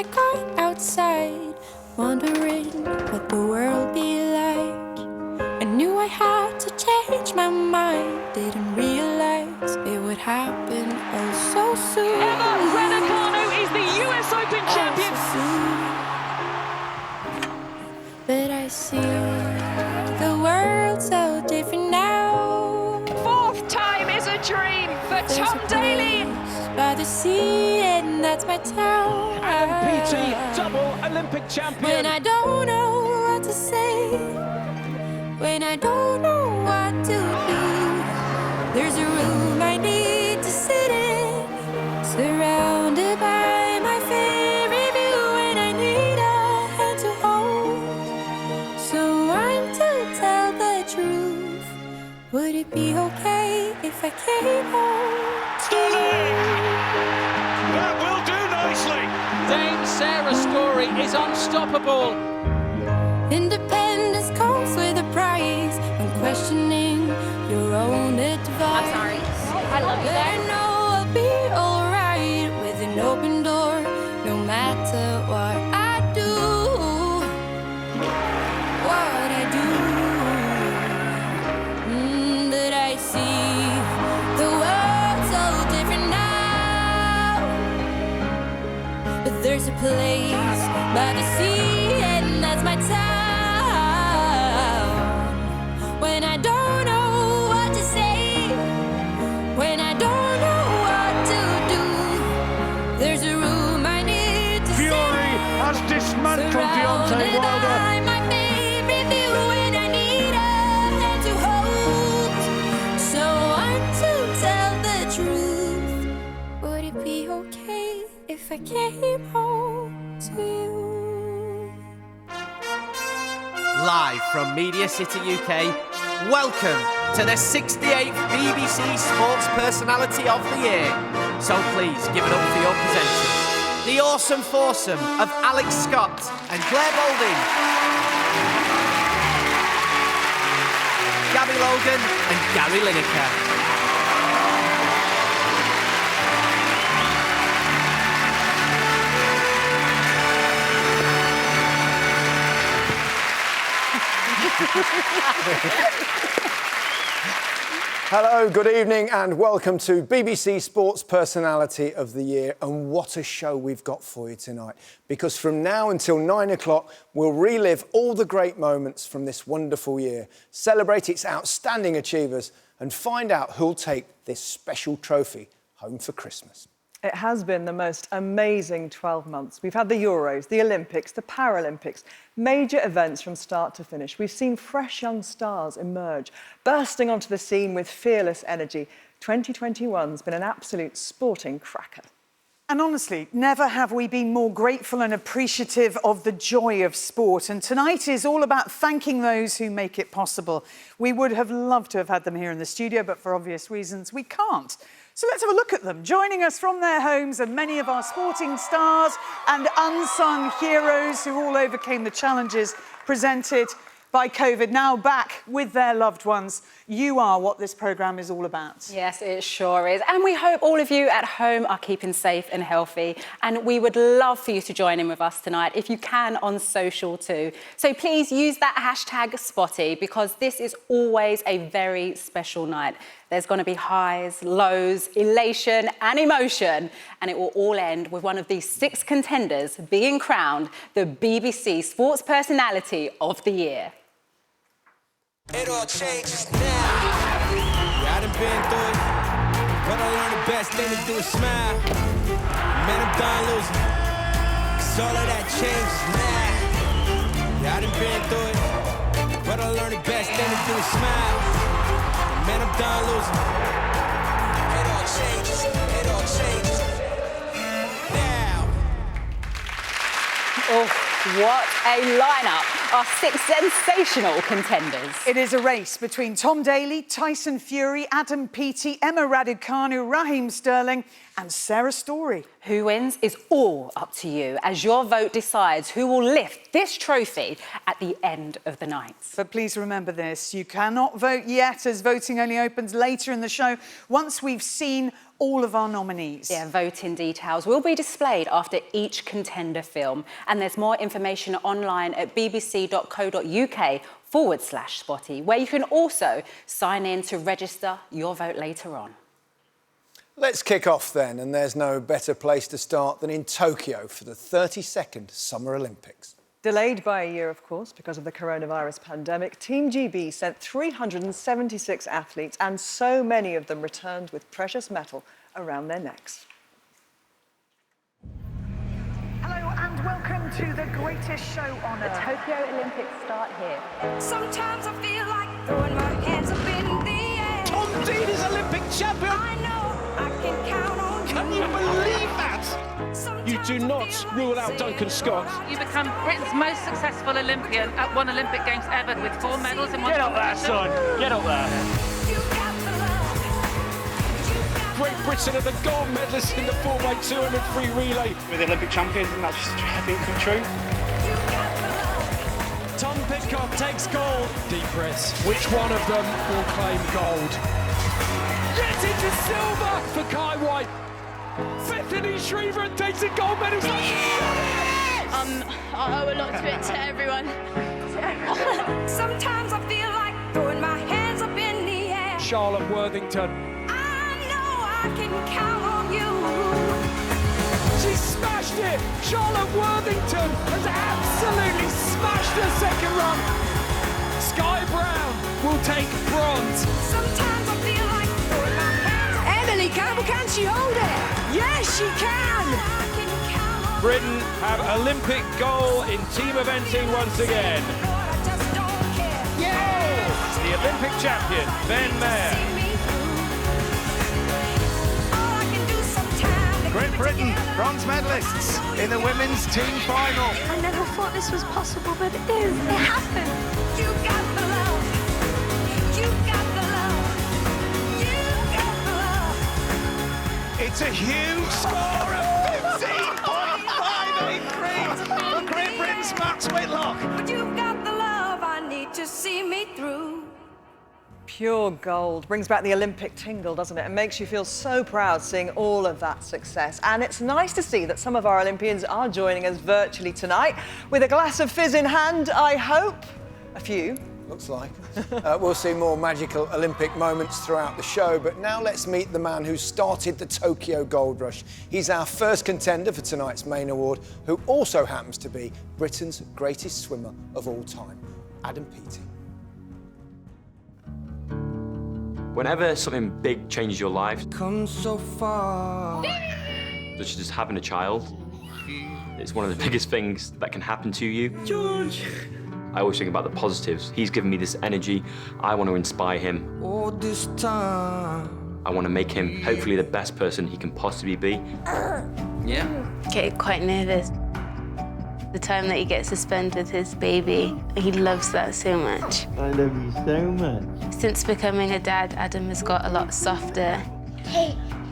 I got outside, wondering what the world be like. I knew I had to change my mind, didn't realize it would happen all so soon. Raducanu is the US Open champion. So soon. But I see the world so different now. Fourth time is a dream for There's Tom a Daley. place by the sea, and that's my town. PT double Olympic champion. When I don't know what to say, when I don't know what to do, there's a room I need to sit in, surrounded by my favorite view, and I need a hand to hold, someone to tell the truth. Would it be okay if I came home to you? That will do nicely. Dame Sarah's story is unstoppable. Independence comes with a price when questioning your own advice. I'm sorry. I love you But I there. know I'll be alright with an open door, no matter what I do. What I do. But I see the world so different now. But there's a place by the sea, and that's my town. When I don't know what to say, when I don't know what to do, there's a room I need to Fury has dismantled Deontay surrounded Wilder. by my favorite view, and I need a hand to hold, someone to tell the truth. Would it be okay if I came home to you? Live from Media City UK, welcome to the 68th BBC Sports Personality of the Year. So please give it up for your presenters, the awesome foursome of Alex Scott and Clare Boulding, Gabby Logan and Gary Lineker. Hello, good evening and welcome to BBC Sports Personality of the Year. And what a show we've got for you tonight. Because from now until 9 o'clock, we'll relive all the great moments from this wonderful year, celebrate its outstanding achievers and find out who'll take this special trophy home for Christmas. It has been the most amazing 12 months. We've had the Euros, the Olympics, the Paralympics, major events from start to finish. We've seen fresh young stars emerge, bursting onto the scene with fearless energy. 2021's been an absolute sporting cracker. And honestly, never have we been more grateful and appreciative of the joy of sport. And tonight is all about thanking those who make it possible. We would have loved to have had them here in the studio, but for obvious reasons, we can't. So let's have a look at them. Joining us from their homes are many of our sporting stars and unsung heroes who all overcame the challenges presented by COVID, now back with their loved ones. You are what this programme is all about. Yes, it sure is. And we hope all of you at home are keeping safe and healthy. And we would love for you to join in with us tonight, if you can, on social too. So please use that hashtag Spotty, because this is always a very special night. There's going to be highs, lows, elation and emotion. And it will all end with one of these 6 contenders being crowned the BBC Sports Personality of the Year. It all changes now. Yeah, I done been through it, but I learned the best thing to do is smile. Man, I'm done losing, 'cause all of that changes now. Yeah, I done been through it, but I learned the best thing to do is smile. Man, I'm done losing. It all changes, it all changes now. Oh, what a lineup. our 6 sensational contenders. It is a race between Tom Daley, Tyson Fury, Adam Peaty, Emma Raducanu, Raheem Sterling and Sarah Storey. Who wins is all up to you, as your vote decides who will lift this trophy at the end of the night. But please remember this, you cannot vote yet, as voting only opens later in the show once we've seen all of our nominees. Yeah, voting details will be displayed after each contender film, and there's more information online at bbc.co.uk/Spotty, where you can also sign in to register your vote later on. Let's kick off then, and there's no better place to start than in Tokyo for the 32nd Summer Olympics. Delayed by a year, of course, because of the coronavirus pandemic, Team GB sent 376 athletes, and so many of them returned with precious metal around their necks. Hello and welcome to the greatest show on The earth. Tokyo Olympics start here. Sometimes I feel like throwing my hands up in the air. Tom Daley's Olympic champion. I know I can count on you. Can you believe that? You do not rule out Duncan Scott. You become Britain's most successful Olympian at one Olympic Games ever with 4 medals in one Get up there, competition. son. Get up there. You got the love. You got Great Britain are the gold medalists in the 4x200 free relay. We're the Olympic champions, and that's just a dream come true. you got the love. Tom Pidcock takes gold. Deep breaths. Which one of them will claim gold? Yes, into silver for Kai White. Bethany Shriever takes a gold medal. Yes! I owe a lot to it to everyone. Sometimes I feel like throwing my hands up in the air. Charlotte Worthington. I know I can count on you. She smashed it! Charlotte Worthington has absolutely smashed her second run. Sky Brown will take bronze. Sometimes I feel like throwing my hands up. Emily Campbell, can she hold it? Yes, she can. I can count on Britain have Olympic goal in team eventing once again. you. Lord, I just don't care. Yes! The Olympic champion, Ben Mayer. See me through. All I can do sometimes. Great Britain, bronze medalists in the women's team final. I never thought this was possible, but it is. It happened. You got the love. You got the love. You got the love. It's a huge score of 15.583 for Great Britain's Max Whitlock. But you got the love I need to see me through. Pure gold brings back the Olympic tingle, doesn't it? It makes you feel so proud seeing all of that success. And it's nice to see that some of our Olympians are joining us virtually tonight with a glass of fizz in hand, I hope. A few. Looks like. We'll see more magical Olympic moments throughout the show, but now let's meet the man who started the Tokyo Gold Rush. He's our first contender for tonight's main award, who also happens to be Britain's greatest swimmer of all time, Adam Peaty. Whenever something big changes your life, Come so far. such as just having a child, it's one of the biggest things that can happen to you. George. I always think about the positives. He's given me this energy. I want to inspire him. All this time. I want to make him hopefully the best person he can possibly be. Yeah. Get quite nervous. The time that he gets to spend with his baby, he loves that so much. I love you so much. Since becoming a dad, Adam has got a lot softer.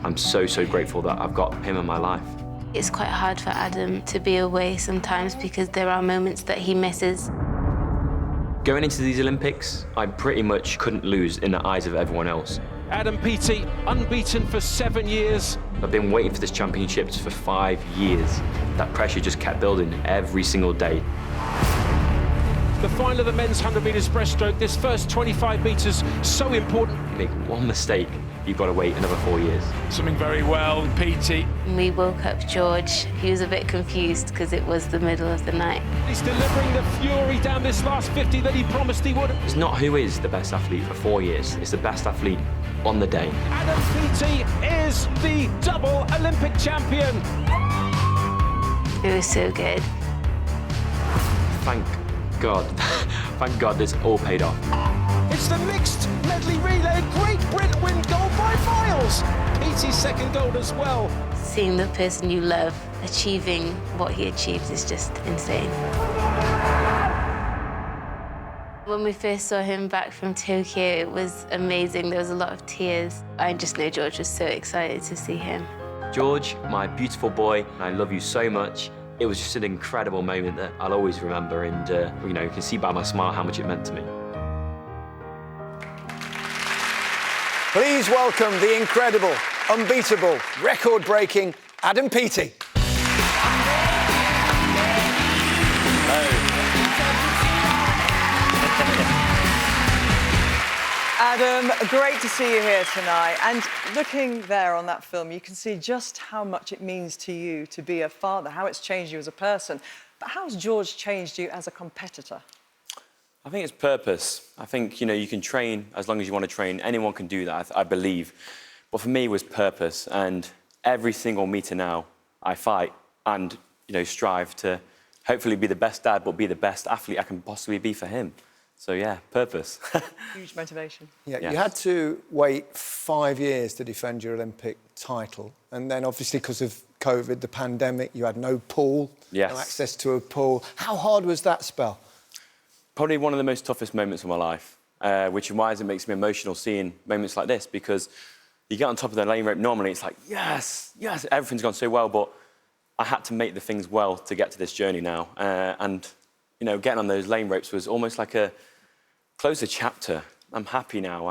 I'm so grateful that I've got him in my life. It's quite hard for Adam to be away sometimes because there are moments that he misses. Going into these Olympics, I pretty much couldn't lose in the eyes of everyone else. Adam Peaty, unbeaten for 7 years. I've been waiting for this championships for 5 years. That pressure just kept building every single day. The final of the men's 100 metres breaststroke, this first 25 metres, so important. You make one mistake, you've got to wait another 4 years. Swimming very well, Peaty. We woke up George. He was a bit confused because it was the middle of the night. He's delivering the fury down this last 50 that he promised he would. It's not who is the best athlete for 4 years, it's the best athlete on the day. Adam Peaty is the double Olympic champion. It was so good. Thank God. Thank God this all paid off. It's the mixed medley relay. Great Britain win gold by miles. Peaty's second gold as well. Seeing the person you love achieving what he achieved is just insane. When we first saw him back from Tokyo, it was amazing. There was a lot of tears. I just know George was so excited to see him. George, my beautiful boy, I love you so much. It was just an incredible moment that I'll always remember, and you know, you can see by my smile how much it meant to me. Please welcome the incredible, unbeatable, record-breaking Adam Peaty. Adam, great to see you here tonight. And looking there on that film, you can see just how much it means to you to be a father, how it's changed you as a person. But how's George changed you as a competitor? I think it's purpose. I think, you know, you can train as long as you want to train. Anyone can do that, I believe. But for me, it was purpose. And every single meter now, I fight and, you know, strive to hopefully be the best dad, but be the best athlete I can possibly be for him. So, yeah, purpose. Huge motivation. Yeah, Yes. You had to wait 5 years to defend your Olympic title. And then, obviously, because of COVID, the pandemic, you had no pool, Yes. no access to a pool. How hard was that spell? Probably one of the most toughest moments of my life, which is why it makes me emotional seeing moments like this, because you get on top of the lane rope, normally it's like, yes, yes, everything's gone so well, but I had to make the things well to get to this journey now. And, you know, getting on those lane ropes was almost like a close a chapter. I'm happy now.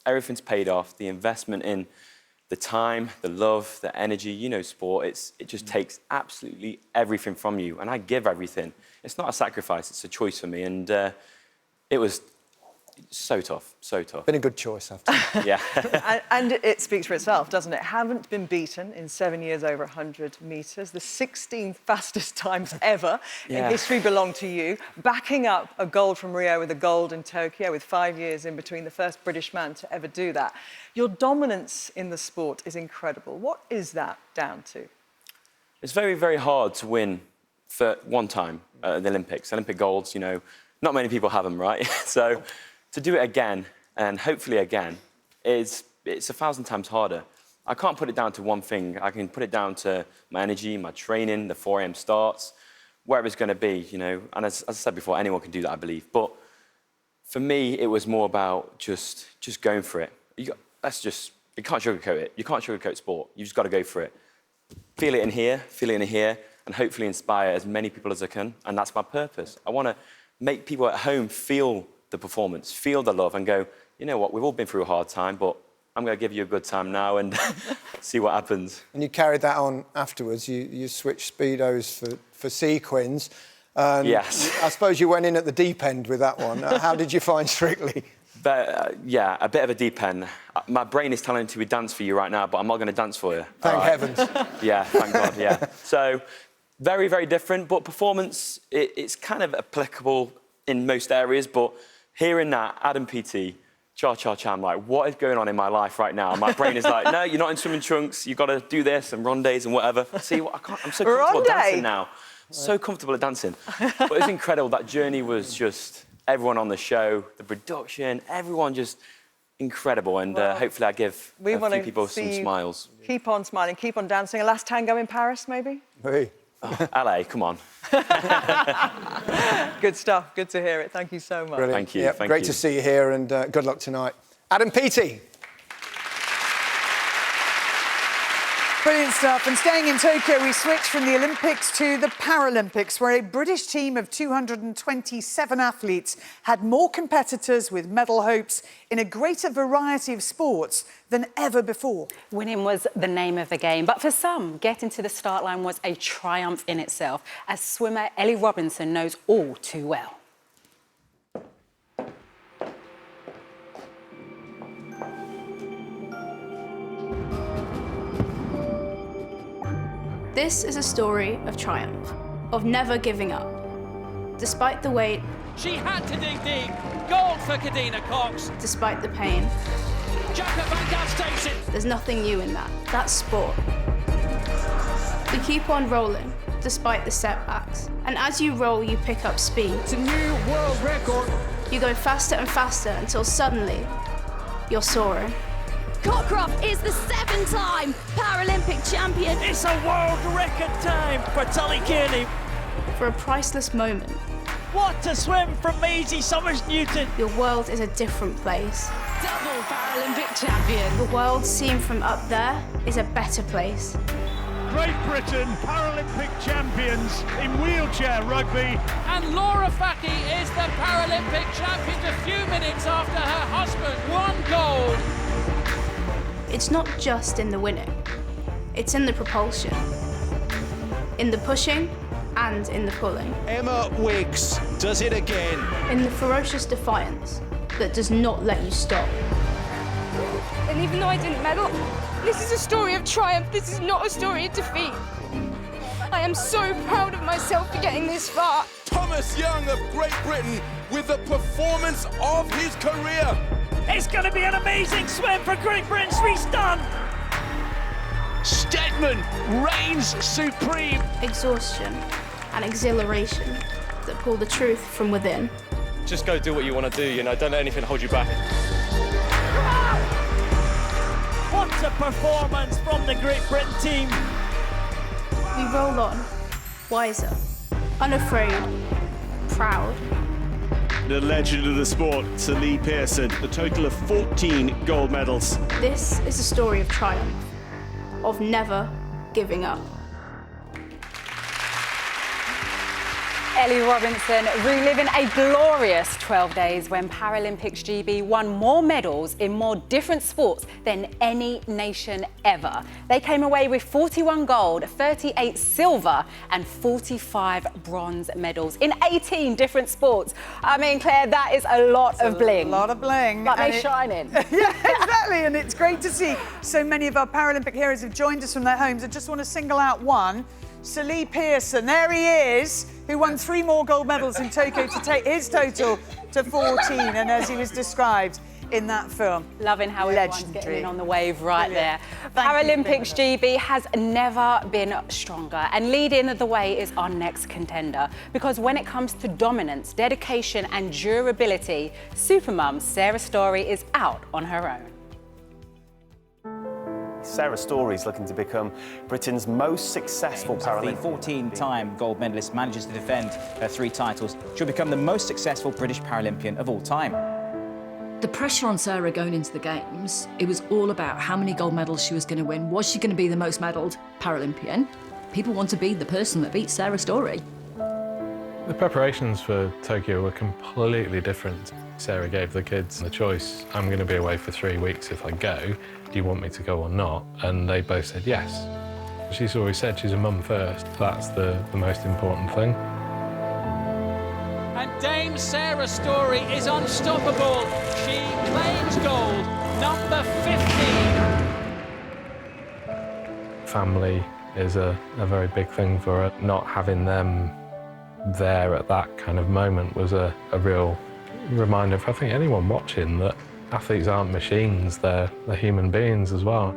Everything's paid off. The investment in the time, the love, the energy, you know, sport, it just takes absolutely everything from you. And I give everything. It's not a sacrifice, it's a choice for me. And it was so tough, so tough. Been a good choice, after. Yeah. and it speaks for itself, doesn't it? Haven't been beaten in 7 years over 100 metres. The 16th fastest times ever in history belong to you. Backing up a gold from Rio with a gold in Tokyo, with 5 years in between, the first British man to ever do that. Your dominance in the sport is incredible. What is that down to? It's very, very hard to win for one time at the Olympics. Olympic golds, you know, not many people have them, right? So to do it again, and hopefully again, it's 1,000 times harder. I can't put it down to one thing. I can put it down to my energy, my training, the 4 a.m. starts, wherever it's going to be, you know. And as I said before, anyone can do that, I believe. But for me, it was more about just going for it. You can't sugarcoat it. You can't sugarcoat sport. You just got to go for it. Feel it in here, and hopefully inspire as many people as I can. And that's my purpose. I want to make people at home feel the performance, feel the love, and go, you know what, we've all been through a hard time, but I'm going to give you a good time now and see what happens. And you carried that on afterwards. You switched Speedos for sequins. Yes. I suppose you went in at the deep end with that one. How did you find Strictly? But, yeah, a bit of a deep end. My brain is telling me to dance for you right now, but I'm not going to dance for you. Thank heavens. Yeah, thank God, yeah. So, very, very different, but performance, it's kind of applicable in most areas, but hearing that, Adam Peaty, cha-cha-cha, I'm like, what is going on in my life right now? My brain is like, no, you're not in swimming trunks, you've got to do this, and rondes and whatever. See, I'm so comfortable dancing now. So comfortable at dancing. But it's incredible, that journey was just everyone on the show, the production, everyone just incredible, and hopefully I give a few people some smiles. Keep on smiling, keep on dancing. A last tango in Paris, maybe? Oui. Oh, LA, come on. Good stuff, good to hear it. Thank you so much. Brilliant. Thank you, Yep, great to see you here, and good luck tonight. Adam Peaty. Brilliant stuff. And staying in Tokyo, we switch from the Olympics to the Paralympics, where a British team of 227 athletes had more competitors with medal hopes in a greater variety of sports than ever before. Winning was the name of the game, but for some, getting to the start line was a triumph in itself, as swimmer Ellie Robinson knows all too well. This is a story of triumph, of never giving up. Despite the wait, She had to dig deep. Gold for Kadina Cox. despite the pain, Jacob Van Gastation. there's nothing new in that. That's sport. We keep on rolling, despite the setbacks. And as you roll, you pick up speed. It's a new world record. You go faster and faster until suddenly, you're soaring. Cockcroft is the 7-time Paralympic champion. It's a world record time for Tully Kearney. For a priceless moment, What a swim from Maisie Summers-Newton. Your world is a different place. Double Paralympic champion. The world seen from up there is a better place. Great Britain Paralympic champions in wheelchair rugby. And Laura Facky is the Paralympic champion a few minutes after her husband won gold. It's not just in the winning. It's in the propulsion, in the pushing, and in the pulling. Emma Wiggs does it again. In the ferocious defiance that does not let you stop. And even though I didn't medal, this is a story of triumph. This is not a story of defeat. I am so proud of myself for getting this far. Thomas Young of Great Britain with the performance of his career. It's going to be an amazing swim for Great Britain's Reece Dunn. Stedman reigns supreme. Exhaustion and exhilaration that pull the truth from within. Just go do what you want to do, you know, don't let anything hold you back. What a performance from the Great Britain team. We roll on, wiser, unafraid, proud. The legend of the sport, Celie Pearson, a total of 14 gold medals. This is a story of triumph, of never giving up. Ellie Robinson reliving a glorious 12 days when Paralympics GB won more medals in more different sports than any nation ever. They came away with 41 gold, 38 silver and 45 bronze medals in 18 different sports. I mean, Claire, that is a lot of bling. A lot of bling. But they're shining. Yeah, exactly, and it's great to see so many of our Paralympic heroes have joined us from their homes. I just want to single out one. Celie Pearson, there he is, who won 3 more gold medals in Tokyo to take his total to 14, and as he was described in that film. Loving how everyone's getting in on the wave right there. Thank Paralympics GB has never been stronger, and leading the way is our next contender, because when it comes to dominance, dedication and durability, Supermum Sarah Story is out on her own. Sarah Story's looking to become Britain's most successful Paralympic. The 14-time gold medalist manages to defend her 3 titles. She'll become the most successful British Paralympian of all time. The pressure on Sarah going into the Games, it was all about how many gold medals she was going to win. Was she going to be the most medalled Paralympian? People want to be the person that beats Sarah Story. The preparations for Tokyo were completely different. Sarah gave the kids the choice. I'm going to be away for 3 weeks if I go. Do you want me to go or not? And they both said yes. She's always said she's a mum first. That's the most important thing. And Dame Sarah Story is unstoppable. She claims gold, number 15. Family is a very big thing for her. Not having them there at that kind of moment was a real reminder for, I think, anyone watching that athletes aren't machines, they're human beings as well.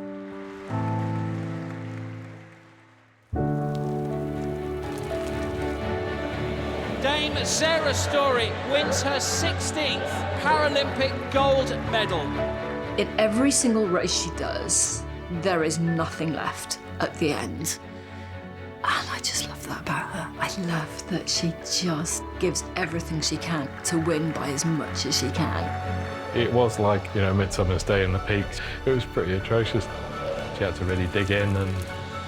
Dame Sarah Story wins her 16th Paralympic gold medal. In every single race she does, there is nothing left at the end. And I just love that about her. I love that she just gives everything she can to win by as much as she can. It was like, you know, Midsummer's Day in the peaks. It was pretty atrocious. She had to really dig in, and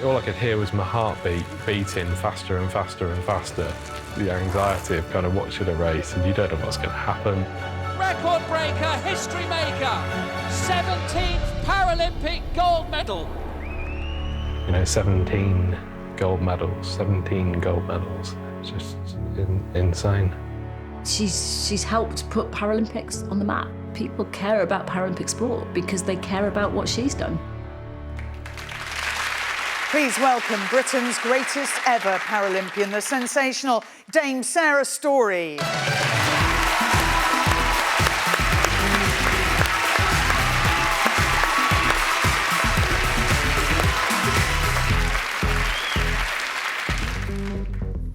all I could hear was my heartbeat beating faster and faster and faster. The anxiety of kind of watching a race and you don't know what's going to happen. Record breaker, history maker, 17th Paralympic gold medal. You know, 17 gold medals, 17 gold medals. It's just insane. She's helped put Paralympics on the map. People care about Paralympic sport because they care about what she's done. Please welcome Britain's greatest ever Paralympian, the sensational Dame Sarah Story.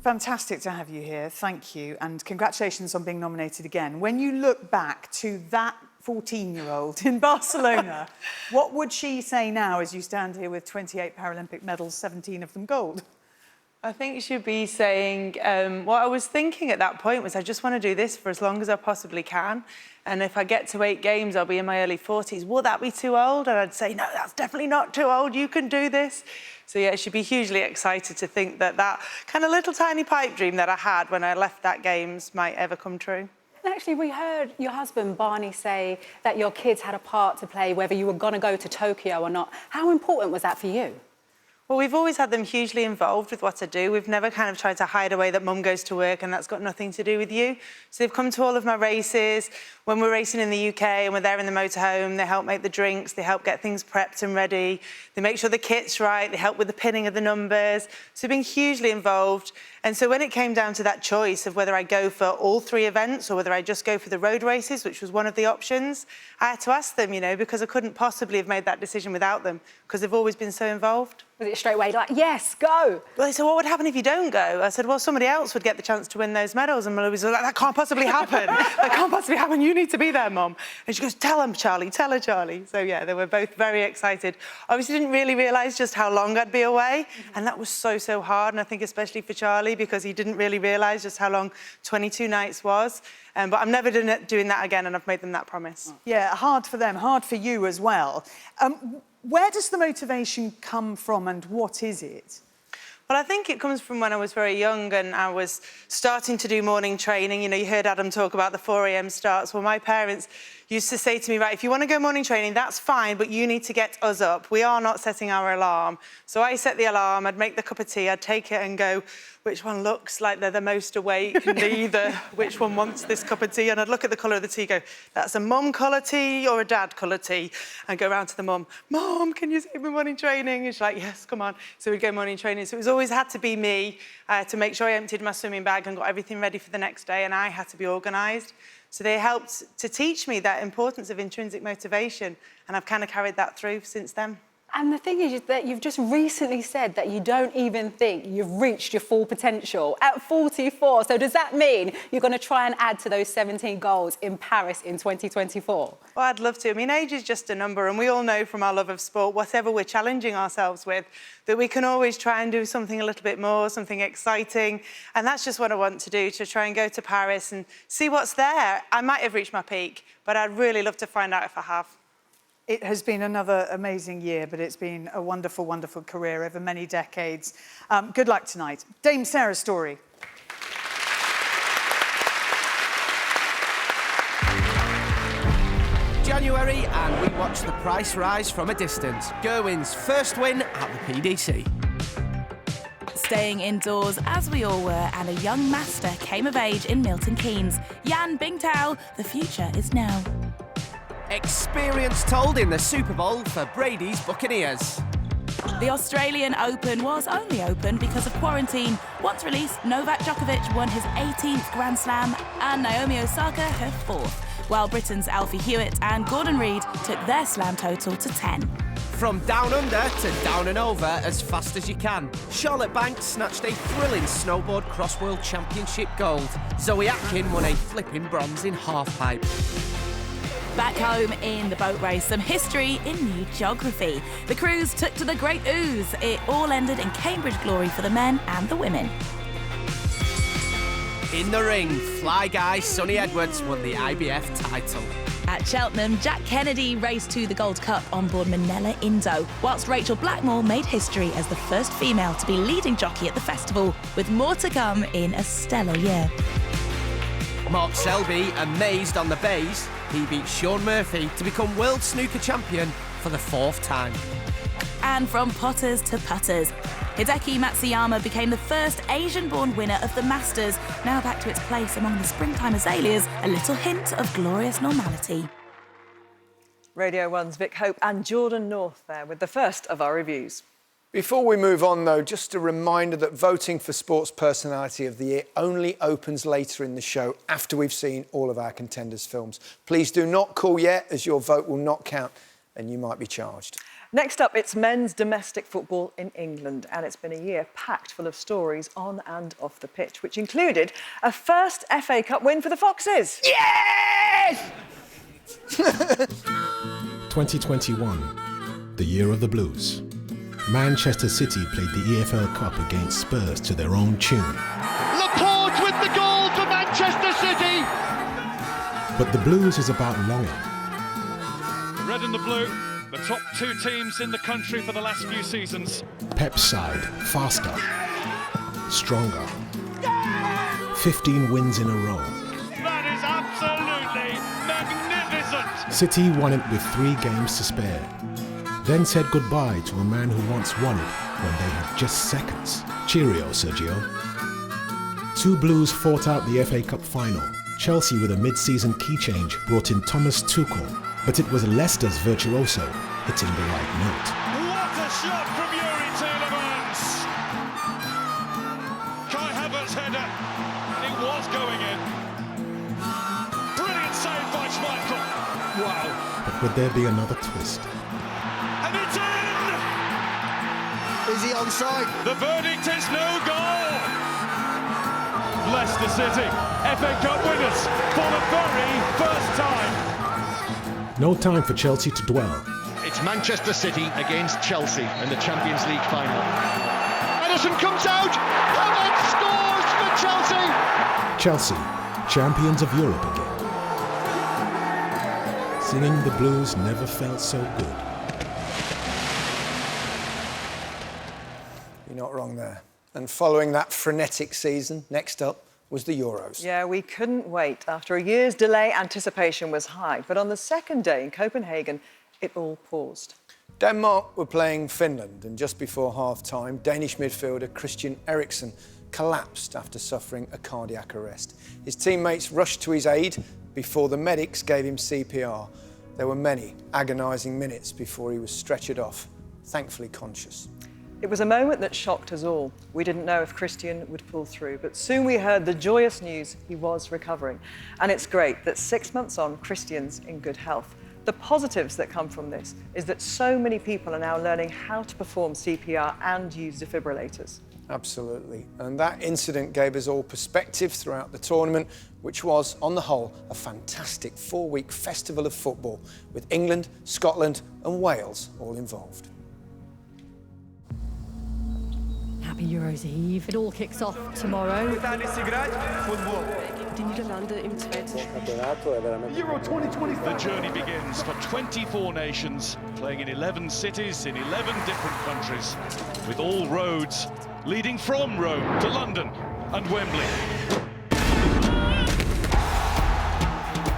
Fantastic to have you here, thank you, and congratulations on being nominated again. When you look back to that 14-year-old in Barcelona, what would she say now as you stand here with 28 Paralympic medals, 17 of them gold? I think you should be saying, what I was thinking at that point was I just want to do this for as long as I possibly can. And if I get to 8 games, I'll be in my early 40s. Will that be too old? And I'd say, no, that's definitely not too old. You can do this. So, yeah, I should be hugely excited to think that that kind of little tiny pipe dream that I had when I left that games might ever come true. Actually, we heard your husband, Barney, say that your kids had a part to play, whether you were going to go to Tokyo or not. How important was that for you? Well, we've always had them hugely involved with what I do. We've never kind of tried to hide away that mum goes to work and that's got nothing to do with you. So they've come to all of my races. When we're racing in the UK and we're there in the motorhome, they help make the drinks, they help get things prepped and ready. They make sure the kit's right, they help with the pinning of the numbers. So they've been hugely involved. And so when it came down to that choice of whether I go for all 3 events or whether I just go for the road races, which was one of the options, I had to ask them, you know, because I couldn't possibly have made that decision without them, because they've always been so involved. Was it straight away like, yes, go? Well, they said, what would happen if you don't go? I said, well, somebody else would get the chance to win those medals. And Louise was like, that can't possibly happen. That can't possibly happen. You need to be there, Mum. And she goes, tell him, Charlie, tell her, Charlie. So, yeah, they were both very excited. Obviously didn't really realise just how long I'd be away. And that was so, so hard. And I think especially for Charlie, because he didn't really realise just how long 22 nights was. But I'm never doing that again, and I've made them that promise. Yeah, hard for them, hard for you as well. Where does the motivation come from and what is it? Well, I think it comes from when I was very young and I was starting to do morning training. You know, you heard Adam talk about the 4 a.m. starts. Well, my parents used to say to me, right, if you want to go morning training, that's fine, but you need to get us up. We are not setting our alarm. So I set the alarm, I'd make the cup of tea, I'd take it and go, which one looks like they're the most awake, neither, which one wants this cup of tea? And I'd look at the colour of the tea, go, that's a mum colour tea or a dad colour tea? And go round to the mum, Mum, can you save me morning training? And she's like, yes, come on. So we'd go morning training. So it was always had to be me to make sure I emptied my swimming bag and got everything ready for the next day, and I had to be organised. So they helped to teach me that importance of intrinsic motivation, and I've kind of carried that through since then. And the thing is that you've just recently said that you don't even think you've reached your full potential at 44. So does that mean you're going to try and add to those 17 goals in Paris in 2024? Well, I'd love to. I mean, age is just a number, and we all know from our love of sport, whatever we're challenging ourselves with, that we can always try and do something a little bit more, something exciting. And that's just what I want to do, to try and go to Paris and see what's there. I might have reached my peak, but I'd really love to find out if I have. It has been another amazing year, but it's been a wonderful, wonderful career over many decades. Good luck tonight. Dame Sarah Story. January, and we watch the price rise from a distance. Gerwin's first win at the PDC. Staying indoors as we all were, and a young master came of age in Milton Keynes. Yan Bingtao, the future is now. Experience told in the Super Bowl for Brady's Buccaneers. The Australian Open was only open because of quarantine. Once released, Novak Djokovic won his 18th Grand Slam and Naomi Osaka her 4th, while Britain's Alfie Hewitt and Gordon Reid took their slam total to 10. From down under to down and over as fast as you can. Charlotte Banks snatched a thrilling snowboard cross-world championship gold. Zoe Atkin won a flipping bronze in halfpipe. Back home in the boat race, some history in new geography. The crews took to the Great Ooze. It all ended in Cambridge glory for the men and the women. In the ring, fly guy Sonny Edwards won the IBF title. At Cheltenham, Jack Kennedy raced to the Gold Cup on board Manila Indo, whilst Rachel Blackmore made history as the first female to be leading jockey at the festival, with more to come in a stellar year. Mark Selby amazed on the bays. He beat Sean Murphy to become World Snooker Champion for the 4th time. And from potters to putters, Hideki Matsuyama became the first Asian-born winner of the Masters. Now back to its place among the springtime azaleas, a little hint of glorious normality. Radio 1's Vic Hope and Jordan North there with the first of our reviews. Before we move on, though, just a reminder that voting for Sports Personality of the Year only opens later in the show after we've seen all of our contenders' films. Please do not call yet, as your vote will not count and you might be charged. Next up, it's men's domestic football in England, and it's been a year packed full of stories on and off the pitch, which included a first FA Cup win for the Foxes. Yes! 2021, the year of the Blues. Manchester City played the EFL Cup against Spurs to their own tune. Laporte with the goal for Manchester City! But the Blues is about longing. The red and the blue, the top two teams in the country for the last few seasons. Pep's side, faster, stronger. 15 wins in a row. That is absolutely magnificent! City won it with 3 games to spare. Then said goodbye to a man who once won it when they had just seconds. Cheerio, Sergio. 2 Blues fought out the FA Cup final. Chelsea, with a mid-season key change, brought in Thomas Tuchel, but it was Leicester's virtuoso hitting the right note. What a shot from Yuri Tielemans! Kai Havertz's header, it was going in. Brilliant save by Schmeichel. Wow. But would there be another twist? And it's in! Is he onside? The verdict is no goal! Leicester City, FA Cup winners for the very first time. No time for Chelsea to dwell. It's Manchester City against Chelsea in the Champions League final. Ederson comes out, Havertz scores for Chelsea! Chelsea, champions of Europe again. Singing the blues never felt so good. You're not wrong there. And following that frenetic season, next up was the Euros. Yeah, we couldn't wait. After a year's delay, anticipation was high. But on the second day in Copenhagen, it all paused. Denmark were playing Finland, and just before half-time, Danish midfielder Christian Eriksen collapsed after suffering a cardiac arrest. His teammates rushed to his aid before the medics gave him CPR. There were many agonising minutes before he was stretchered off, thankfully conscious. It was a moment that shocked us all. We didn't know if Christian would pull through, but soon we heard the joyous news he was recovering. And it's great that 6 months on, Christian's in good health. The positives that come from this is that so many people are now learning how to perform CPR and use defibrillators. Absolutely. And that incident gave us all perspective throughout the tournament, which was, on the whole, a fantastic 4-week festival of football, with England, Scotland and Wales all involved. Happy Euros Eve. It all kicks off tomorrow. Euro 2020. The journey begins for 24 nations, playing in 11 cities in 11 different countries, with all roads leading from Rome to London and Wembley.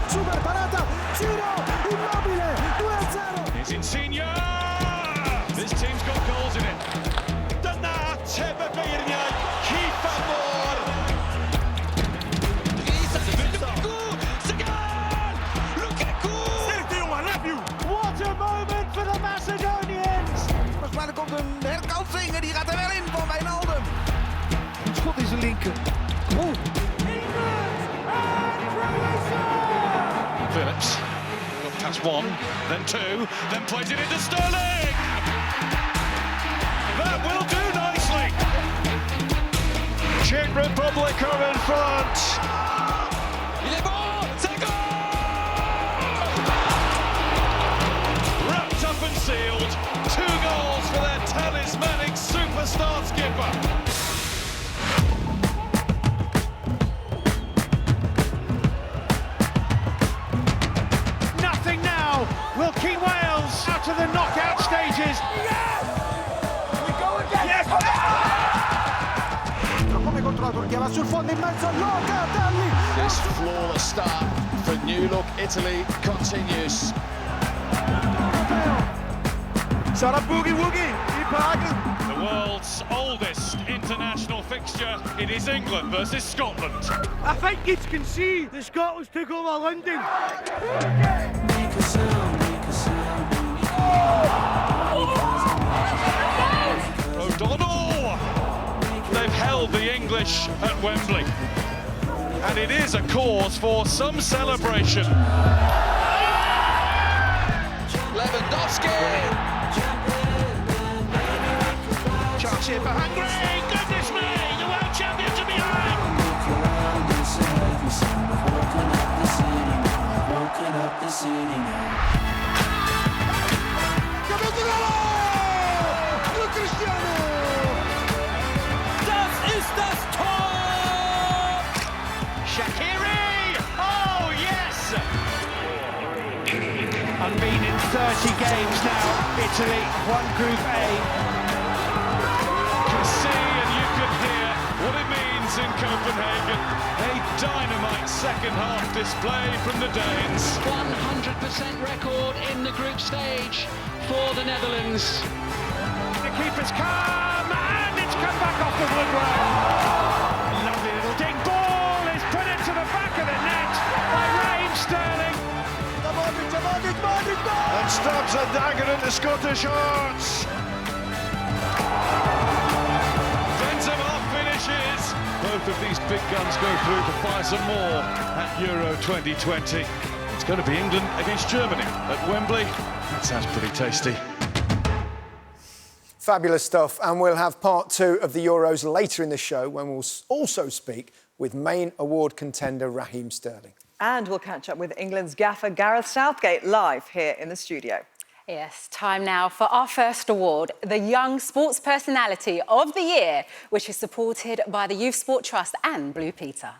Super parata, Giro, Immobile, 2-0. Here's Insigne! This team's got goals in it. What a moment for the Macedonians! Maar er komt een herkansing en die gaat er wel in van Wijnaldum. Het schot is een linker. Oh. Phillips, got past 1, then 2, then plays it into Sterling! That will do nicely! Czech Republic are in front! Il est bon! C'est goal! Wrapped up and sealed, 2 goals for their talismanic superstar skipper. Nothing now will keep Wales out of the knockout stages. We go again! Yes! This flawless start for New Look Italy continues. The world's oldest international fixture, it is England versus Scotland. I think you can see the Scotland took over London. O'Donnell! They've held the English at Wembley. And it is a cause for some celebration. Lewandowski! Chance here for Hungary! Goodness me! The world champions are behind! 30 games now. Italy won Group A. You can see and you can hear what it means in Copenhagen. A dynamite second-half display from the Danes. 100% record in the group stage for the Netherlands. The keeper's come, and it's come back off the woodwork. Lovely little ding. Ball is put into the back of the net by Raheem Sterling. And stabs a dagger into Scottish hearts. Benzema finishes. Both of these big guns go through to fire some more at Euro 2020. It's going to be England against Germany at Wembley. That sounds pretty tasty. Fabulous stuff, and we'll have part 2 of the Euros later in the show when we'll also speak with main award contender Raheem Sterling. And we'll catch up with England's gaffer Gareth Southgate live here in the studio. Yes, time now for our first award, the Young Sports Personality of the Year, which is supported by the Youth Sport Trust and Blue Peter.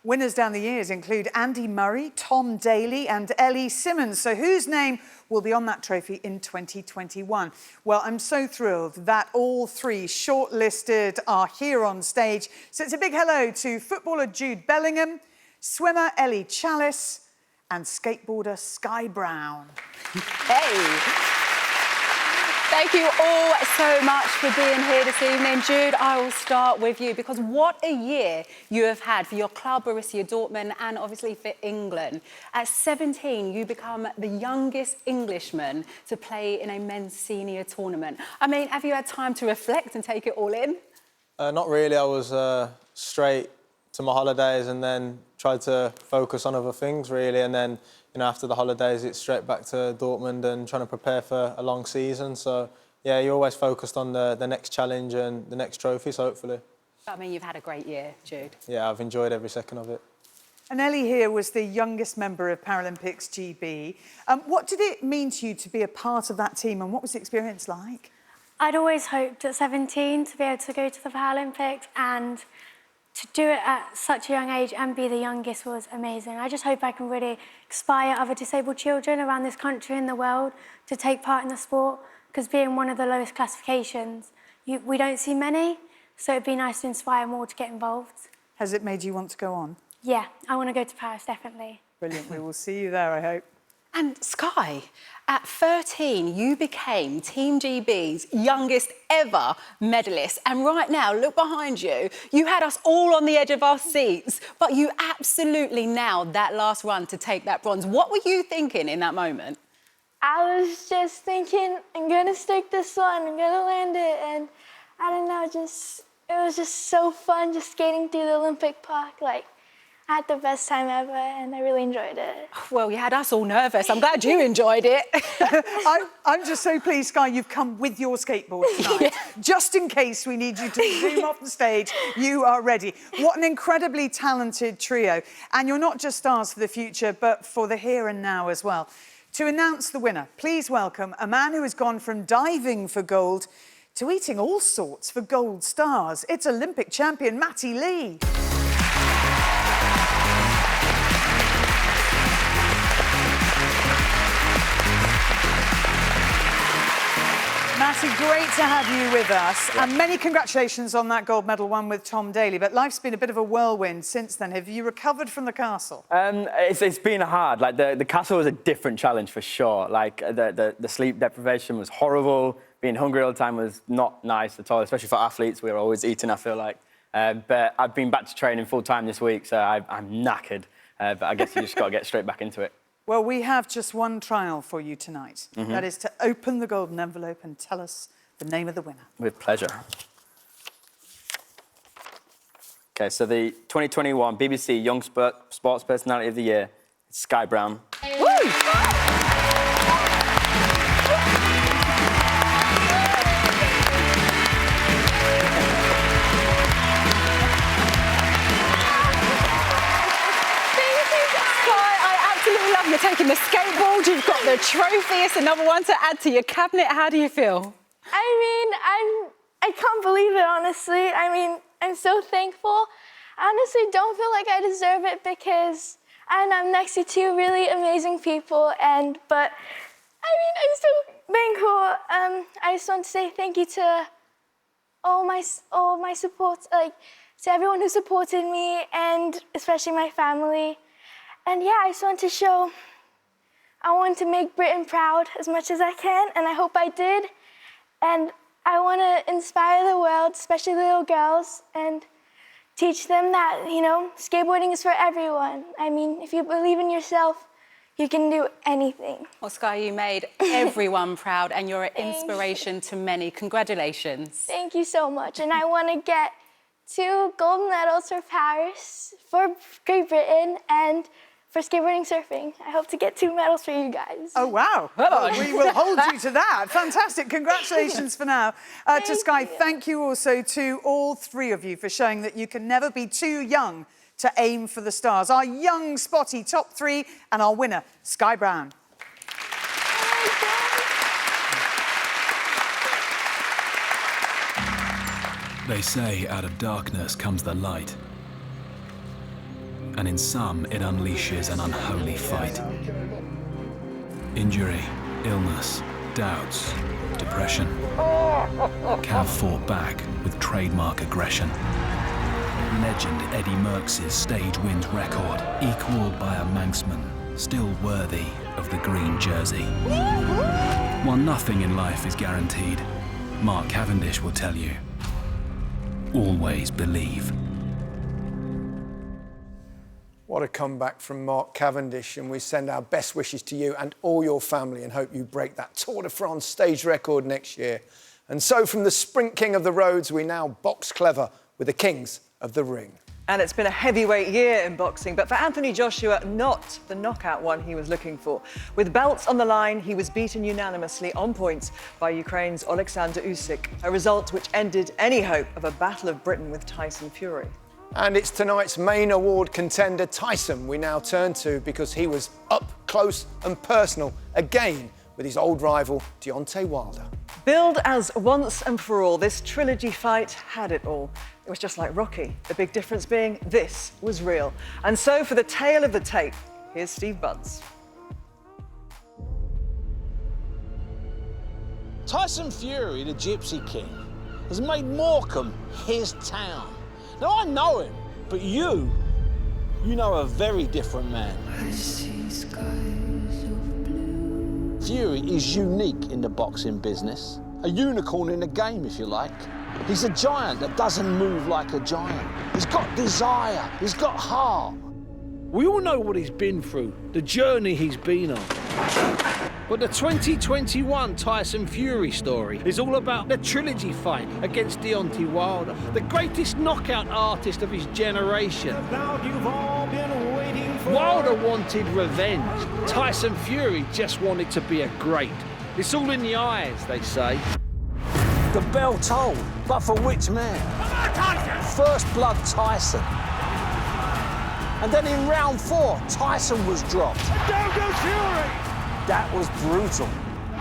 Winners down the years include Andy Murray, Tom Daley and Ellie Simmons. So whose name will be on that trophy in 2021? Well, I'm so thrilled that all 3 shortlisted are here on stage. So it's a big hello to footballer Jude Bellingham, swimmer Ellie Chalice and skateboarder Sky Brown. Hey! Thank you all so much for being here this evening. Jude, I will start with you because what a year you have had for your club, Borussia Dortmund, and obviously for England. At 17, you become the youngest Englishman to play in a men's senior tournament. I mean, have you had time to reflect and take it all in? Not really. I was straight to my holidays and then tried to focus on other things, really, and then after the holidays, it's straight back to Dortmund and trying to prepare for a long season. So, yeah, you're always focused on the next challenge and the next trophies, hopefully. I mean, you've had a great year, Jude. Yeah, I've enjoyed every second of it. And Ellie here was the youngest member of Paralympics GB. What did it mean to you to be a part of that team and what was the experience like? I'd always hoped at 17 to be able to go to the Paralympics, and to do it at such a young age and be the youngest was amazing. I just hope I can really inspire other disabled children around this country and the world to take part in the sport, because being one of the lowest classifications, we don't see many, so it'd be nice to inspire more to get involved. Has it made you want to go on? Yeah, I want to go to Paris, definitely. Brilliant, we will see you there, I hope. And Sky, at 13, you became Team GB's youngest ever medalist. And right now, look behind you, you had us all on the edge of our seats, but you absolutely nailed that last run to take that bronze. What were you thinking in that moment? I was just thinking, I'm going to stick this one, I'm going to land it. And I don't know, it was just so fun just skating through the Olympic Park. Like, I had the best time ever and I really enjoyed it. Well, you had us all nervous. I'm glad you enjoyed it. I'm just so pleased, Sky, you've come with your skateboard tonight. Yeah. Just in case we need you to zoom off the stage, you are ready. What an incredibly talented trio. And you're not just stars for the future, but for the here and now as well. To announce the winner, please welcome a man who has gone from diving for gold to eating all sorts for gold stars. It's Olympic champion Matty Lee. Matty, great to have you with us. Yeah. And many congratulations on that gold medal won with Tom Daley. But life's been a bit of a whirlwind since then. Have you recovered from the castle? It's been hard. Like, the castle was a different challenge for sure. Like, the sleep deprivation was horrible. Being hungry all the time was not nice at all, especially for athletes. We were always eating, I feel like. But I've been back to training full-time this week, so I'm knackered. But I guess you just got to get straight back into it. Well, we have just one trial for you tonight. Mm-hmm. That is to open the golden envelope and tell us the name of the winner. With pleasure. OK, so the 2021 BBC Young Sports Personality of the Year is Sky Brown. Woo! You're taking the skateboard, you've got the trophy, it's another one to add to your cabinet. How do you feel? I can't believe it, honestly. I'm so thankful. I honestly don't feel like I deserve it because I'm next to two really amazing people, but I'm still being cool. I just want to say thank you to all my support, like to everyone who supported me, and especially my family. And yeah, I just want to show. I want to make Britain proud as much as I can, and I hope I did. And I want to inspire the world, especially little girls, and teach them that, you know, skateboarding is for everyone. I mean, if you believe in yourself, you can do anything. Well, Sky, you made everyone proud, and you're an inspiration to many. Congratulations. Thank you so much. And I want to get 2 gold medals for Paris, for Great Britain, and for skateboarding surfing. I hope to get 2 medals for you guys. Oh, wow. Well, we will hold you to that. Fantastic. Congratulations for now. To Sky, thank you also to all 3 of you for showing that you can never be too young to aim for the stars. Our young, spotty top 3 and our winner, Sky Brown. They say out of darkness comes the light. And in some, it unleashes an unholy fight. Injury, illness, doubts, depression. Cav fought back with trademark aggression. Legend Eddie Merckx's stage wins record, equalled by a Manxman, still worthy of the green jersey. While nothing in life is guaranteed, Mark Cavendish will tell you, always believe. What a comeback from Mark Cavendish, and we send our best wishes to you and all your family and hope you break that Tour de France stage record next year. And so from the sprint king of the roads, we now box clever with the kings of the ring. And it's been a heavyweight year in boxing, but for Anthony Joshua, not the knockout one he was looking for. With belts on the line, he was beaten unanimously on points by Ukraine's Alexander Usyk, a result which ended any hope of a Battle of Britain with Tyson Fury. And it's tonight's main award contender, Tyson, we now turn to because he was up close and personal again with his old rival, Deontay Wilder. Billed as once and for all, this trilogy fight had it all. It was just like Rocky, the big difference being this was real. And so for the tale of the tape, here's Steve Bunce. Tyson Fury, the Gypsy King, has made Morecambe his town. Now, I know him, but you know a very different man. Fury is unique in the boxing business, a unicorn in the game, if you like. He's a giant that doesn't move like a giant. He's got desire, he's got heart. We all know what he's been through, the journey he's been on. But the 2021 Tyson Fury story is all about the trilogy fight against Deontay Wilder, the greatest knockout artist of his generation. You've all been waiting for... Wilder wanted revenge. Tyson Fury just wanted to be a great. It's all in the eyes, they say. The bell tolled, but for which man? First blood Tyson. And then in round 4, Tyson was dropped. Down goes Fury! That was brutal.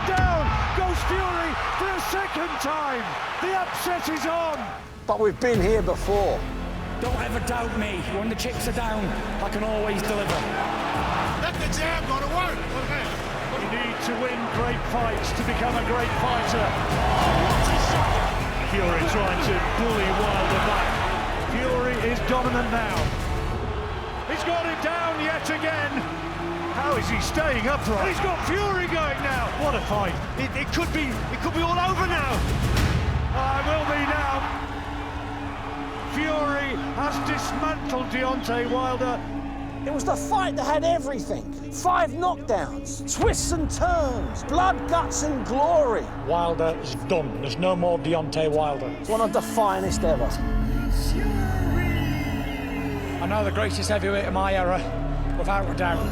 Down goes Fury for a second time. The upset is on. But we've been here before. Don't ever doubt me. When the chips are down, I can always deliver. Let the jab go to work. You need to win great fights to become a great fighter. Fury trying to bully Wilder back. Fury is dominant now. He's got it down yet again. How is he staying upright? And he's got Fury going now. What a fight! It could be all over now. It will be now. Fury has dismantled Deontay Wilder. It was the fight that had everything. 5 knockdowns, twists and turns, blood, guts and glory. Wilder is done. There's no more Deontay Wilder. It's one of the finest ever. I know the greatest heavyweight of my era, without a doubt.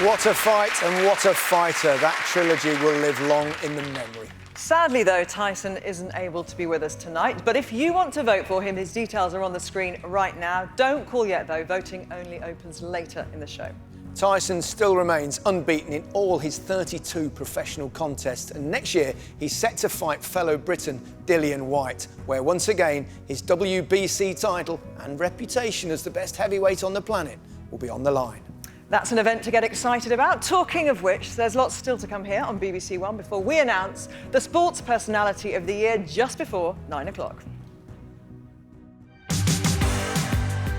What a fight and what a fighter. That trilogy will live long in the memory. Sadly, though, Tyson isn't able to be with us tonight. But if you want to vote for him, his details are on the screen right now. Don't call yet, though. Voting only opens later in the show. Tyson still remains unbeaten in all his 32 professional contests, and next year he's set to fight fellow Briton Dillian Whyte, where once again his WBC title and reputation as the best heavyweight on the planet will be on the line. That's an event to get excited about. Talking of which, there's lots still to come here on BBC One before we announce the Sports Personality of the Year just before 9 o'clock.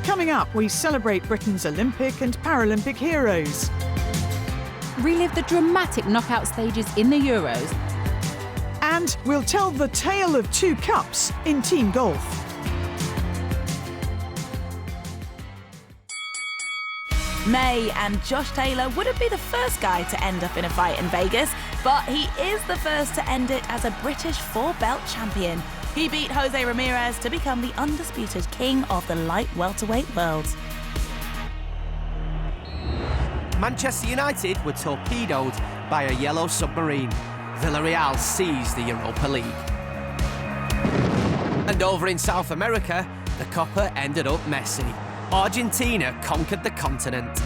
Coming up, we celebrate Britain's Olympic and Paralympic heroes. Relive the dramatic knockout stages in the Euros. And we'll tell the tale of two cups in team golf. May and Josh Taylor wouldn't be the first guy to end up in a fight in Vegas, but he is the first to end it as a British four-belt champion. He beat Jose Ramirez to become the undisputed king of the light welterweight world. Manchester United were torpedoed by a yellow submarine. Villarreal seized the Europa League. And over in South America, the Copa ended up messy. Argentina conquered the continent.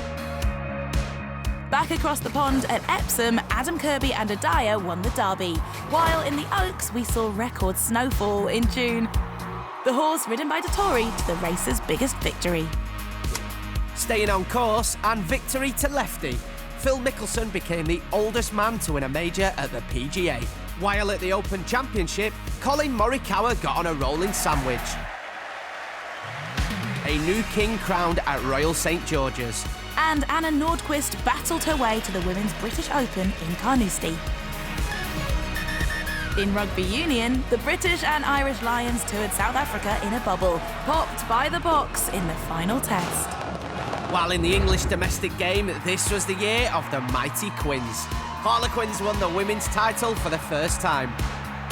Back across the pond at Epsom, Adam Kirby and Adaya won the derby, while in the Oaks we saw record snowfall in June. The horse ridden by Dettori to the race's biggest victory. Staying on course and victory to lefty, Phil Mickelson became the oldest man to win a major at the PGA. While at the Open Championship, Colin Morikawa got on a rolling sandwich. A new king crowned at Royal St George's. And Anna Nordqvist battled her way to the Women's British Open in Carnoustie. In rugby union, the British and Irish Lions toured South Africa in a bubble, popped by the Boks in the final test. While in the English domestic game, this was the year of the mighty Quins. Harlequins won the women's title for the first time.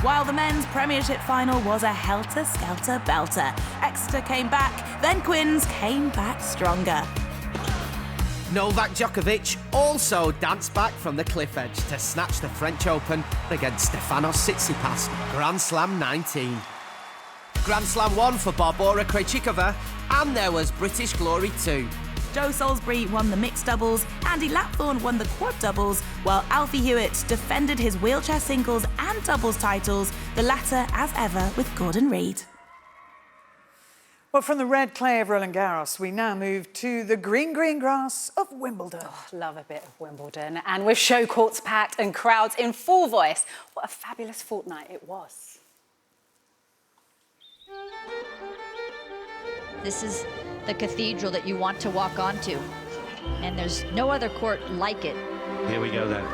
While the men's Premiership final was a helter-skelter belter. Exeter came back, then Quins came back stronger. Novak Djokovic also danced back from the cliff edge to snatch the French Open against Stefanos Tsitsipas, Grand Slam 19. Grand Slam 1 for Barbora Krejcikova, and there was British glory too. Joe Salisbury won the mixed doubles, Andy Lapthorne won the quad doubles, while Alfie Hewitt defended his wheelchair singles and doubles titles, the latter, as ever, with Gordon Reid. Well, from the red clay of Roland Garros, we now move to the green grass of Wimbledon. Oh, love a bit of Wimbledon. And with show courts packed and crowds in full voice, what a fabulous fortnight it was. This is the cathedral that you want to walk onto. And there's no other court like it. Here we go then.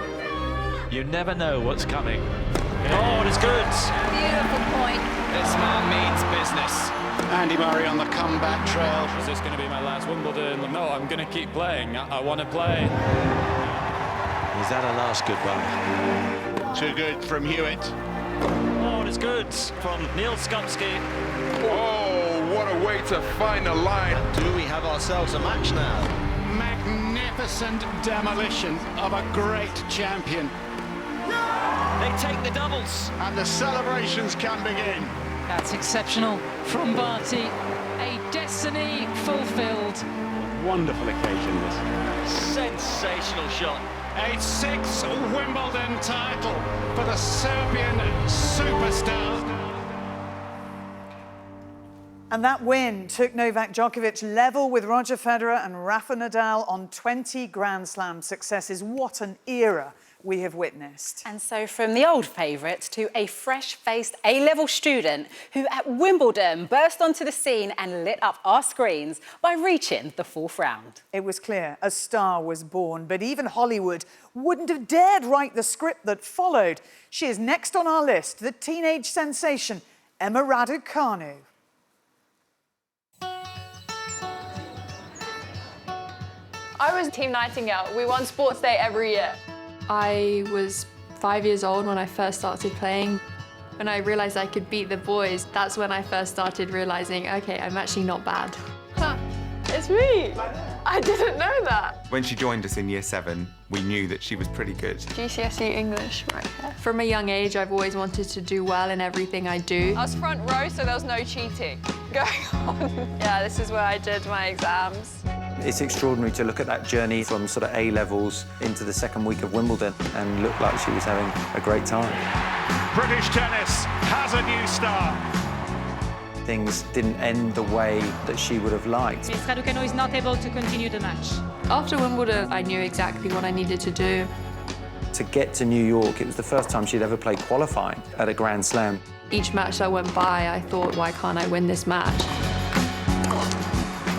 You never know what's coming. Oh, it is good. Beautiful point. This man means business. Andy Murray on the comeback trail. Is this going to be my last Wimbledon? No, I'm going to keep playing. I want to play. Is that a last goodbye? Too good from Hewitt. Oh, it is good from Neil Skupski. Oh, what a way to find a line. Do we have ourselves a match now? Magnificent demolition of a great champion. They take the doubles. And the celebrations can begin. That's exceptional from Barty. A destiny fulfilled. Wonderful occasion, this. Sensational shot. A sixth Wimbledon title for the Serbian superstar. And that win took Novak Djokovic level with Roger Federer and Rafa Nadal on 20 Grand Slam successes. What an era we have witnessed. And so from the old favourite to a fresh-faced A-level student who at Wimbledon burst onto the scene and lit up our screens by reaching the fourth round. It was clear a star was born, but even Hollywood wouldn't have dared write the script that followed. She is next on our list, the teenage sensation, Emma Raducanu. I was Team Nightingale. We won sports day every year. I was 5 years old when I first started playing. When I realised I could beat the boys, that's when I first started realising, OK, I'm actually not bad. Huh, it's me! I didn't know that. When she joined us in Year 7, we knew that she was pretty good. GCSE English, right here. From a young age, I've always wanted to do well in everything I do. I was front row, so there was no cheating going on. Yeah, this is where I did my exams. It's extraordinary to look at that journey from sort of A-levels into the second week of Wimbledon and look like she was having a great time. British tennis has a new star. Things didn't end the way that she would have liked. Miss Raducanu is not able to continue the match. After Wimbledon, I knew exactly what I needed to do. To get to New York, it was the first time she'd ever played qualifying at a Grand Slam. Each match that went by, I thought, why can't I win this match?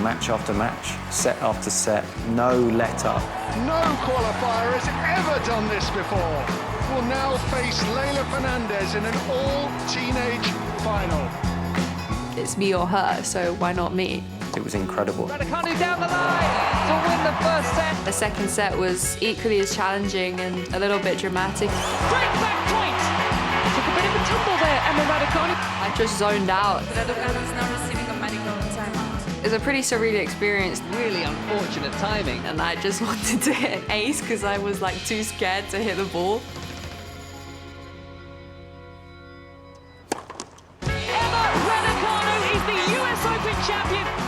Match after match, set after set, no let-up. No qualifier has ever done this before. Will now face Leylah Fernandez in an all-teenage final. It's me or her, so why not me? It was incredible. Raducanu down the line to win the first set. The second set was equally as challenging and a little bit dramatic. Great back point. Took a bit of a tumble there, Emma Raducanu. I just zoned out. Raducanu is now receiving a medical timeout. It was a pretty surreal experience. Really unfortunate timing. And I just wanted to hit an ace because I was like too scared to hit the ball.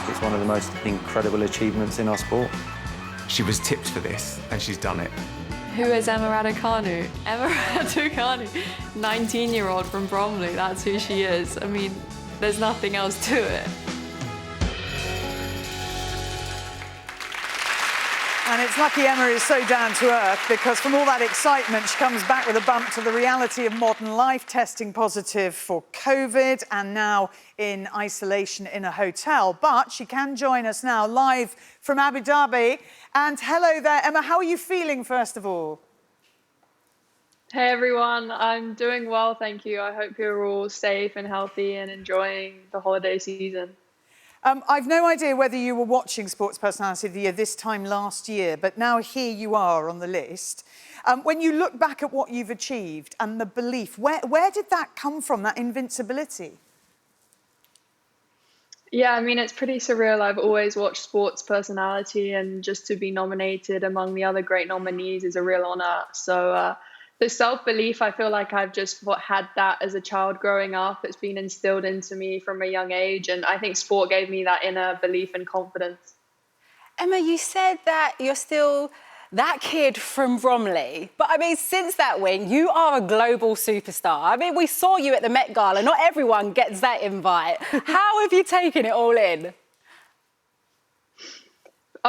It's one of the most incredible achievements in our sport. She was tipped for this, and she's done it. Who is Emma Raducanu? Emma Raducanu, 19-year-old from Bromley, that's who she is. I mean, there's nothing else to it. And it's lucky Emma is so down to earth, because from all that excitement, she comes back with a bump to the reality of modern life, testing positive for COVID and now in isolation in a hotel. But she can join us now live from Abu Dhabi. And hello there, Emma. How are you feeling, first of all? Hey everyone, I'm doing well, thank you. I hope you're all safe and healthy and enjoying the holiday season. I've no idea whether you were watching Sports Personality of the Year this time last year, but now here you are on the list. When you look back at what you've achieved and the belief, where did that come from, that invincibility? Yeah, I mean, it's pretty surreal. I've always watched Sports Personality, and just to be nominated among the other great nominees is a real honour. So the self-belief, I feel like I've just had that as a child growing up. It's been instilled into me from a young age, and I think sport gave me that inner belief and confidence. Emma, you said that you're still that kid from Bromley, but I mean, since that win, you are a global superstar. I mean, we saw you at the Met Gala. Not everyone gets that invite. How have you taken it all in?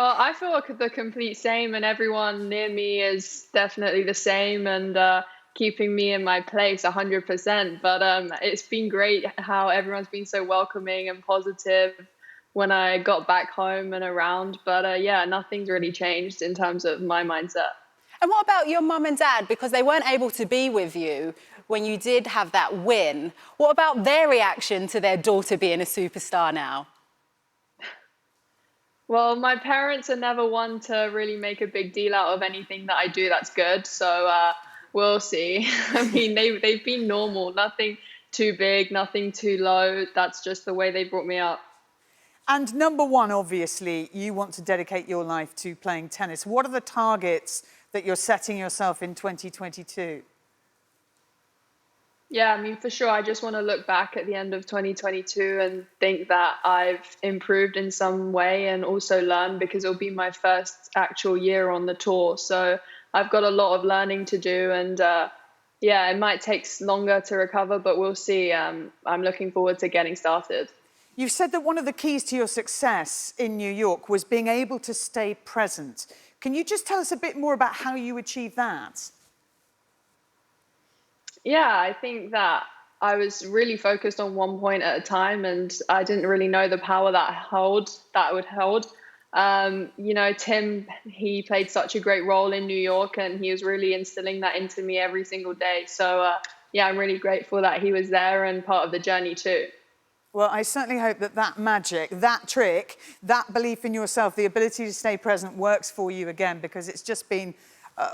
I feel the complete same, and everyone near me is definitely the same and keeping me in my place 100%. But it's been great how everyone's been so welcoming and positive when I got back home and around. But yeah, nothing's really changed in terms of my mindset. And what about your mum and dad? Because they weren't able to be with you when you did have that win. What about their reaction to their daughter being a superstar now? Well, my parents are never one to really make a big deal out of anything that I do that's good. So we'll see. I mean, they've been normal, nothing too big, nothing too low. That's just the way they brought me up. And number one, obviously, you want to dedicate your life to playing tennis. What are the targets that you're setting yourself in 2022? Yeah, I mean, for sure, I just want to look back at the end of 2022 and think that I've improved in some way and also learned, because it'll be my first actual year on the tour. So I've got a lot of learning to do, and yeah, it might take longer to recover, but we'll see. I'm looking forward to getting started. You've said that one of the keys to your success in New York was being able to stay present. Can you just tell us a bit more about how you achieved that? Yeah, I think that I was really focused on one point at a time, and I didn't really know the power that would hold. You know, Tim, he played such a great role in New York, and he was really instilling that into me every single day. So yeah, I'm really grateful that he was there and part of the journey too. Well, I certainly hope that that magic, that trick, that belief in yourself, the ability to stay present works for you again, because it's just been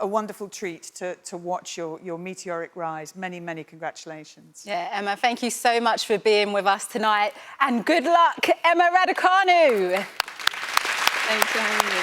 a wonderful treat to watch your meteoric rise. Many, many congratulations. Yeah, Emma, thank you so much for being with us tonight. And good luck, Emma Raducanu. Thanks for having me.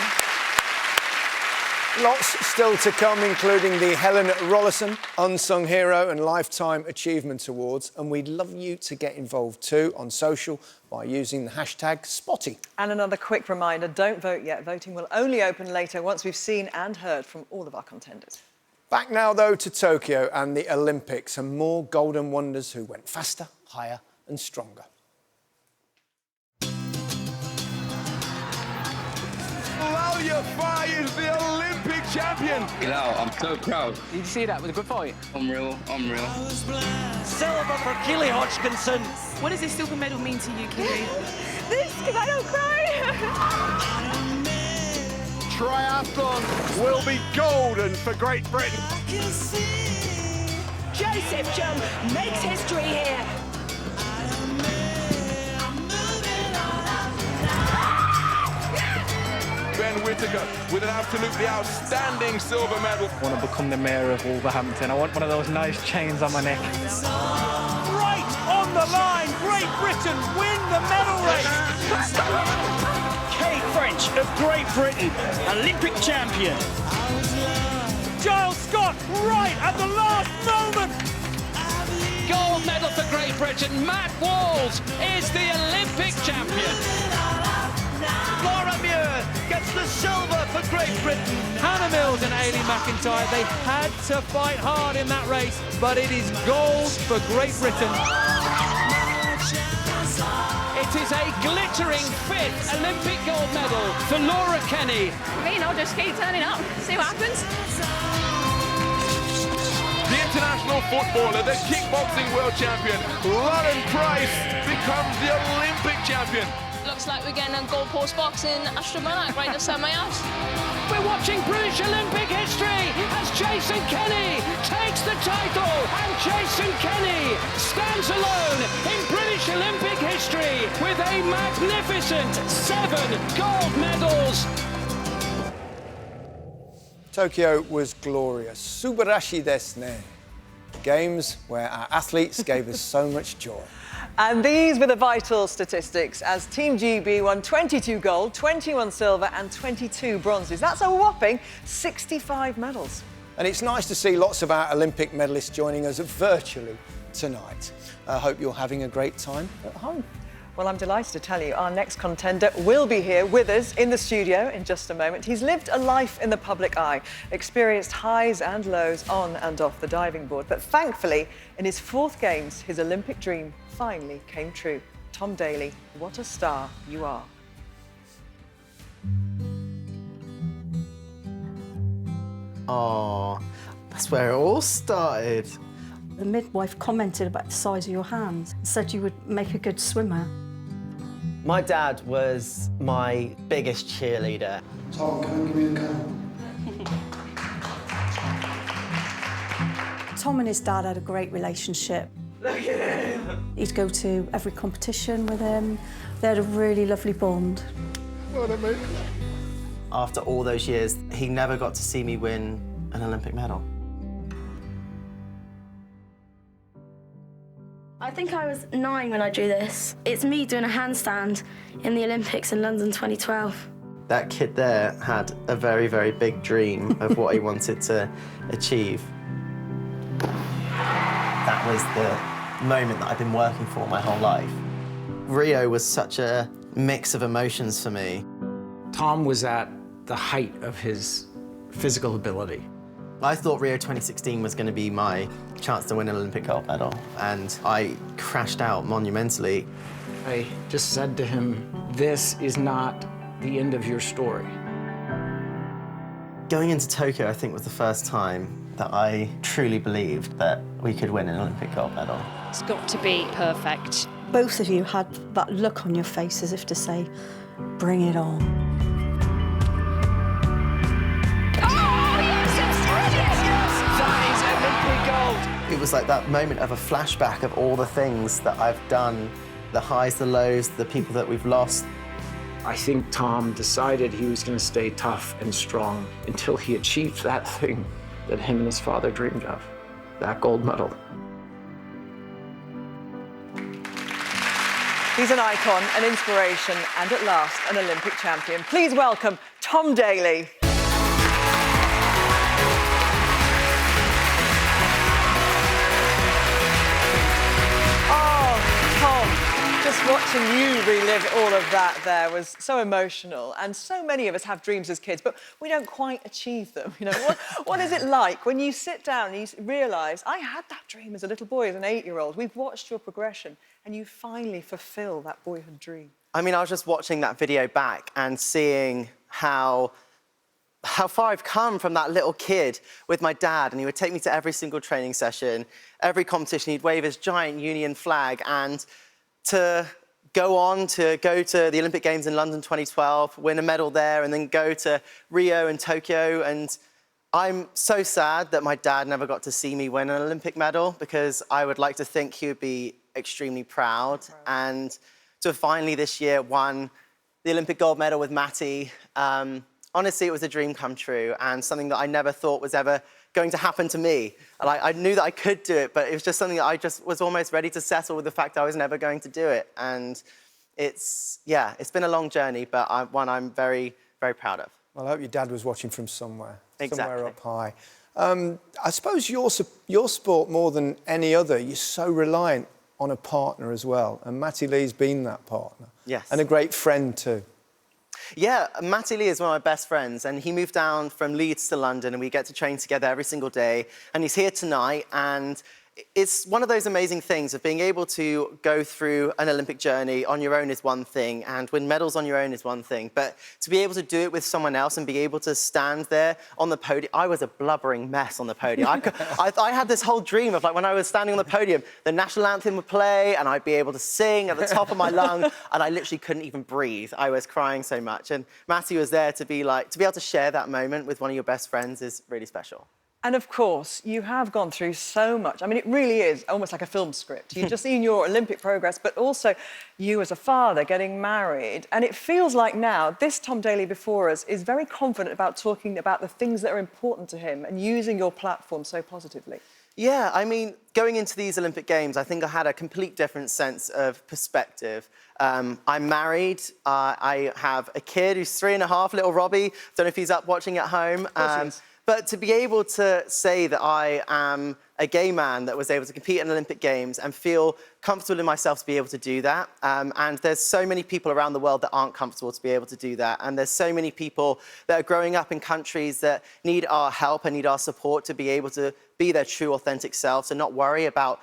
Lots still to come, including the Helen Rollason Unsung Hero and Lifetime Achievement Awards. And we'd love you to get involved too on social by using the hashtag Spotty. And another quick reminder, don't vote yet. Voting will only open later once we've seen and heard from all of our contenders. Back now, though, to Tokyo and the Olympics and more golden wonders who went faster, higher and stronger. Lalufai is the Olympic champion. I'm so proud. Did you see that with a good fight? Unreal. Silver for Keely Hodgkinson. What does this silver medal mean to you, Keely? This, because I don't cry. Triathlon will be golden for Great Britain. Joseph Jump makes history here. Ben Whittaker with an absolutely outstanding silver medal. I want to become the mayor of Wolverhampton. I want one of those nice chains on my neck. Right on the line, Great Britain win the medal race. Kate French of Great Britain, Olympic champion. Giles Scott right at the last moment. Gold medal for Great Britain. Matt Walls is the Olympic champion. Laura Muir gets the silver for Great Britain. Hannah Mills and Ailey McIntyre, they had to fight hard in that race, but it is gold for Great Britain. It is a glittering fifth Olympic gold medal for Laura Kenny. I mean, I'll just keep turning up, see what happens. The international footballer, the kickboxing world champion, Lauren Price, becomes the Olympic champion. Looks like we're getting a goalpost box in Astromonarch right outside my house. We're watching British Olympic history as Jason Kenny takes the title, and Jason Kenny stands alone in British Olympic history with a magnificent 7 gold medals. Tokyo was glorious. Subarashi desu ne. Games where our athletes gave us so much joy. And these were the vital statistics as Team GB won 22 gold, 21 silver and 22 bronzes. That's a whopping 65 medals. And it's nice to see lots of our Olympic medalists joining us virtually tonight. I hope you're having a great time at home. Well, I'm delighted to tell you our next contender will be here with us in the studio in just a moment. He's lived a life in the public eye, experienced highs and lows on and off the diving board. But thankfully, in his 4th Games, his Olympic dream finally came true. Tom Daley, what a star you are. Oh, that's where it all started. The midwife commented about the size of your hands and said you would make a good swimmer. My dad was my biggest cheerleader. Tom, come and give me a go. Tom and his dad had a great relationship. Look at him. He'd go to every competition with him. They had a really lovely bond. What a mate. After all those years, he never got to see me win an Olympic medal. I think I was 9 when I drew this. It's me doing a handstand in the Olympics in London 2012. That kid there had a very, very big dream of what he wanted to achieve. That was the moment that I've been working for my whole life. Rio was such a mix of emotions for me. Tom was at the height of his physical ability. I thought Rio 2016 was going to be my chance to win an Olympic gold medal, and I crashed out monumentally. I just said to him, this is not the end of your story. Going into Tokyo, I think, was the first time that I truly believed that we could win an Olympic gold medal. It's got to be perfect. Both of you had that look on your face as if to say, bring it on. It was like that moment of a flashback of all the things that I've done, the highs, the lows, the people that we've lost. I think Tom decided he was going to stay tough and strong until he achieved that thing that him and his father dreamed of, that gold medal. He's an icon, an inspiration, and at last, an Olympic champion. Please welcome Tom Daley. Just watching you relive all of that there was so emotional, and so many of us have dreams as kids, but we don't quite achieve them. You know, what is it like when you sit down and you realise, I had that dream as a little boy, as an 8-year-old. We've watched your progression, and you finally fulfil that boyhood dream. I mean, I was just watching that video back and seeing how far I've come from that little kid with my dad, and he would take me to every single training session, every competition. He'd wave his giant Union flag, and to go to the Olympic Games in London 2012, win a medal there, and then go to Rio and Tokyo. And I'm so sad that my dad never got to see me win an Olympic medal, because I would like to think he would be extremely proud. And to have finally this year won the Olympic gold medal with Matty, honestly, it was a dream come true, and something that I never thought was ever going to happen to me. I knew that I could do it, but it was just something that I just was almost ready to settle with the fact I was never going to do it. And it's been a long journey, but one I'm very, very proud of. Well, I hope your dad was watching from somewhere. Exactly. Somewhere up high. I suppose your sport, more than any other, you're so reliant on a partner as well. And Matty Lee's been that partner. Yes. And a great friend too. Yeah, Matty Lee is one of my best friends, and he moved down from Leeds to London, and we get to train together every single day. And he's here tonight, and it's one of those amazing things of being able to go through an Olympic journey on your own is one thing, and win medals on your own is one thing, but to be able to do it with someone else and be able to stand there on the podium. I was a blubbering mess on the podium. I had this whole dream of, like, when I was standing on the podium, the national anthem would play and I'd be able to sing at the top of my lung, and I literally couldn't even breathe. I was crying so much, and Matty was there to be able to share that moment with one of your best friends is really special. And of course, you have gone through so much. I mean, it really is almost like a film script. You've just seen your Olympic progress, but also you as a father getting married. And it feels like now, this Tom Daley before us is very confident about talking about the things that are important to him and using your platform so positively. Yeah, I mean, going into these Olympic Games, I think I had a complete different sense of perspective. I'm married. I have a kid who's 3.5, little Robbie. Don't know if he's up watching at home. But to be able to say that I am a gay man that was able to compete in Olympic Games and feel comfortable in myself to be able to do that. And there's so many people around the world that aren't comfortable to be able to do that. And there's so many people that are growing up in countries that need our help and need our support to be able to be their true, authentic selves and not worry about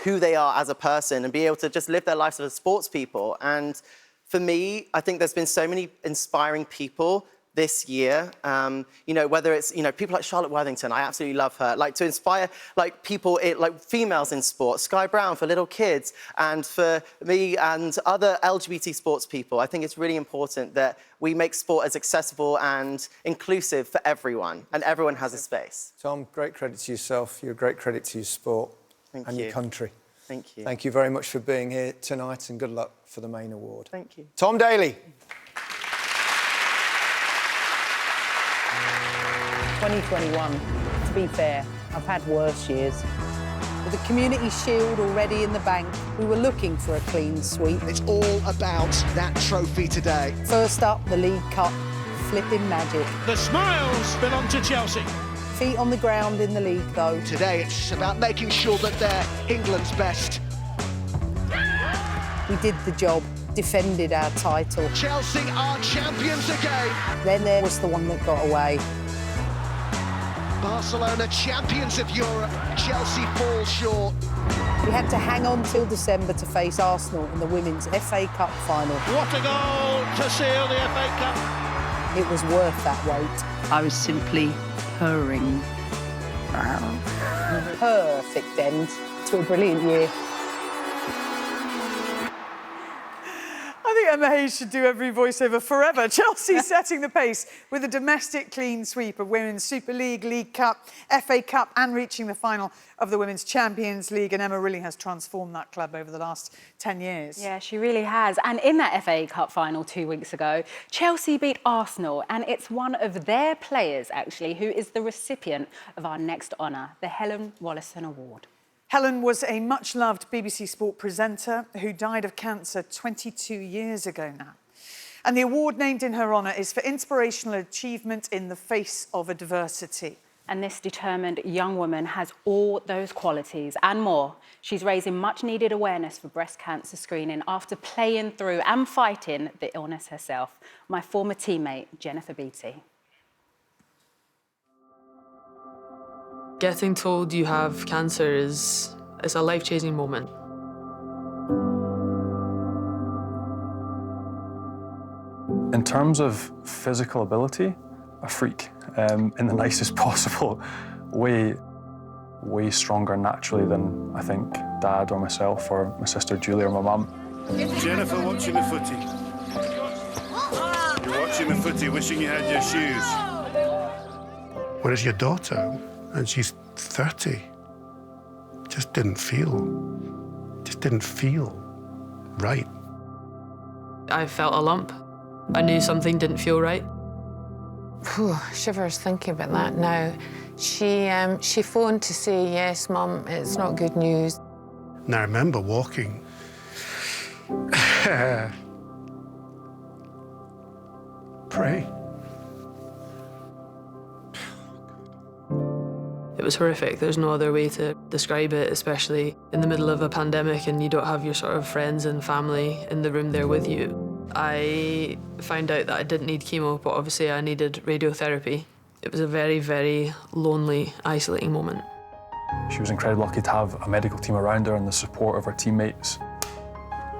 who they are as a person and be able to just live their lives as sports people. And for me, I think there's been so many inspiring people this year, whether it's, people like Charlotte Worthington, I absolutely love her, to inspire, people, females in sport, Sky Brown for little kids, and for me and other LGBT sports people. I think it's really important that we make sport as accessible and inclusive for everyone, and everyone has a space. Tom, great credit to yourself. You're a great credit to your sport and your country. Thank you. Thank you very much for being here tonight, and good luck for the main award. Thank you. Tom Daley. 2021, to be fair, I've had worse years. With the Community Shield already in the bank, we were looking for a clean sweep. It's all about that trophy today. First up, the League Cup, flipping magic. The smiles belong to Chelsea. Feet on the ground in the league, though. Today, it's about making sure that they're England's best. We did the job, defended our title. Chelsea are champions again. Then there was the one that got away. Barcelona champions of Europe. Chelsea fall short. We had to hang on till December to face Arsenal in the Women's FA Cup final. What a goal to seal the FA Cup. It was worth that wait. I was simply purring. Perfect end to a brilliant year. I think Emma Hayes should do every voiceover forever. Chelsea setting the pace with a domestic clean sweep of Women's Super League, League Cup, FA Cup, and reaching the final of the Women's Champions League. And Emma really has transformed that club over the last 10 years. Yeah, she really has. And in that FA Cup final 2 weeks ago, Chelsea beat Arsenal, and it's one of their players, actually, who is the recipient of our next honour, the Helen Wallison Award. Helen was a much-loved BBC Sport presenter who died of cancer 22 years ago now. And the award named in her honour is for inspirational achievement in the face of adversity. And this determined young woman has all those qualities and more. She's raising much-needed awareness for breast cancer screening after playing through and fighting the illness herself. My former teammate, Jennifer Beattie. Getting told you have cancer is a life-changing moment. In terms of physical ability, a freak, in the nicest possible way. Way stronger naturally than I think Dad or myself or my sister Julie or my mum. Jennifer watching the footy. You're watching the footy, wishing you had your shoes. Whereas your daughter, and she's 30, just didn't feel right. I felt a lump. I knew something didn't feel right. Whew, shivers thinking about that now. She phoned to say, yes, Mum, it's not good news. And I remember walking. Pray. It was horrific. There's no other way to describe it, especially in the middle of a pandemic and you don't have your sort of friends and family in the room there with you. I found out that I didn't need chemo, but obviously I needed radiotherapy. It was a very, very lonely, isolating moment. She was incredibly lucky to have a medical team around her and the support of her teammates.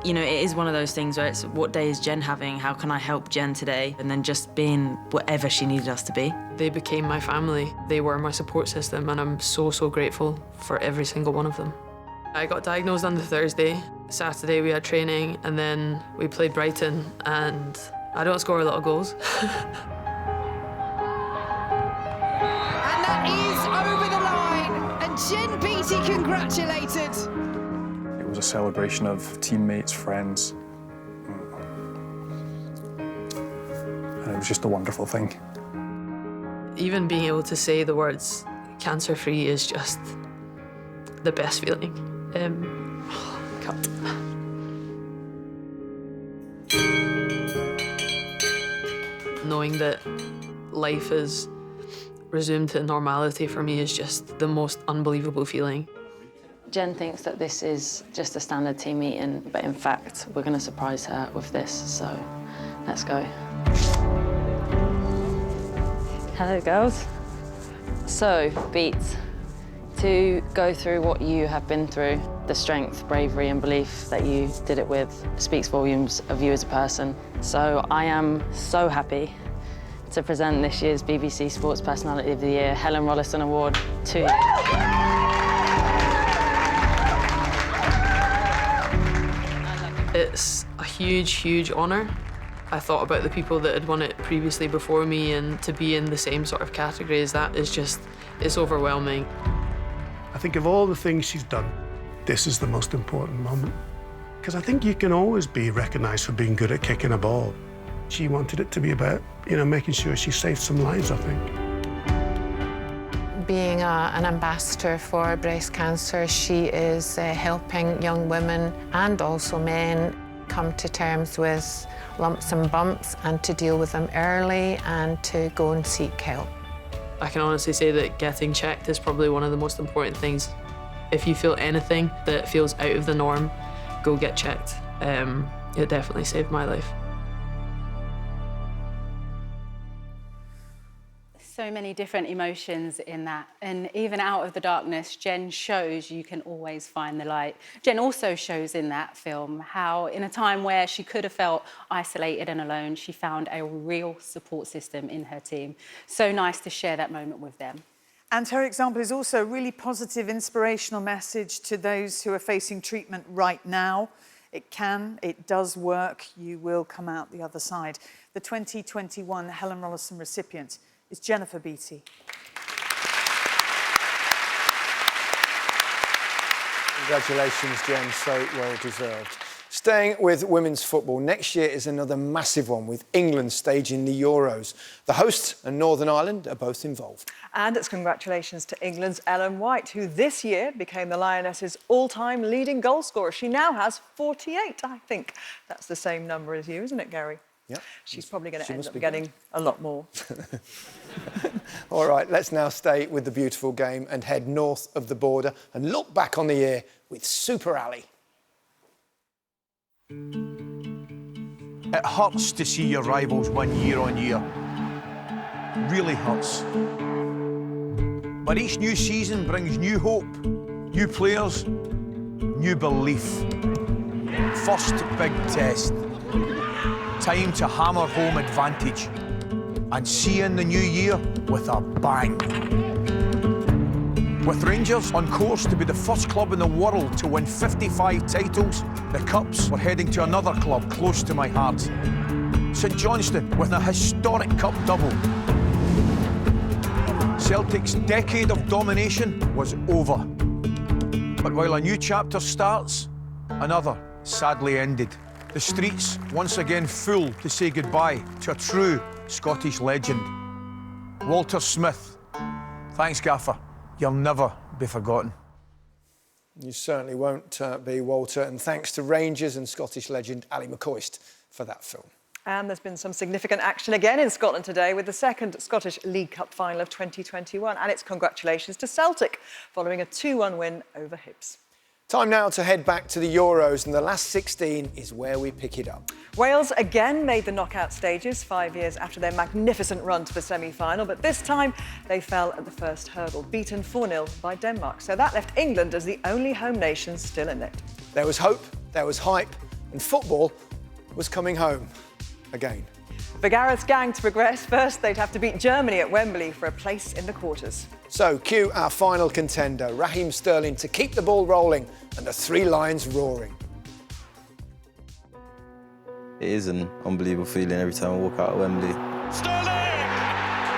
You know, it is one of those things where it's, what day is Jen having? How can I help Jen today? And then just being whatever she needed us to be. They became my family. They were my support system, and I'm so, so grateful for every single one of them. I got diagnosed on the Thursday. Saturday we had training, and then we played Brighton, and I don't score a lot of goals. And that is over the line, and Jen Beattie congratulated. It was a celebration of teammates, friends, and it was just a wonderful thing. Even being able to say the words cancer-free is just the best feeling. Knowing that life has resumed to normality for me is just the most unbelievable feeling. Jen thinks that this is just a standard team meeting, but in fact, we're going to surprise her with this, so let's go. Hello, girls. So, Beats, to go through what you have been through, the strength, bravery, and belief that you did it with speaks volumes of you as a person. So I am so happy to present this year's BBC Sports Personality of the Year Helen Rollison Award to you. It's a huge, huge honour. I thought about the people that had won it previously before me, and to be in the same sort of category as that is just, it's overwhelming. I think of all the things she's done, this is the most important moment. Because I think you can always be recognised for being good at kicking a ball. She wanted it to be about, you know, making sure she saved some lives, I think. Being an ambassador for breast cancer, she is helping young women and also men come to terms with lumps and bumps and to deal with them early and to go and seek help. I can honestly say that getting checked is probably one of the most important things. If you feel anything that feels out of the norm, go get checked. It definitely saved my life. So many different emotions in that, and even out of the darkness, Jen shows you can always find the light. Jen also shows in that film how in a time where she could have felt isolated and alone, she found a real support system in her team. So nice to share that moment with them. And her example is also a really positive, inspirational message to those who are facing treatment right now. It does work, you will come out the other side. The 2021 Helen Rollison recipient is Jennifer Beattie. Congratulations, Jen, so well deserved. Staying with women's football, next year is another massive one with England staging the Euros. The hosts and Northern Ireland are both involved. And it's congratulations to England's Ellen White, who this year became the Lionesses' all-time leading goal scorer. She now has 48, I think. That's the same number as you, isn't it, Gary? Yep. She's probably going to end up getting a lot more. All right, let's now stay with the beautiful game and head north of the border and look back on the year with Super Ali. It hurts to see your rivals win year on year. Really hurts. But each new season brings new hope, new players, new belief. First big test. time to hammer home advantage and see in the new year with a bang. With Rangers on course to be the first club in the world to win 55 titles, the Cups were heading to another club close to my heart. St Johnstone with a historic Cup double. Celtic's decade of domination was over. But while a new chapter starts, another sadly ended. The streets once again full to say goodbye to a true Scottish legend. Walter Smith. Thanks, Gaffer. You'll never be forgotten. You certainly won't be, Walter, and thanks to Rangers and Scottish legend Ally McCoist for that film. And there's been some significant action again in Scotland today with the second Scottish League Cup final of 2021. And it's congratulations to Celtic following a 2-1 win over Hibs. Time now to head back to the Euros, and the last 16 is where we pick it up. Wales again made the knockout stages 5 years after their magnificent run to the semi-final, but this time they fell at the first hurdle, beaten 4-0 by Denmark. So that left England as the only home nation still in it. There was hope, there was hype, and football was coming home again. For Gareth's gang to progress, first they'd have to beat Germany at Wembley for a place in the quarters. So cue our final contender, Raheem Sterling, to keep the ball rolling and the Three Lions roaring. It is an unbelievable feeling every time I walk out of Wembley. Sterling!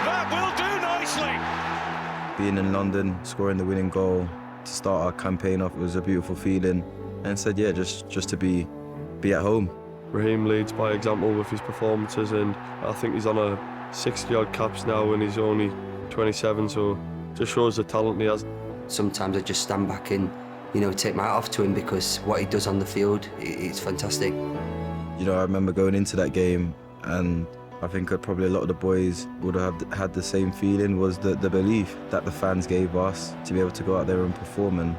That will do nicely! Being in London, scoring the winning goal to start our campaign off was a beautiful feeling. And said, yeah, just to be at home. Raheem leads by example with his performances, and I think he's on a 60-odd caps now and he's only 27, so just shows the talent he has. Sometimes I just stand back and, take my hat off to him because what he does on the field, it's fantastic. I remember going into that game, and I think probably a lot of the boys would have had the same feeling, was the belief that the fans gave us to be able to go out there and perform. And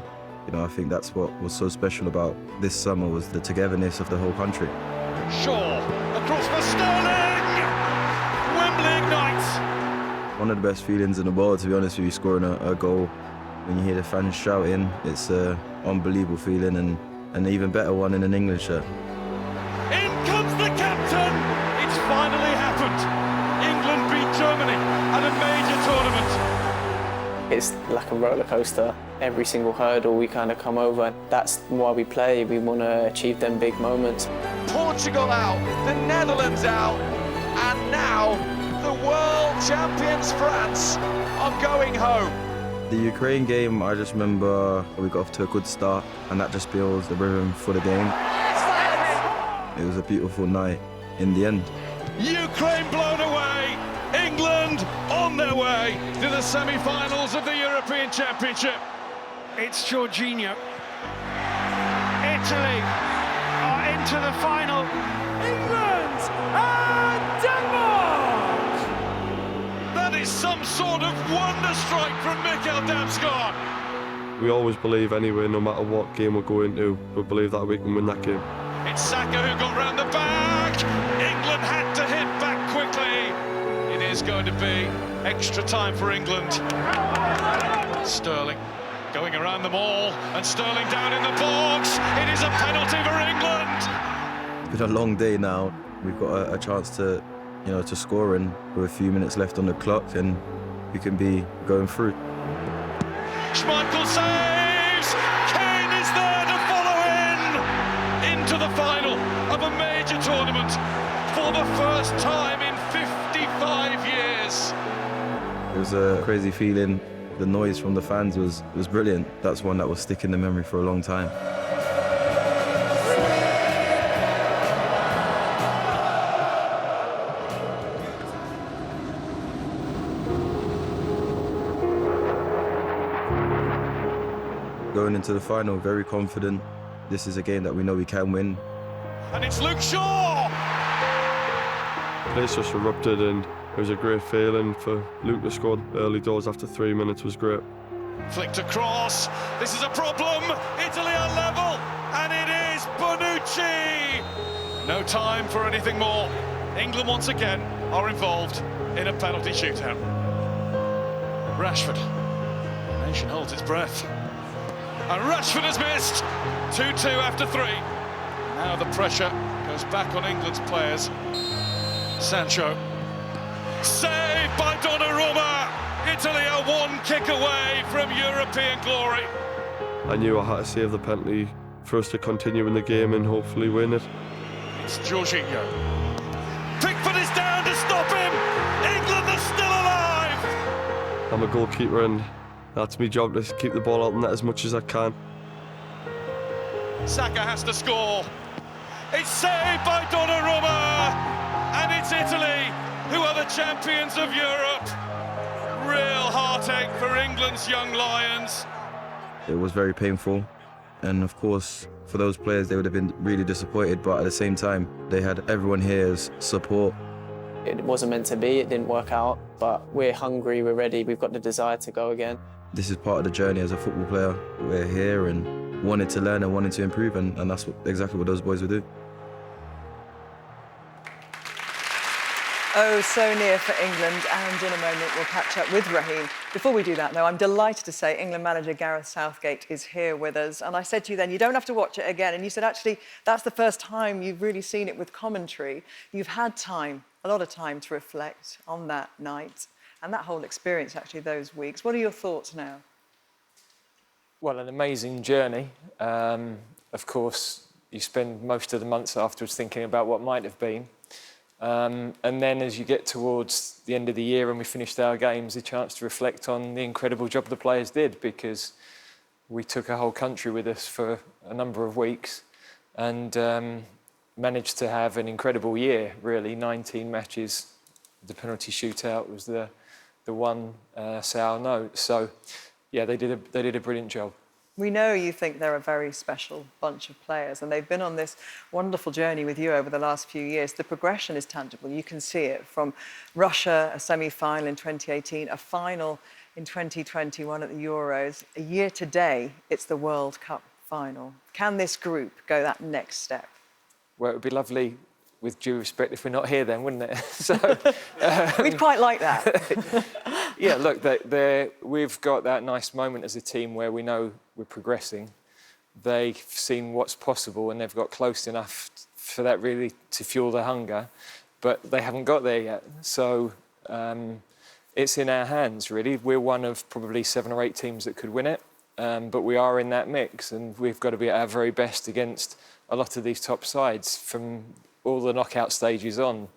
I think that's what was so special about this summer, was the togetherness of the whole country. Shaw, across for Sterling! Wembley ignites! One of the best feelings in the world, to be honest with you, scoring a goal. When you hear the fans shouting, it's an unbelievable feeling, and an even better one in an England shirt. In comes the captain! It's finally happened! England beat Germany at a major tournament. It's like a roller coaster. Every single hurdle we kind of come over. That's why we play. We want to achieve them big moments. Portugal out, the Netherlands out, and now the world champions France are going home. The Ukraine game, I just remember we got off to a good start, and that just builds the rhythm for the game. It was a beautiful night in the end. Ukraine blown away, England on their way to the semi-finals of the European Championship. It's Jorginho. Italy are into the final. England and Denmark! That is some sort of wonder strike from Mikkel Damsgaard. We always believe anyway, no matter what game we go into, we believe that we can win that game. It's Saka who got round the back. England had to hit back quickly. It is going to be extra time for England. Sterling going around them all, and Sterling down in the box. It is a penalty for England. It's been a long day now. We've got a chance to, to score in with a few minutes left on the clock, and we can be going through. Schmeichel saves. Kane is there to follow into the final of a major tournament for the first time in 55 years. It was a crazy feeling. The noise from the fans was brilliant. That's one that will stick in the memory for a long time. Going into the final, very confident. This is a game that we know we can win. And it's Luke Shaw! The place just erupted, and it was a great feeling for Luke to score early doors after 3 minutes was great. Flicked across. This is a problem. Italy are level, and it is Bonucci. No time for anything more. England once again are involved in a penalty shootout. Rashford. The nation holds its breath. And Rashford has missed. 2-2 after 3. Now the pressure goes back on England's players. Sancho. Saved by Donnarumma! Italy are one kick away from European glory. I knew I had to save the penalty for us to continue in the game and hopefully win it. It's Jorginho. Pickford is down to stop him! England are still alive! I'm a goalkeeper and that's my job to keep the ball out in net as much as I can. Saka has to score. It's saved by Donnarumma! And it's Italy who are the champions of Europe. Real heartache for England's young Lions. It was very painful, and of course, for those players, they would have been really disappointed, but at the same time, they had everyone here's support. It wasn't meant to be, it didn't work out, but we're hungry, we're ready, we've got the desire to go again. This is part of the journey as a football player. We're here and wanted to learn and wanted to improve, and that's exactly what those boys would do. Oh, so near for England, and in a moment we'll catch up with Raheem. Before we do that, though, I'm delighted to say England manager Gareth Southgate is here with us. And I said to you then, you don't have to watch it again. And you said, actually, that's the first time you've really seen it with commentary. You've had time, a lot of time to reflect on that night and that whole experience, actually, those weeks. What are your thoughts now? Well, an amazing journey. Of course, you spend most of the months afterwards thinking about what might have been. And then as you get towards the end of the year and we finished our games, a chance to reflect on the incredible job the players did, because we took a whole country with us for a number of weeks and managed to have an incredible year, really. 19 matches. The penalty shootout was the one sour note. So, yeah, they did a brilliant job. We know you think they're a very special bunch of players, and they've been on this wonderful journey with you over the last few years. The progression is tangible. You can see it from Russia, a semi-final in 2018, a final in 2021 at the Euros. A year today, it's the World Cup final. Can this group go that next step? Well, it would be lovely, with due respect, if we're not here then, wouldn't it? So, we'd quite like that. Yeah, look, we've got that nice moment as a team where we know we're progressing. They've seen what's possible and they've got close enough for that really to fuel the hunger, but they haven't got there yet. So it's in our hands, really. We're one of probably 7 or 8 teams that could win it, but we are in that mix and we've got to be at our very best against a lot of these top sides from all the knockout stages on.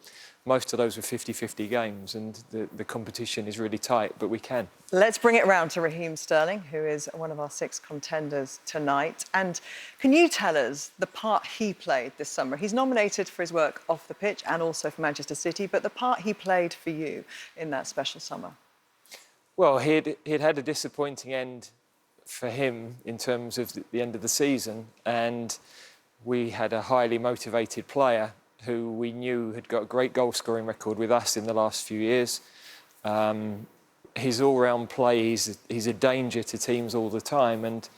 Most of those were 50-50 games and the competition is really tight, but we can. Let's bring it round to Raheem Sterling, who is one of our 6 contenders tonight. And can you tell us the part he played this summer? He's nominated for his work off the pitch and also for Manchester City, but the part he played for you in that special summer? Well, he'd had a disappointing end for him in terms of the end of the season, and we had a highly motivated player who we knew had got a great goal-scoring record with us in the last few years. His all-round play, he's a danger to teams all the time, and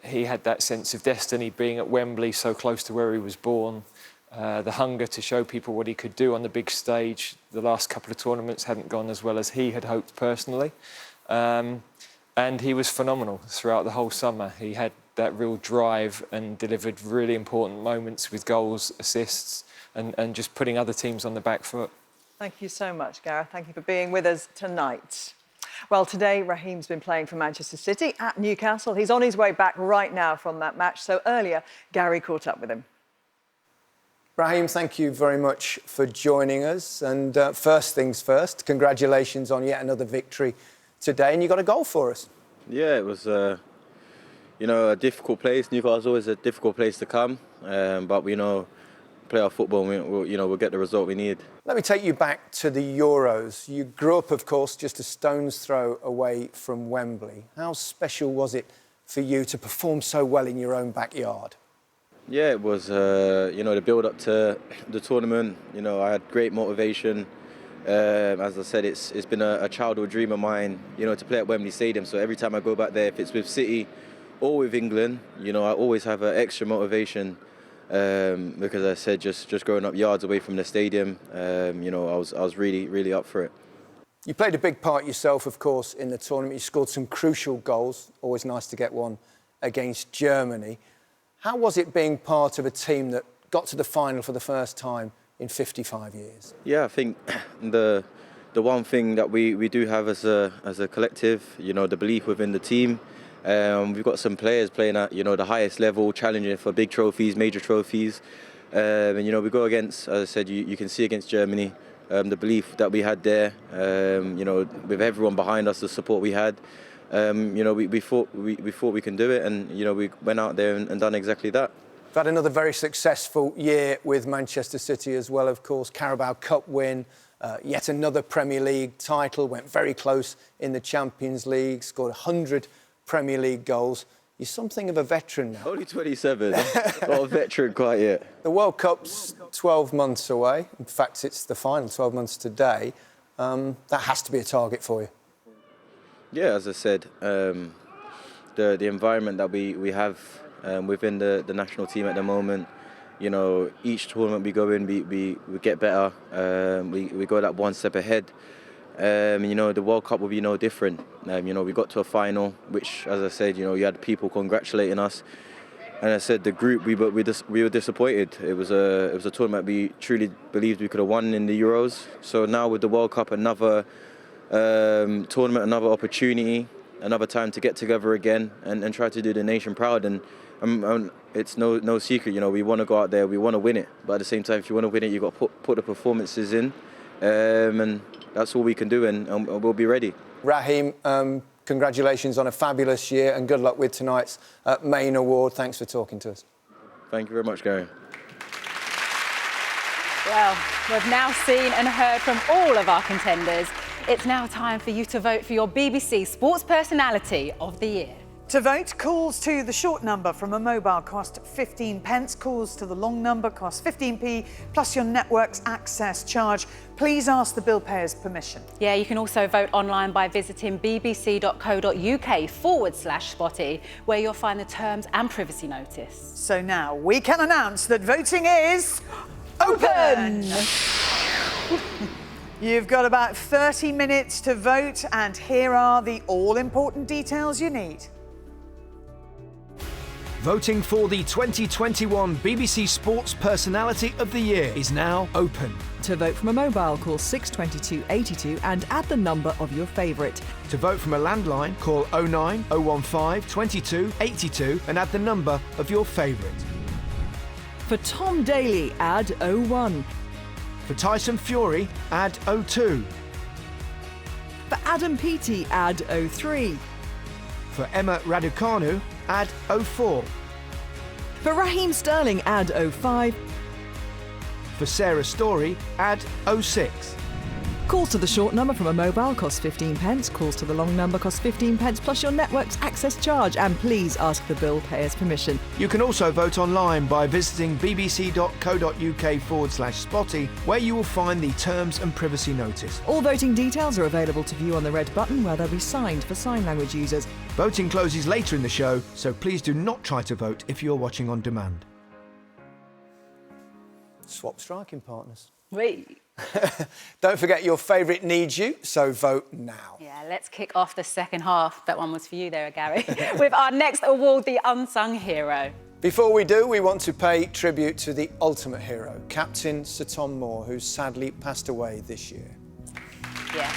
he had that sense of destiny being at Wembley, so close to where he was born, the hunger to show people what he could do on the big stage. The last couple of tournaments hadn't gone as well as he had hoped personally. And he was phenomenal throughout the whole summer. He had that real drive and delivered really important moments with goals, assists, and just putting other teams on the back foot. Thank you so much, Gareth. Thank you for being with us tonight. Well, today, Raheem's been playing for Manchester City at Newcastle. He's on his way back right now from that match. So earlier, Gary caught up with him. Raheem, thank you very much for joining us. And first things first, congratulations on yet another victory today. And you got a goal for us. Yeah, it was... you know, a difficult place. Newcastle is always a difficult place to come, but we play our football and we'll get the result we need. Let me take you back to the Euros. You grew up, of course, just a stone's throw away from Wembley. How special was it for you to perform so well in your own backyard? Yeah, it was, the build-up to the tournament. I had great motivation. As I said, it's been a childhood dream of mine, to play at Wembley Stadium. So every time I go back there, if it's with City or with England, I always have an extra motivation because I said just growing up yards away from the stadium, I was really, really up for it. You played a big part yourself, of course, in the tournament. You scored some crucial goals. Always nice to get one against Germany. How was it being part of a team that got to the final for the first time in 55 years? Yeah, I think the one thing that we do have as a collective, you know, the belief within the team. We've got some players playing at, you know, the highest level, challenging for big trophies, major trophies. And, you know, we go against, as I said, you can see against Germany, the belief that we had there, you know, with everyone behind us, the support we had. You know, we thought we can do it, and, you know, we went out there and done exactly that. We've had another very successful year with Manchester City as well, of course. Carabao Cup win, yet another Premier League title, went very close in the Champions League, scored 100 Premier League goals. You're something of a veteran now. Only 27, not a veteran quite yet. The World Cup's 12 months away. In fact, it's the final, 12 months today. That has to be a target for you. Yeah, as I said, the environment that we have within the national team at the moment, you know, each tournament we go in, we get better. We go that one step ahead. You know, the World Cup will be no different. You know, we got to a final, which, as I said, you know, you had people congratulating us. And I said, the group, we were disappointed. It was a tournament we truly believed we could have won in the Euros. So now with the World Cup, another tournament, another opportunity, another time to get together again and try to do the nation proud. And it's no secret, you know, we want to go out there, we want to win it. But at the same time, if you want to win it, you've got to put the performances in. And that's all we can do, and we'll be ready. Raheem, congratulations on a fabulous year, and good luck with tonight's main award. Thanks for talking to us. Thank you very much, Gary. Well, we've now seen and heard from all of our contenders. It's now time for you to vote for your BBC Sports Personality of the Year. To vote, calls to the short number from a mobile cost 15 pence. Calls to the long number cost 15p plus your network's access charge. Please ask the bill payer's permission. Yeah, you can also vote online by visiting bbc.co.uk/spotty, where you'll find the terms and privacy notice. So now we can announce that voting is open! You've got about 30 minutes to vote, and here are the all-important details you need. Voting for the 2021 BBC Sports Personality of the Year is now open. To vote from a mobile, call 62282 and add the number of your favourite. To vote from a landline, call 09 015 22 82 and add the number of your favourite. For Tom Daley, add 01. For Tyson Fury, add 02. For Adam Peaty, add 03. For Emma Raducanu, add 04. For Raheem Sterling, add 05. For Sarah Story, add 06. Calls to the short number from a mobile cost 15 pence. Calls to the long number cost 15 pence plus your network's access charge. And please ask the bill payer's permission. You can also vote online by visiting bbc.co.uk/spotty, where you will find the terms and privacy notice. All voting details are available to view on the red button, where they'll be signed for sign language users. Voting closes later in the show, so please do not try to vote if you're watching on demand. Swap striking partners. Wait. Don't forget your favourite needs you, so vote now. Yeah, let's kick off the second half. That one was for you there, Gary. With our next award, the Unsung Hero. Before we do, we want to pay tribute to the ultimate hero, Captain Sir Tom Moore, who sadly passed away this year. Yes.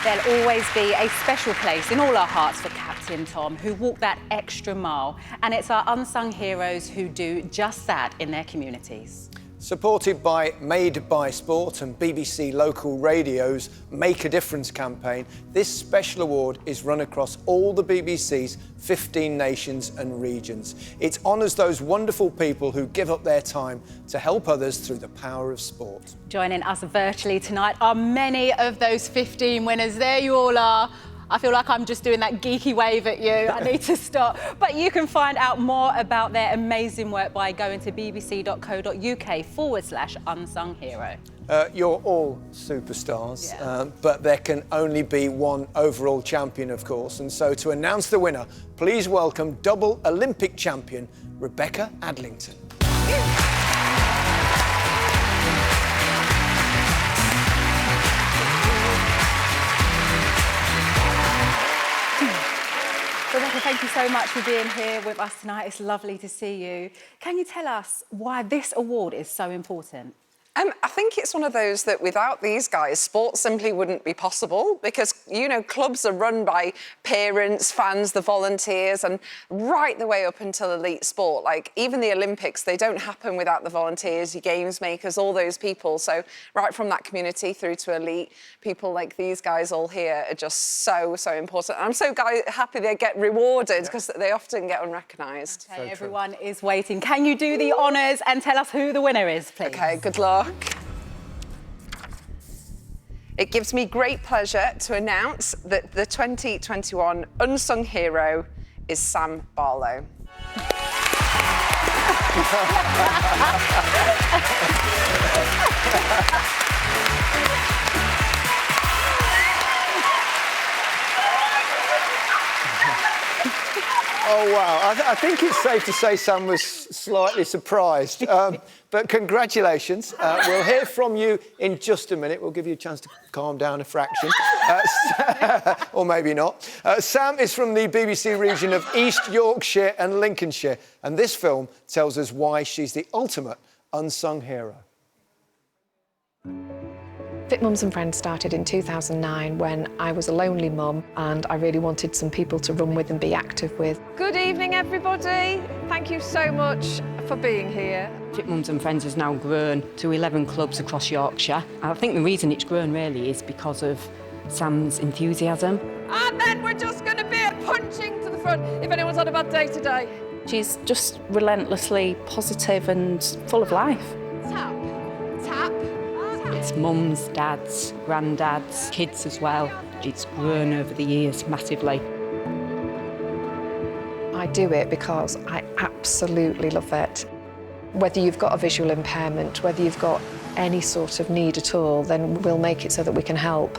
There'll always be a special place in all our hearts for Captain Tom, who walked that extra mile. And it's our unsung heroes who do just that in their communities. Supported by Made by Sport and BBC Local Radio's Make a Difference campaign, this special award is run across all the BBC's 15 nations and regions. It honours those wonderful people who give up their time to help others through the power of sport. Joining us virtually tonight are many of those 15 winners. There you all are. I feel like I'm just doing that geeky wave at you. I need to stop. But you can find out more about their amazing work by going to bbc.co.uk/unsung hero. You're all superstars, but there can only be one overall champion, of course. And so to announce the winner, please welcome double Olympic champion, Rebecca Adlington. Rebecca, thank you so much for being here with us tonight. It's lovely to see you. Can you tell us why this award is so important? I think it's one of those that without these guys, sport simply wouldn't be possible because, you know, clubs are run by parents, fans, the volunteers, and right the way up until elite sport. Like, even the Olympics, they don't happen without the volunteers, your games makers, all those people. So right from that community through to elite, people like these guys all here are just so, so important. And I'm so happy they get rewarded because they often get unrecognised. Okay, everyone is waiting. Can you do the honours and tell us who the winner is, please? Okay, good luck. It gives me great pleasure to announce that the 2021 Unsung Hero is Sam Barlow. Oh, wow. I think it's safe to say Sam was slightly surprised. But congratulations. We'll hear from you in just a minute. We'll give you a chance to calm down a fraction. Or maybe not. Sam is from the BBC region of East Yorkshire and Lincolnshire. And this film tells us why she's the ultimate unsung hero. Fit Mums and Friends started in 2009 when I was a lonely mum and I really wanted some people to run with and be active with. Good evening, everybody. Thank you so much for being here. Fit Mums and Friends has now grown to 11 clubs across Yorkshire. I think the reason it's grown really is because of Sam's enthusiasm. And then we're just going to be punching to the front if anyone's had a bad day today. She's just relentlessly positive and full of life. Tap, tap. It's mums, dads, granddads, kids as well. It's grown over the years massively. I do it because I absolutely love it. Whether you've got a visual impairment, whether you've got any sort of need at all, then we'll make it so that we can help.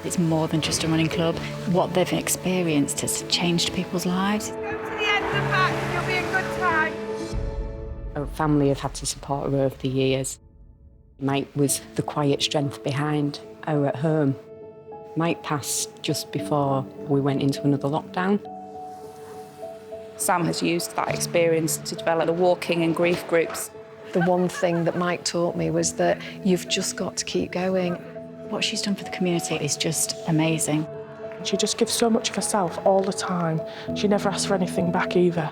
It's more than just a running club. What they've experienced has changed people's lives. Go to the end and back and you'll be in good time. Her family have had to support her over the years. Mike was the quiet strength behind her at home. Mike passed just before we went into another lockdown. Sam has used that experience to develop the walking and grief groups. The one thing that Mike taught me was that you've just got to keep going. What she's done for the community is just amazing. She just gives so much of herself all the time. She never asks for anything back either.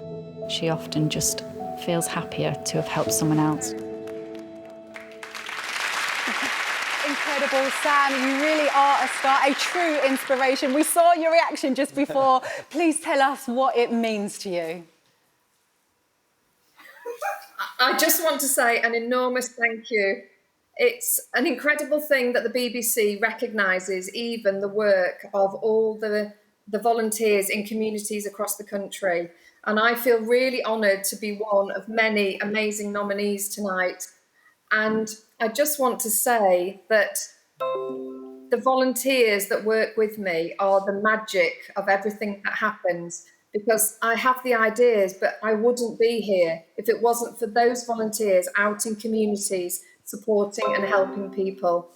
She often just feels happier to have helped someone else. Incredible, Sam. You really are a star, a true inspiration. We saw your reaction just before. Please tell us what it means to you. I just want to say an enormous thank you. It's an incredible thing that the BBC recognises even the work of all the volunteers in communities across the country. And I feel really honoured to be one of many amazing nominees tonight. And I just want to say that the volunteers that work with me are the magic of everything that happens, because I have the ideas, but I wouldn't be here if it wasn't for those volunteers out in communities supporting and helping people.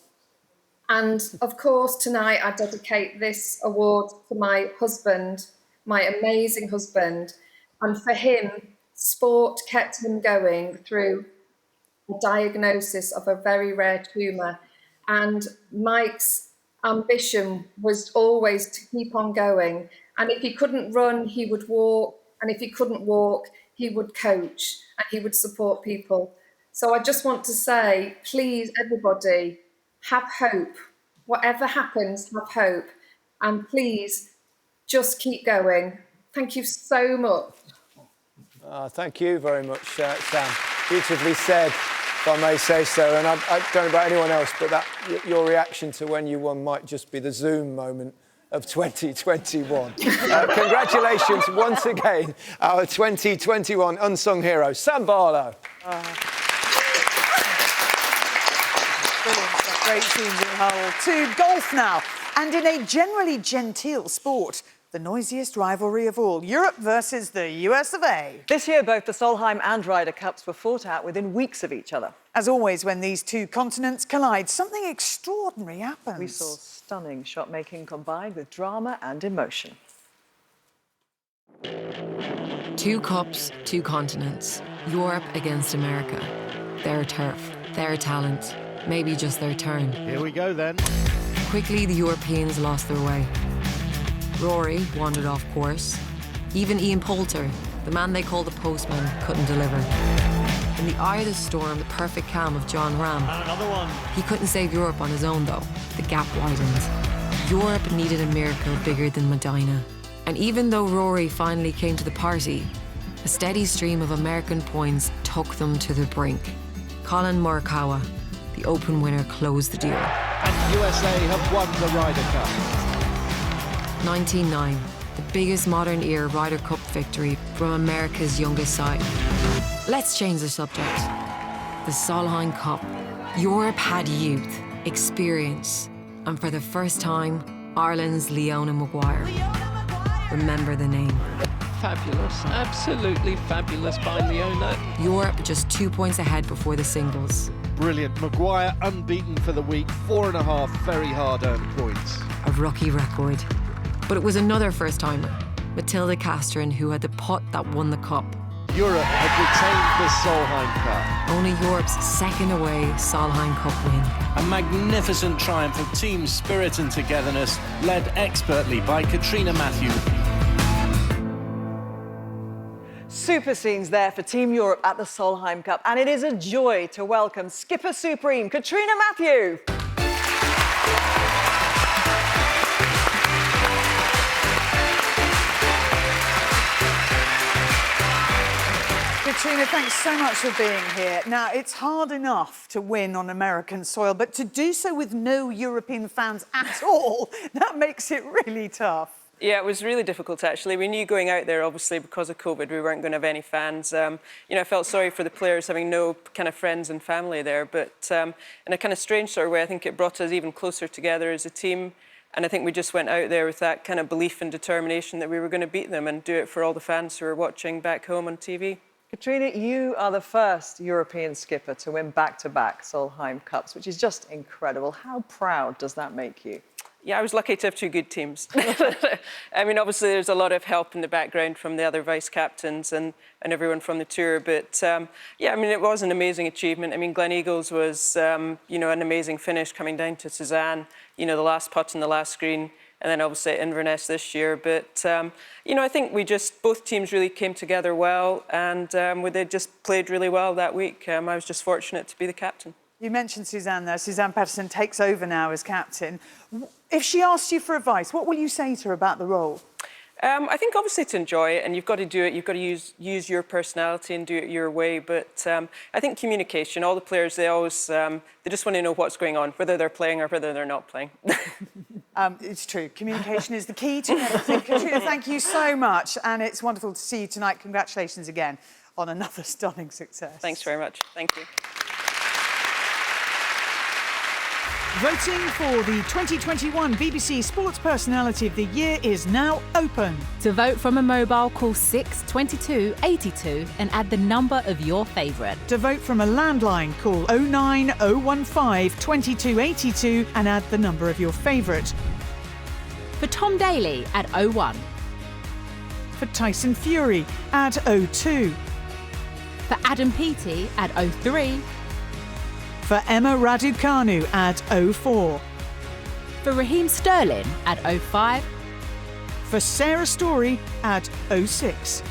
And of course, tonight I dedicate this award to my husband, my amazing husband. And for him, sport kept him going through a diagnosis of a very rare tumour. And Mike's ambition was always to keep on going. And if he couldn't run, he would walk. And if he couldn't walk, he would coach and he would support people. So I just want to say, please, everybody, have hope. Whatever happens, have hope. And please, just keep going. Thank you so much. Thank you very much, Sam. Beautifully said, if I may say so. And I don't know about anyone else, but that your reaction to when you won might just be the Zoom moment of 2021. Congratulations once again, our 2021 Unsung Hero, Sam Barlow. Brilliant. Great scenes in Hull. To golf now. And in a generally genteel sport, the noisiest rivalry of all, Europe versus the US of A. This year, both the Solheim and Ryder Cups were fought out within weeks of each other. As always, when these two continents collide, something extraordinary happens. We saw stunning shot-making combined with drama and emotion. Two cups, two continents. Europe against America. Their turf, their talent, maybe just their turn. Here we go then. Quickly, the Europeans lost their way. Rory wandered off course. Even Ian Poulter, the man they called the postman, couldn't deliver. In the eye of the storm, the perfect calm of John Ram. And another one. He couldn't save Europe on his own, though. The gap widened. Europe needed a miracle bigger than Medina. And even though Rory finally came to the party, a steady stream of American points took them to the brink. Colin Morikawa, the Open winner, closed the deal. And USA have won the Ryder Cup. 1909, the biggest modern era Ryder Cup victory from America's youngest side. Let's change the subject. The Solheim Cup. Europe had youth, experience, and for the first time, Ireland's Leona Maguire. Remember the name. Fabulous, absolutely fabulous by Leona. Europe just 2 points ahead before the singles. Brilliant. Maguire unbeaten for the week, 4.5 very hard-earned points. A rookie record. But it was another first-timer, Matilda Castren, who had the putt that won the cup. Europe had retained the Solheim Cup. Only Europe's second away Solheim Cup win. A magnificent triumph of team spirit and togetherness, led expertly by Katrina Matthew. Super scenes there for Team Europe at the Solheim Cup, and it is a joy to welcome Skipper Supreme Katrina Matthew. Katrina, thanks so much for being here. Now, it's hard enough to win on American soil, but to do so with no European fans at all, that makes it really tough. Yeah, it was really difficult, actually. We knew going out there, obviously, because of COVID, we weren't going to have any fans. You know, I felt sorry for the players having no kind of friends and family there, but in a kind of strange sort of way, I think it brought us even closer together as a team. And I think we just went out there with that kind of belief and determination that we were going to beat them and do it for all the fans who were watching back home on TV. Katrina, you are the first European skipper to win back-to-back Solheim Cups, which is just incredible. How proud does that make you? Yeah, I was lucky to have two good teams. I mean, obviously, there's a lot of help in the background from the other vice-captains and everyone from the tour. But, yeah, I mean, it was an amazing achievement. I mean, Glen Eagles was, you know, an amazing finish coming down to Suzanne, you know, the last putt on the last green, and then obviously at Inverness this year. But, you know, I think both teams really came together well, and they just played really well that week. I was just fortunate to be the captain. You mentioned Suzanne there. Suzanne Petterson takes over now as captain. If she asked you for advice, what will you say to her about the role? I think obviously to enjoy it, and you've got to do it. You've got to use your personality and do it your way. But I think communication. All the players, they always they just want to know what's going on, whether they're playing or whether they're not playing. It's true. Communication is the key to everything. Katrina, thank you so much, and it's wonderful to see you tonight. Congratulations again on another stunning success. Thanks very much. Thank you. Voting for the 2021 BBC Sports Personality of the Year is now open. To vote from a mobile, call 62282 and add the number of your favourite. To vote from a landline, call 09015 2282 and add the number of your favourite. For Tom Daly, add 01. For Tyson Fury, add 02. For Adam Peaty, add 03. For Emma Raducanu, add 04. For Raheem Sterling, add 05. For Sarah Story, add 06.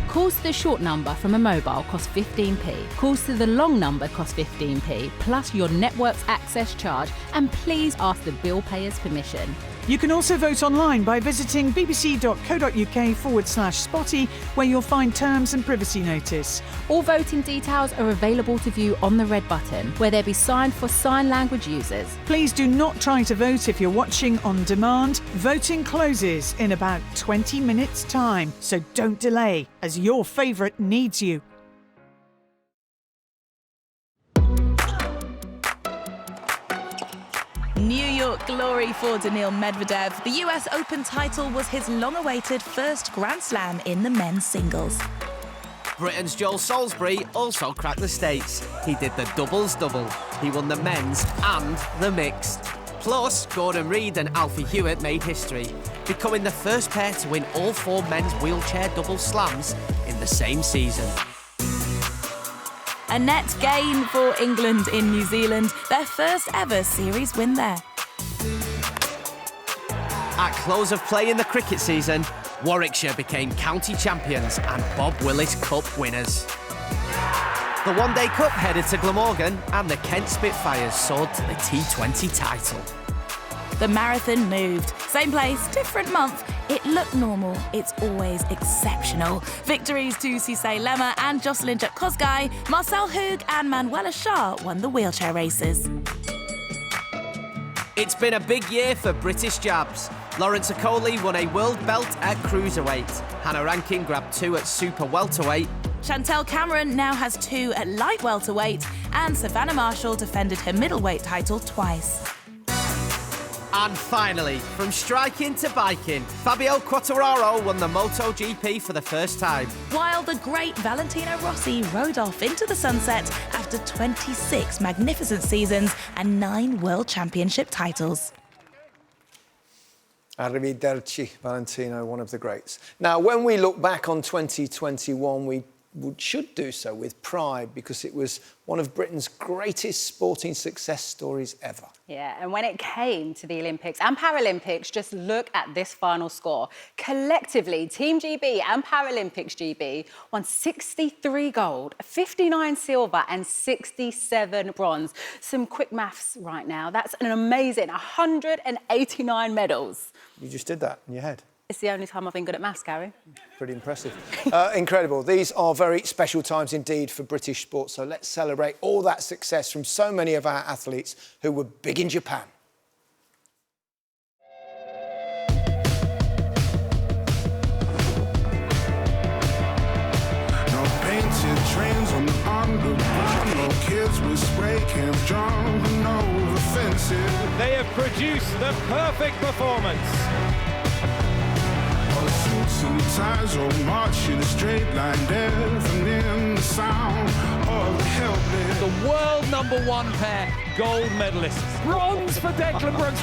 Calls to the short number from a mobile cost 15p. Calls to the long number cost 15p, plus your network's access charge, and please ask the bill payer's permission. You can also vote online by visiting bbc.co.uk/spotty, where you'll find terms and privacy notice. All voting details are available to view on the red button, where they'll be signed for sign language users. Please do not try to vote if you're watching on demand. Voting closes in about 20 minutes' time, so don't delay, as your favourite needs you. New York glory for Daniil Medvedev. The US Open title was his long-awaited first Grand Slam in the men's singles. Britain's Joel Salisbury also cracked the States. He did the doubles-double. He won the men's and the mixed. Plus, Gordon Reid and Alfie Hewitt made history. becoming the first pair to win all 4 men's wheelchair double slams in the same season. A net gain for England in New Zealand, their first ever series win there. At close of play in the cricket season, Warwickshire became county champions and Bob Willis Cup winners. The One Day Cup headed to Glamorgan and the Kent Spitfires soared to the T20 title. The marathon moved. Same place, different month. It looked normal. It's always exceptional. Victories to Cissé Lemma and Jocelyn Jatkosgai, Marcel Hoog and Manuela Shah won the wheelchair races. It's been a big year for British jabs. Lawrence Okoli won a world belt at cruiserweight. Hannah Rankin grabbed 2 at super welterweight. Chantel Cameron now has 2 at light welterweight, and Savannah Marshall defended her middleweight title twice. And finally, from striking to biking, Fabio Quartararo won the MotoGP for the first time. While the great Valentino Rossi rode off into the sunset after 26 magnificent seasons and 9 World Championship titles. Arrivederci, Valentino, one of the greats. Now, when we look back on 2021, we should do so with pride because it was one of Britain's greatest sporting success stories ever. Yeah, and when it came to the Olympics and Paralympics, just look at this final score. Collectively, Team GB and Paralympics GB won 63 gold, 59 silver and 67 bronze. Some quick maths right now. That's an amazing 189 medals. You just did that in your head. It's the only time I've been good at maths, Gary. Pretty impressive. Incredible. These are very special times indeed for British sport. So let's celebrate all that success from so many of our athletes who were big in Japan. No painted trains on the underground, no kids with spray cans jumping over fences. They have produced the perfect performance. Suits and ties all march in a straight line, deafening the sound of the helpless. The world #1 pair, gold medalists. Bronze for Declan Brooks.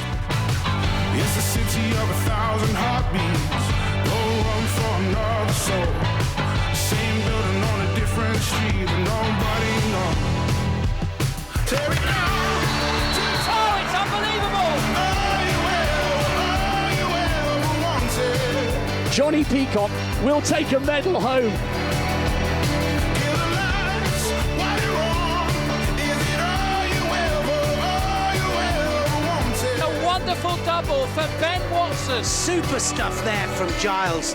It's the city of 1,000 heartbeats. Go run for another soul. Same building on a different street, but nobody knows. Tear it down. Oh, it's unbelievable! Johnny Peacock will take a medal home. A wonderful double for Ben Watson. Super stuff there from Giles.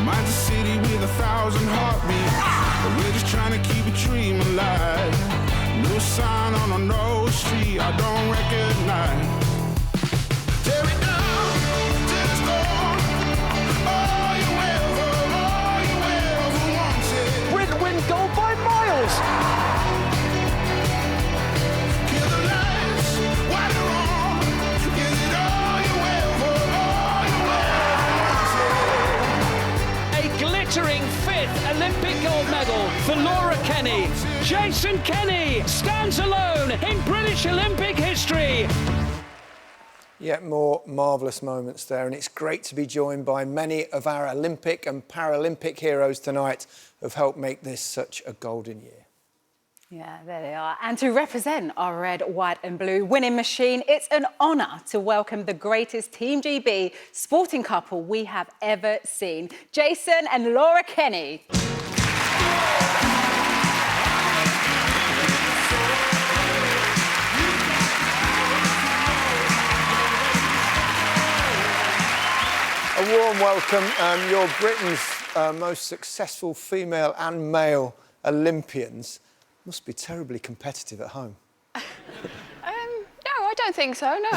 Mine's a city with 1,000 heartbeats, but we're just trying to keep a dream alive. No sign on a no street I don't recognize. Tear it down till it's gone. All you ever wanted. Britain win gold by miles. Kill the lights while you're on. Is it all you ever wanted? A glittering 5th Olympic gold medal for Laura Kenny. Jason Kenny stands alone in British Olympic history. Yet more marvellous moments there, and it's great to be joined by many of our Olympic and Paralympic heroes tonight who've helped make this such a golden year. Yeah, there they are. And to represent our red, white and blue winning machine, it's an honour to welcome the greatest Team GB sporting couple we have ever seen, Jason and Laura Kenny. A warm welcome. You're Britain's most successful female and male Olympians. Must be terribly competitive at home. No, I don't think so, no.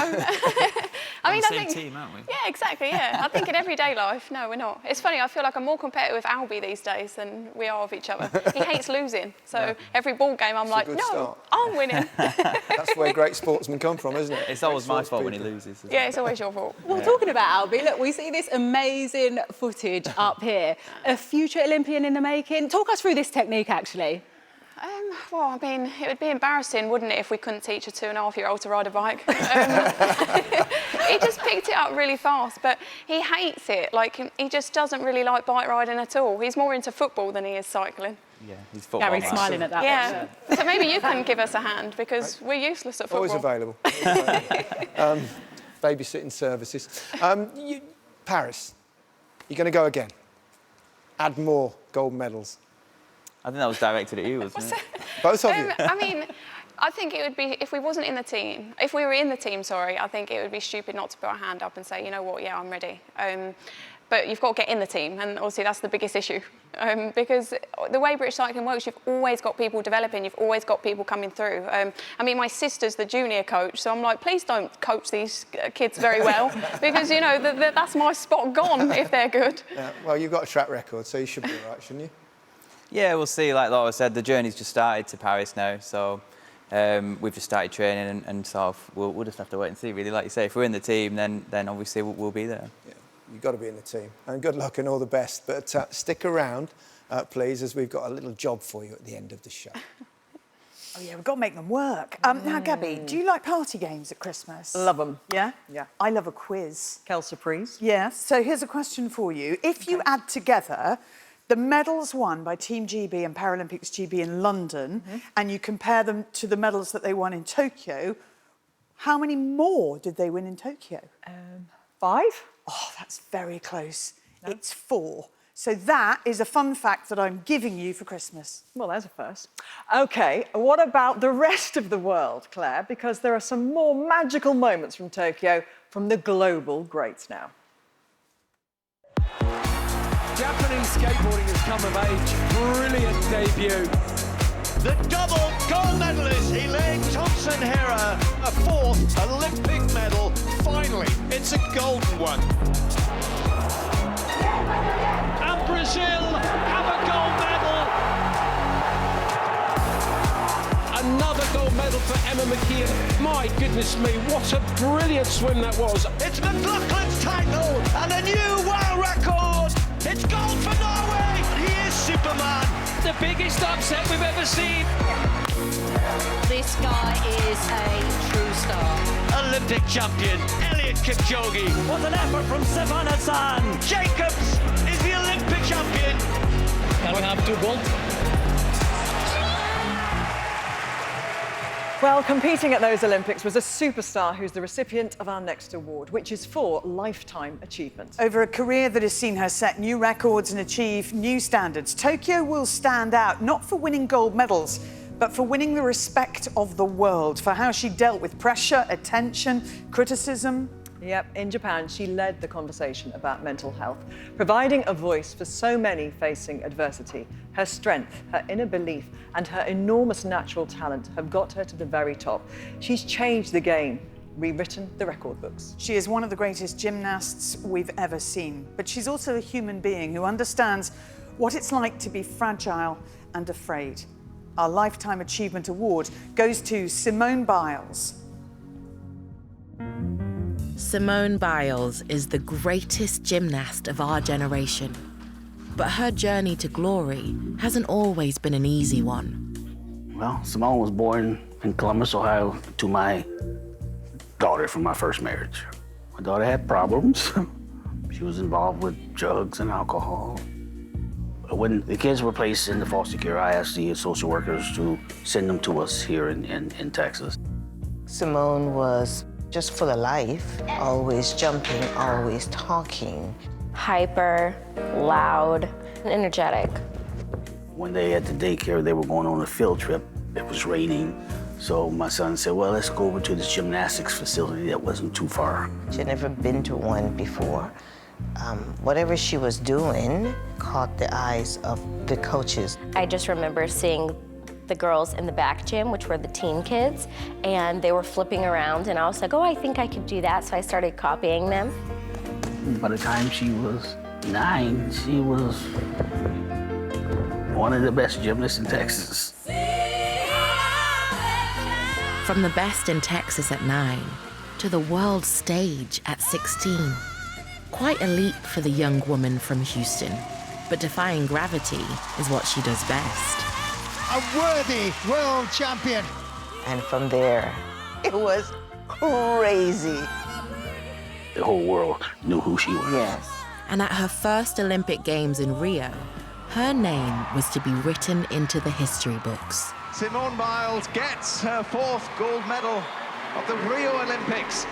I mean, I think... team, aren't we? Yeah, exactly, yeah. I think in everyday life, no, we're not. It's funny, I feel like I'm more competitive with Albie these days than we are with each other. He hates losing, so every ball game I'm like, no, start. I'm winning. That's where great sportsmen come from, isn't it? It's always my fault when he loses. Yeah, it's always your fault. Well, talking about Albie, look, we see this amazing footage up here. A future Olympian in the making. Talk us through this technique, actually. Well, I mean, it would be embarrassing, wouldn't it, if we couldn't teach a 2.5-year-old to ride a bike? He just picked it up really fast, but he hates it. Like, he just doesn't really like bike riding at all. He's more into football than he is cycling. Yeah, he's football. Gary's smiling at that. Yeah. So maybe you can give us a hand, because we're useless at football. Always available. Babysitting services. Paris, you're going to go again. Add more gold medals. I think that was directed at you, wasn't it? Both of you. I mean, I think it would be, if we wasn't in the team, if we were in the team, sorry, I think it would be stupid not to put our hand up and say, you know what, yeah, I'm ready. But you've got to get in the team, and obviously that's the biggest issue. Because the way British cycling works, you've always got people developing, you've always got people coming through. I mean, my sister's the junior coach, so I'm like, please don't coach these kids very well, because, you know, that's my spot gone if they're good. Yeah, well, you've got a track record, so you should be all right, shouldn't you? Yeah, we'll see. Like Laura said, the journey's just started to Paris now, so we've just started training, and sort of we'll just have to wait and see, really. Like you say, if we're in the team, then obviously we'll be there. Yeah. You've got to be in the team. And good luck and all the best. But stick around, please, as we've got a little job for you at the end of the show. Oh, yeah, we've got to make them work. Now, Gabby, do you like party games at Christmas? Love them. Yeah? Yeah. I love a quiz. Quelle surprise. Yeah, so here's a question for you. If you add together the medals won by Team GB and Paralympics GB in London, and you compare them to the medals that they won in Tokyo, how many more did they win in Tokyo? 5? Oh, that's very close. No? It's 4. So that is a fun fact that I'm giving you for Christmas. Well, there's a first. OK, what about the rest of the world, Claire? Because there are some more magical moments from Tokyo from the global greats now. Japanese skateboarding has come of age. Brilliant debut. The double gold medalist, Elaine Thompson-Herah, a 4th Olympic medal. Finally, it's a golden one. And Brazil have a gold medal. Another gold medal for Emma McKeon. My goodness me, what a brilliant swim that was. It's McLaughlin's title and a new world record. It's gold for Norway. He is Superman. The biggest upset we've ever seen. This guy is a true star. Olympic champion, Eliud Kipchoge. What an effort from Stefan Hassan. Jacobs is the Olympic champion. Can we have 2 gold? Well, competing at those Olympics was a superstar who's the recipient of our next award, which is for Lifetime Achievement. Over a career that has seen her set new records and achieve new standards, Tokyo will stand out not for winning gold medals, but for winning the respect of the world, for how she dealt with pressure, attention, criticism. Yep, in Japan, she led the conversation about mental health, providing a voice for so many facing adversity. Her strength, her inner belief, and her enormous natural talent have got her to the very top. She's changed the game, rewritten the record books. She is one of the greatest gymnasts we've ever seen, but she's also a human being who understands what it's like to be fragile and afraid. Our Lifetime Achievement Award goes to Simone Biles. Simone Biles is the greatest gymnast of our generation. But her journey to glory hasn't always been an easy one. Well, Simone was born in Columbus, Ohio, to my daughter from my first marriage. My daughter had problems. She was involved with drugs and alcohol. When the kids were placed in the foster care, I asked the social workers to send them to us here in Texas. Simone was just full of life, always jumping, always talking. Hyper, loud, and energetic. One day at the daycare, they were going on a field trip. It was raining, so my son said, well, let's go over to this gymnastics facility that wasn't too far. She had never been to one before. Whatever she was doing caught the eyes of the coaches. I just remember seeing the girls in the back gym, which were the teen kids, and they were flipping around, and I was like, oh, I think I could do that, so I started copying them. By the time she was 9, she was one of the best gymnasts in Texas. From the best in Texas at 9 to the world stage at 16. Quite a leap for the young woman from Houston, but defying gravity is what she does best. a worthy world champion. And from there, it was crazy. The whole world knew who she was. Yes. And at her first Olympic Games in Rio, her name was to be written into the history books. Simone Biles gets her 4th gold medal of the Rio Olympics.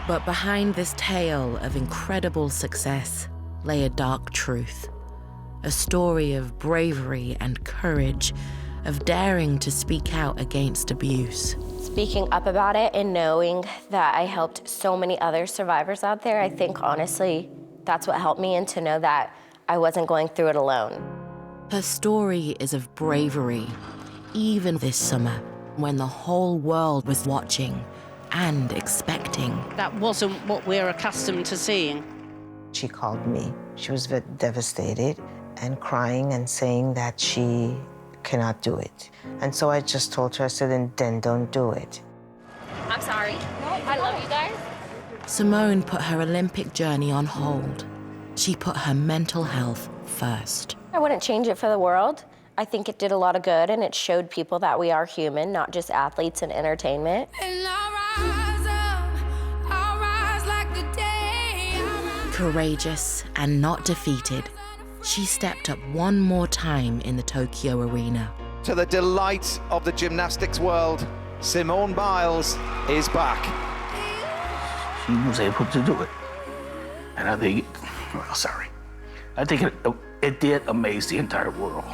But behind this tale of incredible success lay a dark truth. A story of bravery and courage, of daring to speak out against abuse. Speaking up about it and knowing that I helped so many other survivors out there, I think honestly, that's what helped me, and to know that I wasn't going through it alone. Her story is of bravery, even this summer, when the whole world was watching and expecting. That wasn't what we're accustomed to seeing. She called me. She was very devastated and crying and saying that she cannot do it. And so I just told her, I said, then don't do it. I'm sorry. I love you guys. Simone put her Olympic journey on hold. She put her mental health first. I wouldn't change it for the world. I think it did a lot of good, and it showed people that we are human, not just athletes in entertainment. Courageous and not defeated, she stepped up one more time in the Tokyo arena. To the delight of the gymnastics world, Simone Biles is back. She was able to do it. And I think, I think it did amaze the entire world.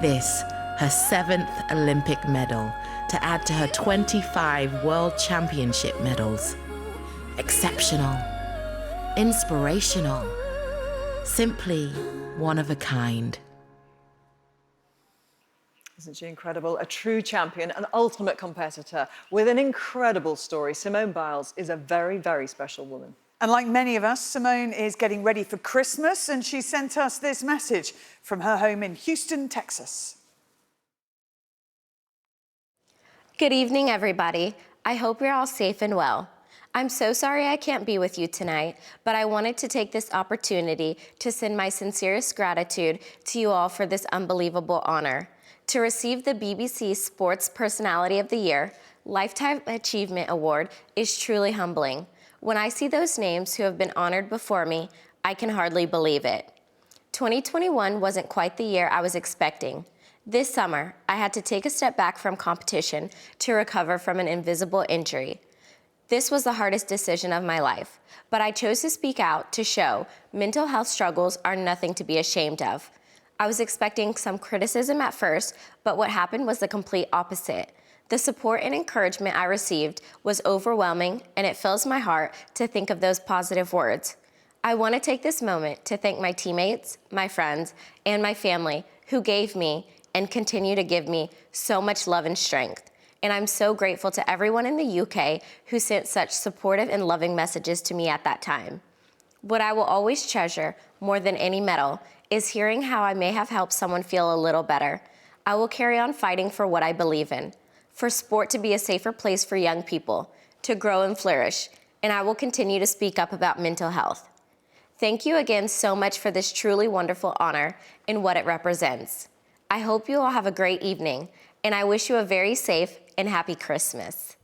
This, her 7th Olympic medal, to add to her 25 World Championship medals. Exceptional. Inspirational. Simply one of a kind. Isn't she incredible? A true champion, an ultimate competitor with an incredible story. Simone Biles is a very, very special woman. And like many of us, Simone is getting ready for Christmas, and she sent us this message from her home in Houston, Texas. Good evening, everybody. I hope you're all safe and well. I'm so sorry I can't be with you tonight, but I wanted to take this opportunity to send my sincerest gratitude to you all for this unbelievable honor. To receive the BBC Sports Personality of the Year Lifetime Achievement Award is truly humbling. When I see those names who have been honored before me, I can hardly believe it. 2021 wasn't quite the year I was expecting. This summer, I had to take a step back from competition to recover from an invisible injury. This was the hardest decision of my life, but I chose to speak out to show mental health struggles are nothing to be ashamed of. I was expecting some criticism at first, but what happened was the complete opposite. The support and encouragement I received was overwhelming, and it fills my heart to think of those positive words. I want to take this moment to thank my teammates, my friends, and my family who gave me and continue to give me so much love and strength. And I'm so grateful to everyone in the UK who sent such supportive and loving messages to me at that time. What I will always treasure more than any medal is hearing how I may have helped someone feel a little better. I will carry on fighting for what I believe in, for sport to be a safer place for young people, to grow and flourish, and I will continue to speak up about mental health. Thank you again so much for this truly wonderful honor and what it represents. I hope you all have a great evening, and I wish you a very safe and happy Christmas.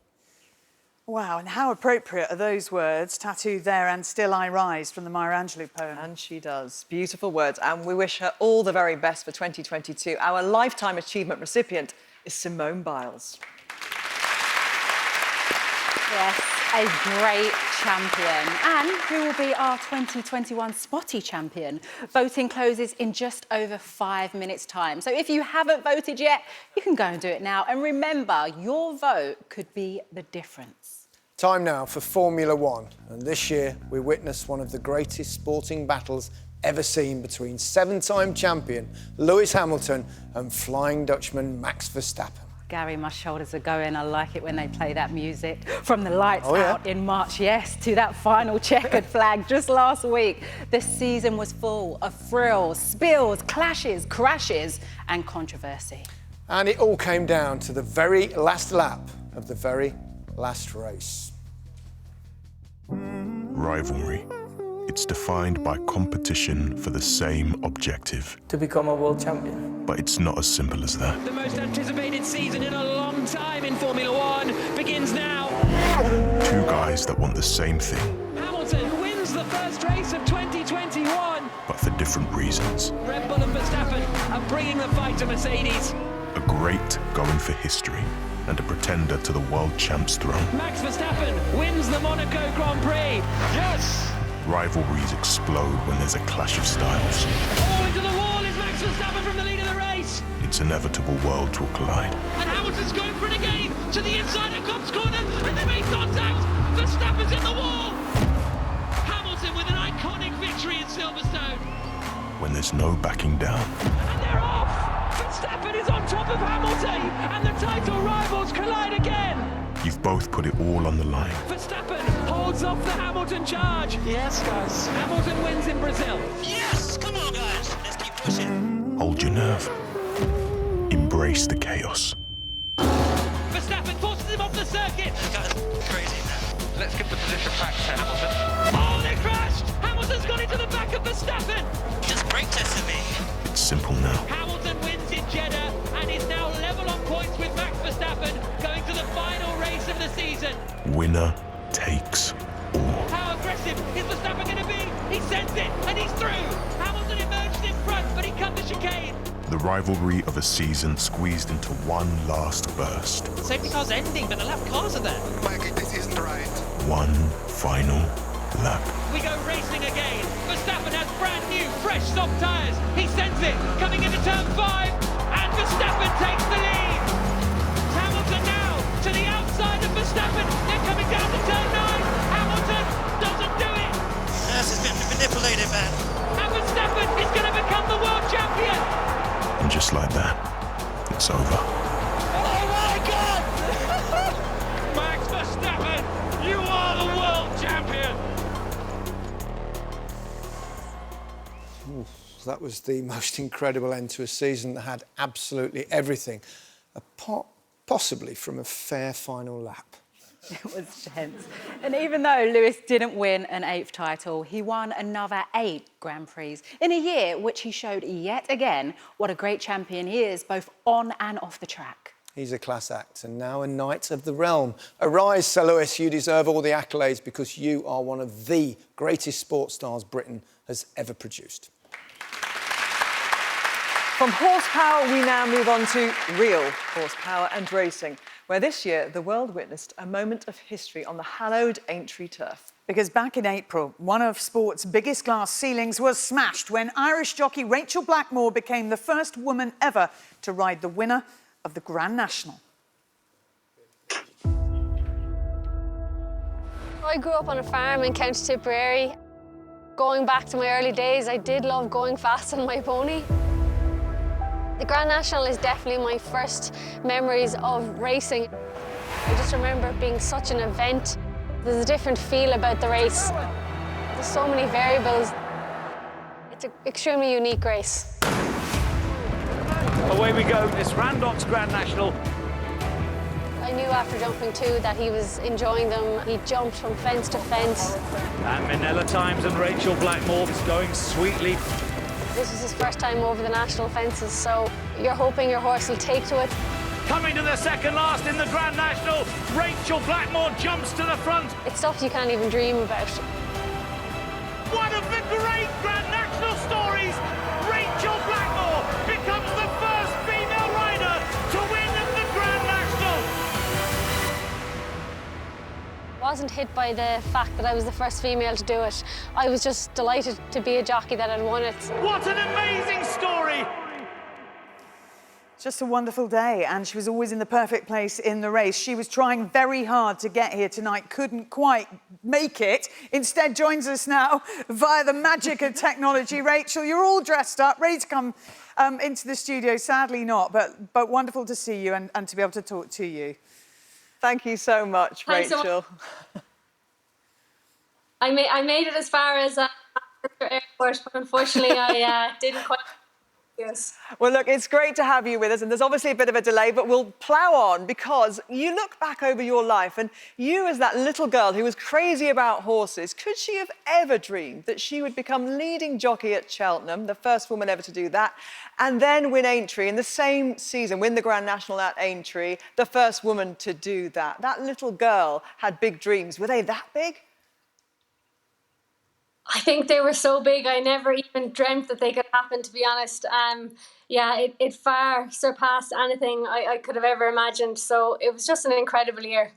Wow, and how appropriate are those words, tattooed there, and still I rise, from the Maya Angelou poem. And she does. Beautiful words, and we wish her all the very best for 2022. Our Lifetime Achievement recipient is Simone Biles. Yes, a great champion. And who will be our 2021 Spotty champion? Voting closes in just over 5 minutes' time. So if you haven't voted yet, you can go and do it now. And remember, your vote could be the difference. Time now for Formula One. And this year, we witnessed one of the greatest sporting battles ever seen between 7-time champion Lewis Hamilton and Flying Dutchman Max Verstappen. Gary, my shoulders are going. I like it when they play that music. From the lights out in March, yes, to that final checkered flag just last week. The season was full of thrills, spills, clashes, crashes and controversy. And it all came down to the very last lap of the very last race. Rivalry It's defined by competition for the same objective. To become a world champion. But it's not as simple as that. The most anticipated season in a long time in Formula One begins now. Two guys that want the same thing. Hamilton wins the first race of 2021. But for different reasons. Red Bull and Verstappen are bringing the fight to Mercedes. A great going for history and a pretender to the world champ's throne. Max Verstappen wins the Monaco Grand Prix. Yes! Rivalries explode when there's a clash of styles. Oh, into the wall is Max Verstappen from the lead of the race. Its inevitable worlds will collide. And Hamilton's going for it again to the inside of Cobb's corner, and they make contact. Verstappen's in the wall. Hamilton with an iconic victory in Silverstone. When there's no backing down. And they're off. Verstappen is on top of Hamilton, and the title rivals collide again. You've both put it all on the line. Verstappen holds off the Hamilton charge. Yes, guys. Hamilton wins in Brazil. Yes! Come on, guys. Let's keep pushing. Hold your nerve. Embrace the chaos. Verstappen forces him off the circuit. Crazy now. Let's give the position back to Hamilton. Oh, they crashed! Hamilton's got into the back of Verstappen. Just brake testing me. It's simple now. Hamilton wins in Jeddah and is now level on points with Max Verstappen, going to the final race of the season. Winner takes all. How aggressive is Verstappen going to be? He sends it and he's through. Hamilton emerged in front, but he cut the chicane. The rivalry of a season squeezed into one last burst. Safety car's ending, but the lap cars are there. Mikey, this isn't right. One final lap. We go racing again. Verstappen has brand new, fresh, soft tyres. He sends it, coming into turn 5, and Verstappen takes the lead. Hamilton now to the outside of Verstappen. They're coming down to turn 9. Hamilton doesn't do it. This has been manipulated, man. And Verstappen is going to become the world champion. And just like that, it's over. Oh my God! Max Verstappen, you are the world champion. That was the most incredible end to a season that had absolutely everything, apart possibly from a fair final lap. It was tense. And even though Lewis didn't win an 8th title, he won another 8 Grand Prix in a year which he showed yet again what a great champion he is, both on and off the track. He's a class act and now a Knight of the Realm. Arise, Sir Lewis, you deserve all the accolades because you are one of the greatest sports stars Britain has ever produced. From horsepower, we now move on to real horsepower and racing, where this year the world witnessed a moment of history on the hallowed Aintree turf. Because back in April, one of sport's biggest glass ceilings was smashed when Irish jockey Rachel Blackmore became the first woman ever to ride the winner of the Grand National. I grew up on a farm in County Tipperary. Going back to my early days, I did love going fast on my pony. The Grand National is definitely my first memories of racing. I just remember it being such an event. There's a different feel about the race. There's so many variables. It's an extremely unique race. Away we go, this Randox Grand National. I knew after jumping 2 that he was enjoying them. He jumped from fence to fence. And Minella Times and Rachel Blackmore is going sweetly. This is his first time over the national fences, so you're hoping your horse will take to it. Coming to the second last in the Grand National, Rachel Blackmore jumps to the front. It's stuff you can't even dream about. One of the great Grand National stories, Rachel Blackmore becomes the first female rider to win the Grand National. I wasn't hit by the fact that I was the first female to do it. I was just delighted to be a jockey that had won it. What an amazing story! Just a wonderful day, and she was always in the perfect place in the race. She was trying very hard to get here tonight, couldn't quite make it. Instead joins us now via the magic of technology. Rachel, you're all dressed up, ready to come into the studio. Sadly not, but wonderful to see you and to be able to talk to you. Thank you so much, Rachel. I made it as far as airport, but unfortunately I didn't quite Yes. Well, look, it's great to have you with us, and there's obviously a bit of a delay, but we'll plough on because you look back over your life, and you, as that little girl who was crazy about horses, could she have ever dreamed that she would become leading jockey at Cheltenham, the first woman ever to do that, and then win Aintree in the same season, win the Grand National at Aintree, the first woman to do that? That little girl had big dreams. Were they that big? I think they were so big, I never even dreamt that they could happen, to be honest. Yeah, it far surpassed anything I could have ever imagined. So it was just an incredible year.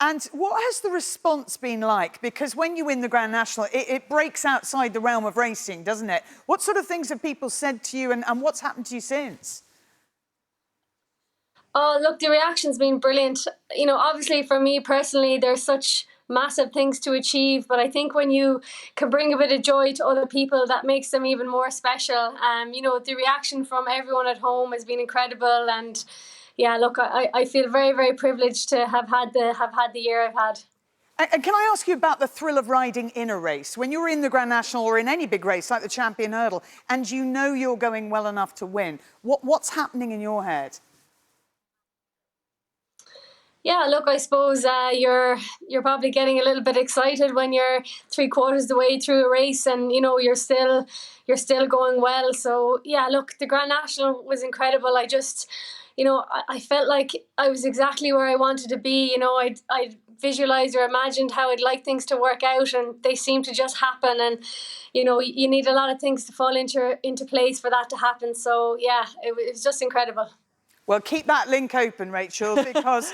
And what has the response been like? Because when you win the Grand National, it breaks outside the realm of racing, doesn't it? What sort of things have people said to you, and what's happened to you since? Oh, look, the reaction's been brilliant. You know, obviously for me personally, there's such massive things to achieve, but I think when you can bring a bit of joy to other people, that makes them even more special. You know, the reaction from everyone at home has been incredible, and yeah, look, I feel very, very privileged to have had the year I've had. And can I ask you about the thrill of riding in a race? When you're in the Grand National or in any big race like the Champion Hurdle, and you know you're going well enough to win, what's happening in your head? Yeah, look, I suppose you're probably getting a little bit excited when you're 3/4 the way through a race, and you know you're still going well. So yeah, look, the Grand National was incredible. I just, you know, I felt like I was exactly where I wanted to be. You know, I visualized or imagined how I'd like things to work out, and they seem to just happen. And you know, you need a lot of things to fall into place for that to happen. So yeah, it was just incredible. Well, keep that link open, Rachel, because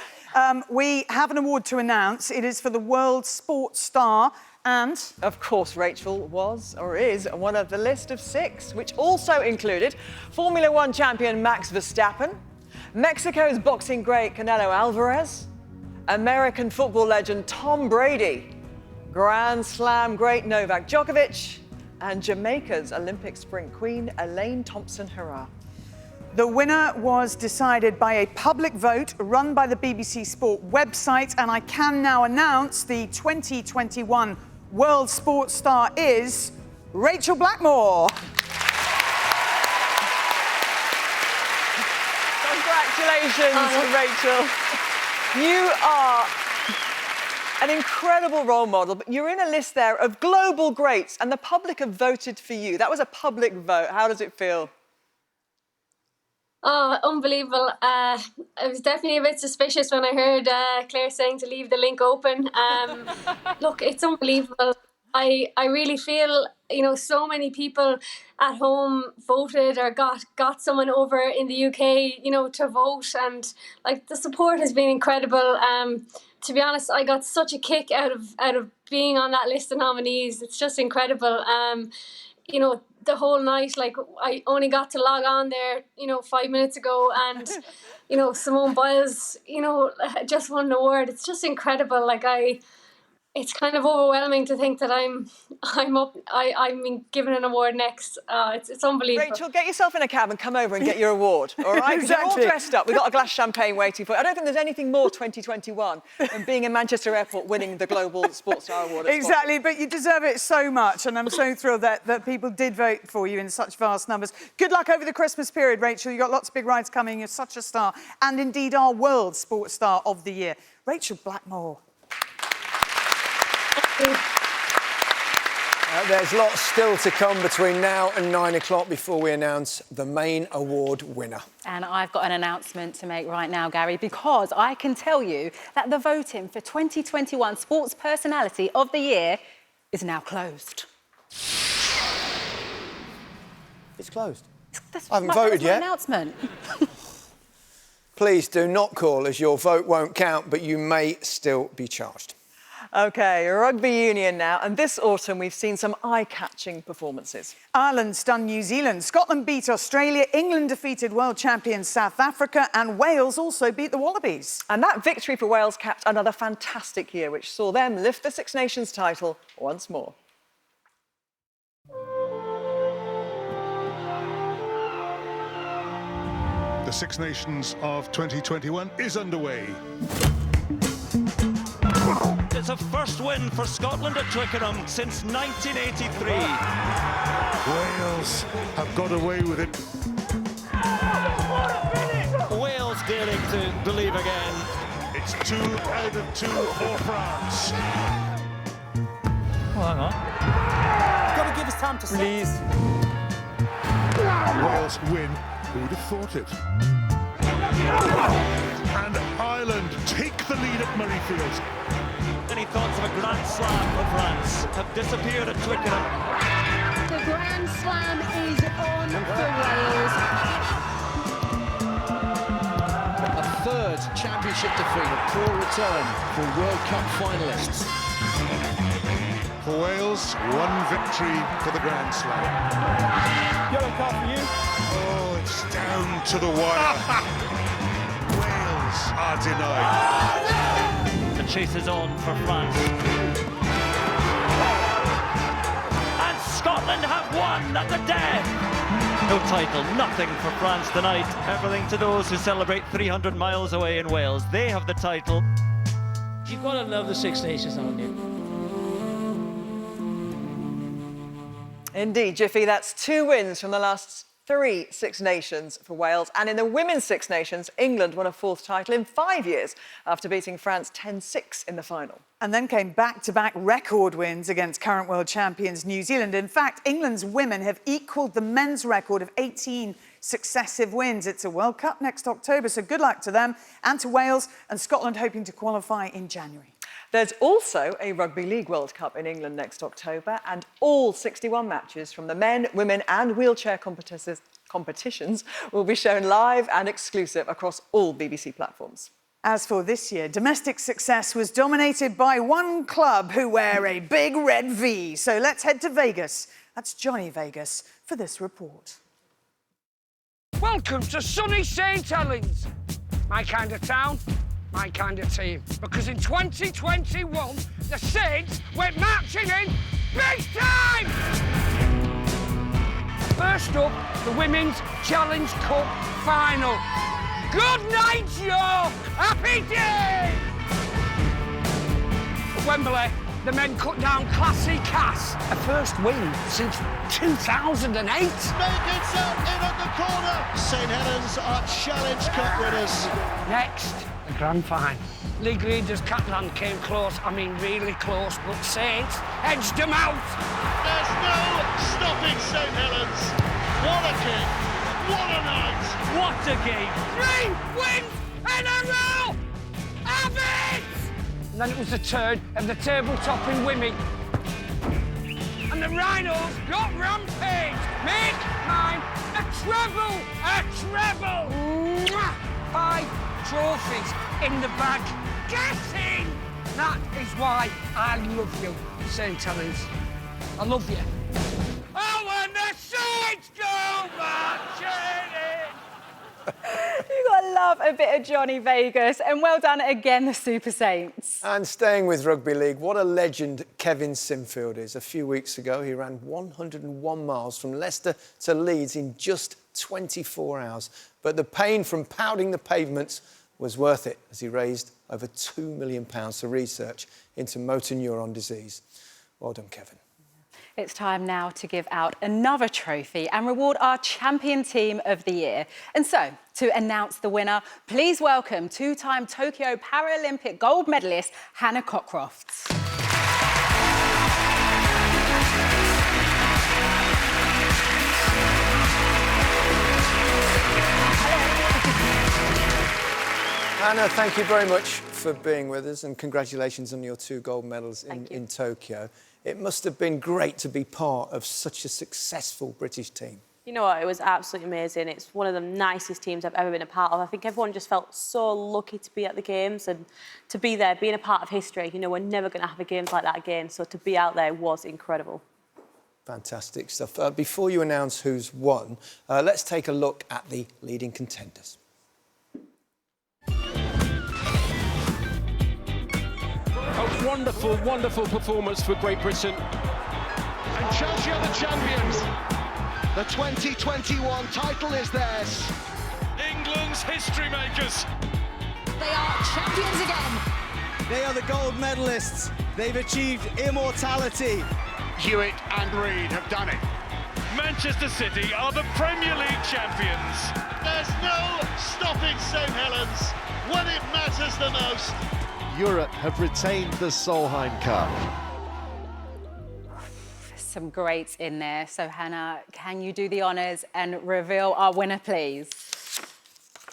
we have an award to announce. It is for the World Sports Star. And, of course, Rachel was, or is, one of the list of 6, which also included Formula 1 champion Max Verstappen, Mexico's boxing great Canelo Alvarez, American football legend Tom Brady, Grand Slam great Novak Djokovic, and Jamaica's Olympic sprint queen Elaine Thompson-Herah. The winner was decided by a public vote run by the BBC Sport website, and I can now announce the 2021 World Sports Star is Rachel Blackmore. Congratulations, Rachel. You are an incredible role model, but you're in a list there of global greats, and the public have voted for you. That was a public vote. How does it feel? Oh, unbelievable. I was definitely a bit suspicious when I heard Claire saying to leave the link open. Look, it's unbelievable. I really feel, you know, so many people at home voted or got someone over in the UK, you know, to vote, and like the support has been incredible. To be honest, I got such a kick out of being on that list of nominees. It's just incredible. You know, the whole night, like I only got to log on there, you know, 5 minutes ago, and you know, Simone Biles, you know, just won an award. It's just incredible. Like it's kind of overwhelming to think that I'm being given an award next. It's unbelievable. Rachel, get yourself in a cab and come over and get your award, all right? 'Cause Exactly. You're all dressed up. We've got a glass of champagne waiting for you. I don't think there's anything more 2021 than being in Manchester Airport winning the Global Sports Star Award. Exactly, but you deserve it so much, and I'm so thrilled that people did vote for you in such vast numbers. Good luck over the Christmas period, Rachel. You've got lots of big rides coming. You're such a star, and indeed our World Sports Star of the Year. Rachel Blackmore. There's lots still to come between now and 9 o'clock before we announce the main award winner. And I've got an announcement to make right now, Gary, because I can tell you that the voting for 2021 Sports Personality of the Year is now closed. It's closed. That's I haven't voted yet. Announcement. Please do not call, as your vote won't count, but you may still be charged. OK, rugby union now, and this autumn we've seen some eye-catching performances. Ireland stunned New Zealand, Scotland beat Australia, England defeated world champions South Africa, and Wales also beat the Wallabies. And that victory for Wales capped another fantastic year, which saw them lift the Six Nations title once more. The Six Nations of 2021 is underway. it's a first win for Scotland at Twickenham since 1983. Wales have got away with it. Wales daring to believe again. It's 2 out of 2 for France. Oh, hang on. Got to give us time to Please. Wales win. Who would have thought it? And Ireland take the lead at Murrayfield. Any thoughts of a Grand Slam for France have disappeared at Twickenham. The Grand Slam is on for Wales. A third championship defeat, a poor return for World Cup finalists. For Wales, 1 victory for the Grand Slam. Yellow card for you. Oh, it's down to the wire. Wales are denied. The chase is on for France. And Scotland have won at the death. No title, nothing for France tonight. Everything to those who celebrate 300 miles away in Wales. They have the title. You've got to love the Six Nations, haven't you? Indeed, Jiffy, that's 2 wins from the last 3 Six Nations for Wales. And in the Women's Six Nations, England won a 4th title in 5 years after beating France 10-6 in the final. And then came back-to-back record wins against current world champions New Zealand. In fact, England's women have equalled the men's record of 18 successive wins. It's a World Cup next October, so good luck to them and to Wales, and Scotland hoping to qualify in January. There's also a Rugby League World Cup in England next October, and all 61 matches from the men, women and wheelchair competitions will be shown live and exclusive across all BBC platforms. As for this year, domestic success was dominated by one club who wear a big red V. So let's head to Vegas. That's Johnny Vegas for this report. Welcome to sunny St Helens. My kind of town, my kind of team. Because in 2021, the Saints went marching in big time! First up, the Women's Challenge Cup final. Good night, York! Happy day! At Wembley, the men cut down Classy Cass. A first win since 2008. Make it up in at the corner. St Helens are Challenge Cup winners. Next, the grand final. League leaders Catalan came close, I mean really close, but Saints edged them out. There's no stopping St Helens. What a kick. What a night! What a game! 3 wins in a row! Have it! And then it was the turn of the table-topping women. And the Rhinos got rampage. Make mine a treble! A treble! Mwah! 5 trophies in the bag. Get in! That is why I love you, St Helens. I love you. Oh, and the Saints go marching in! You've got to love a bit of Johnny Vegas, and well done again, the Super Saints. And staying with Rugby League, what a legend Kevin Sinfield is. A few weeks ago, he ran 101 miles from Leicester to Leeds in just 24 hours. But the pain from pounding the pavements was worth it, as he raised over £2 million for research into motor neuron disease. Well done, Kevin. It's time now to give out another trophy and reward our champion team of the year. And so, to announce the winner, please welcome 2-time Tokyo Paralympic gold medalist Hannah Cockcroft. Hannah, thank you very much for being with us, and congratulations on your 2 gold medals in Tokyo. It must have been great to be part of such a successful British team. You know what, it was absolutely amazing. It's one of the nicest teams I've ever been a part of. I think everyone just felt so lucky to be at the Games and to be there, being a part of history. You know, we're never going to have a Games like that again, so to be out there was incredible. Fantastic stuff. Before you announce who's won, let's take a look at the leading contenders. A wonderful, wonderful performance for Great Britain. And Chelsea are the champions. The 2021 title is theirs. England's history makers. They are champions again. They are the gold medalists. They've achieved immortality. Hewitt and Reid have done it. Manchester City are the Premier League champions. There's no stopping St Helens when it matters the most. Europe have retained the Solheim Cup. Some greats in there. So, Hannah, can you do the honours and reveal our winner, please?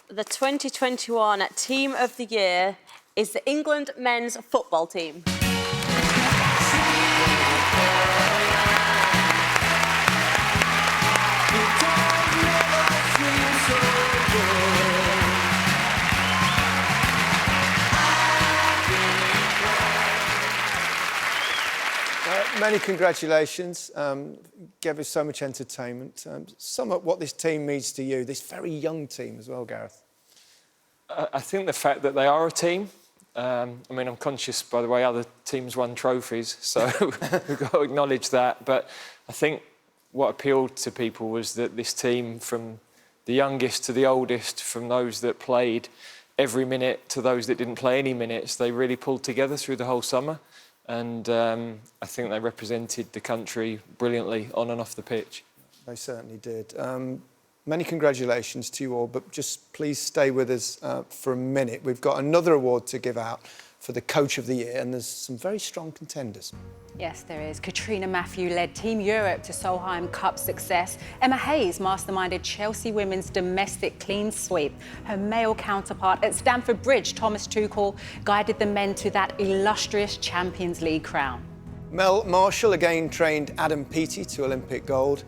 The 2021 Team of the Year is the England men's football team. Many congratulations. Gave us so much entertainment. Sum up what this team means to you, this very young team as well, Gareth. I think the fact that they are a team. I mean, I'm conscious, by the way, other teams won trophies, so we've got to acknowledge that. But I think what appealed to people was that this team, from the youngest to the oldest, from those that played every minute to those that didn't play any minutes, they really pulled together through the whole summer. And I think they represented the country brilliantly on and off the pitch. They certainly did. Many congratulations to you all, but just please stay with us for a minute. We've got another award to give out for the Coach of the Year, and there's some very strong contenders. Yes, there is. Katrina Matthew led Team Europe to Solheim Cup success. Emma Hayes masterminded Chelsea women's domestic clean sweep. Her male counterpart at Stamford Bridge, Thomas Tuchel, guided the men to that illustrious Champions League crown. Mel Marshall again trained Adam Peaty to Olympic gold.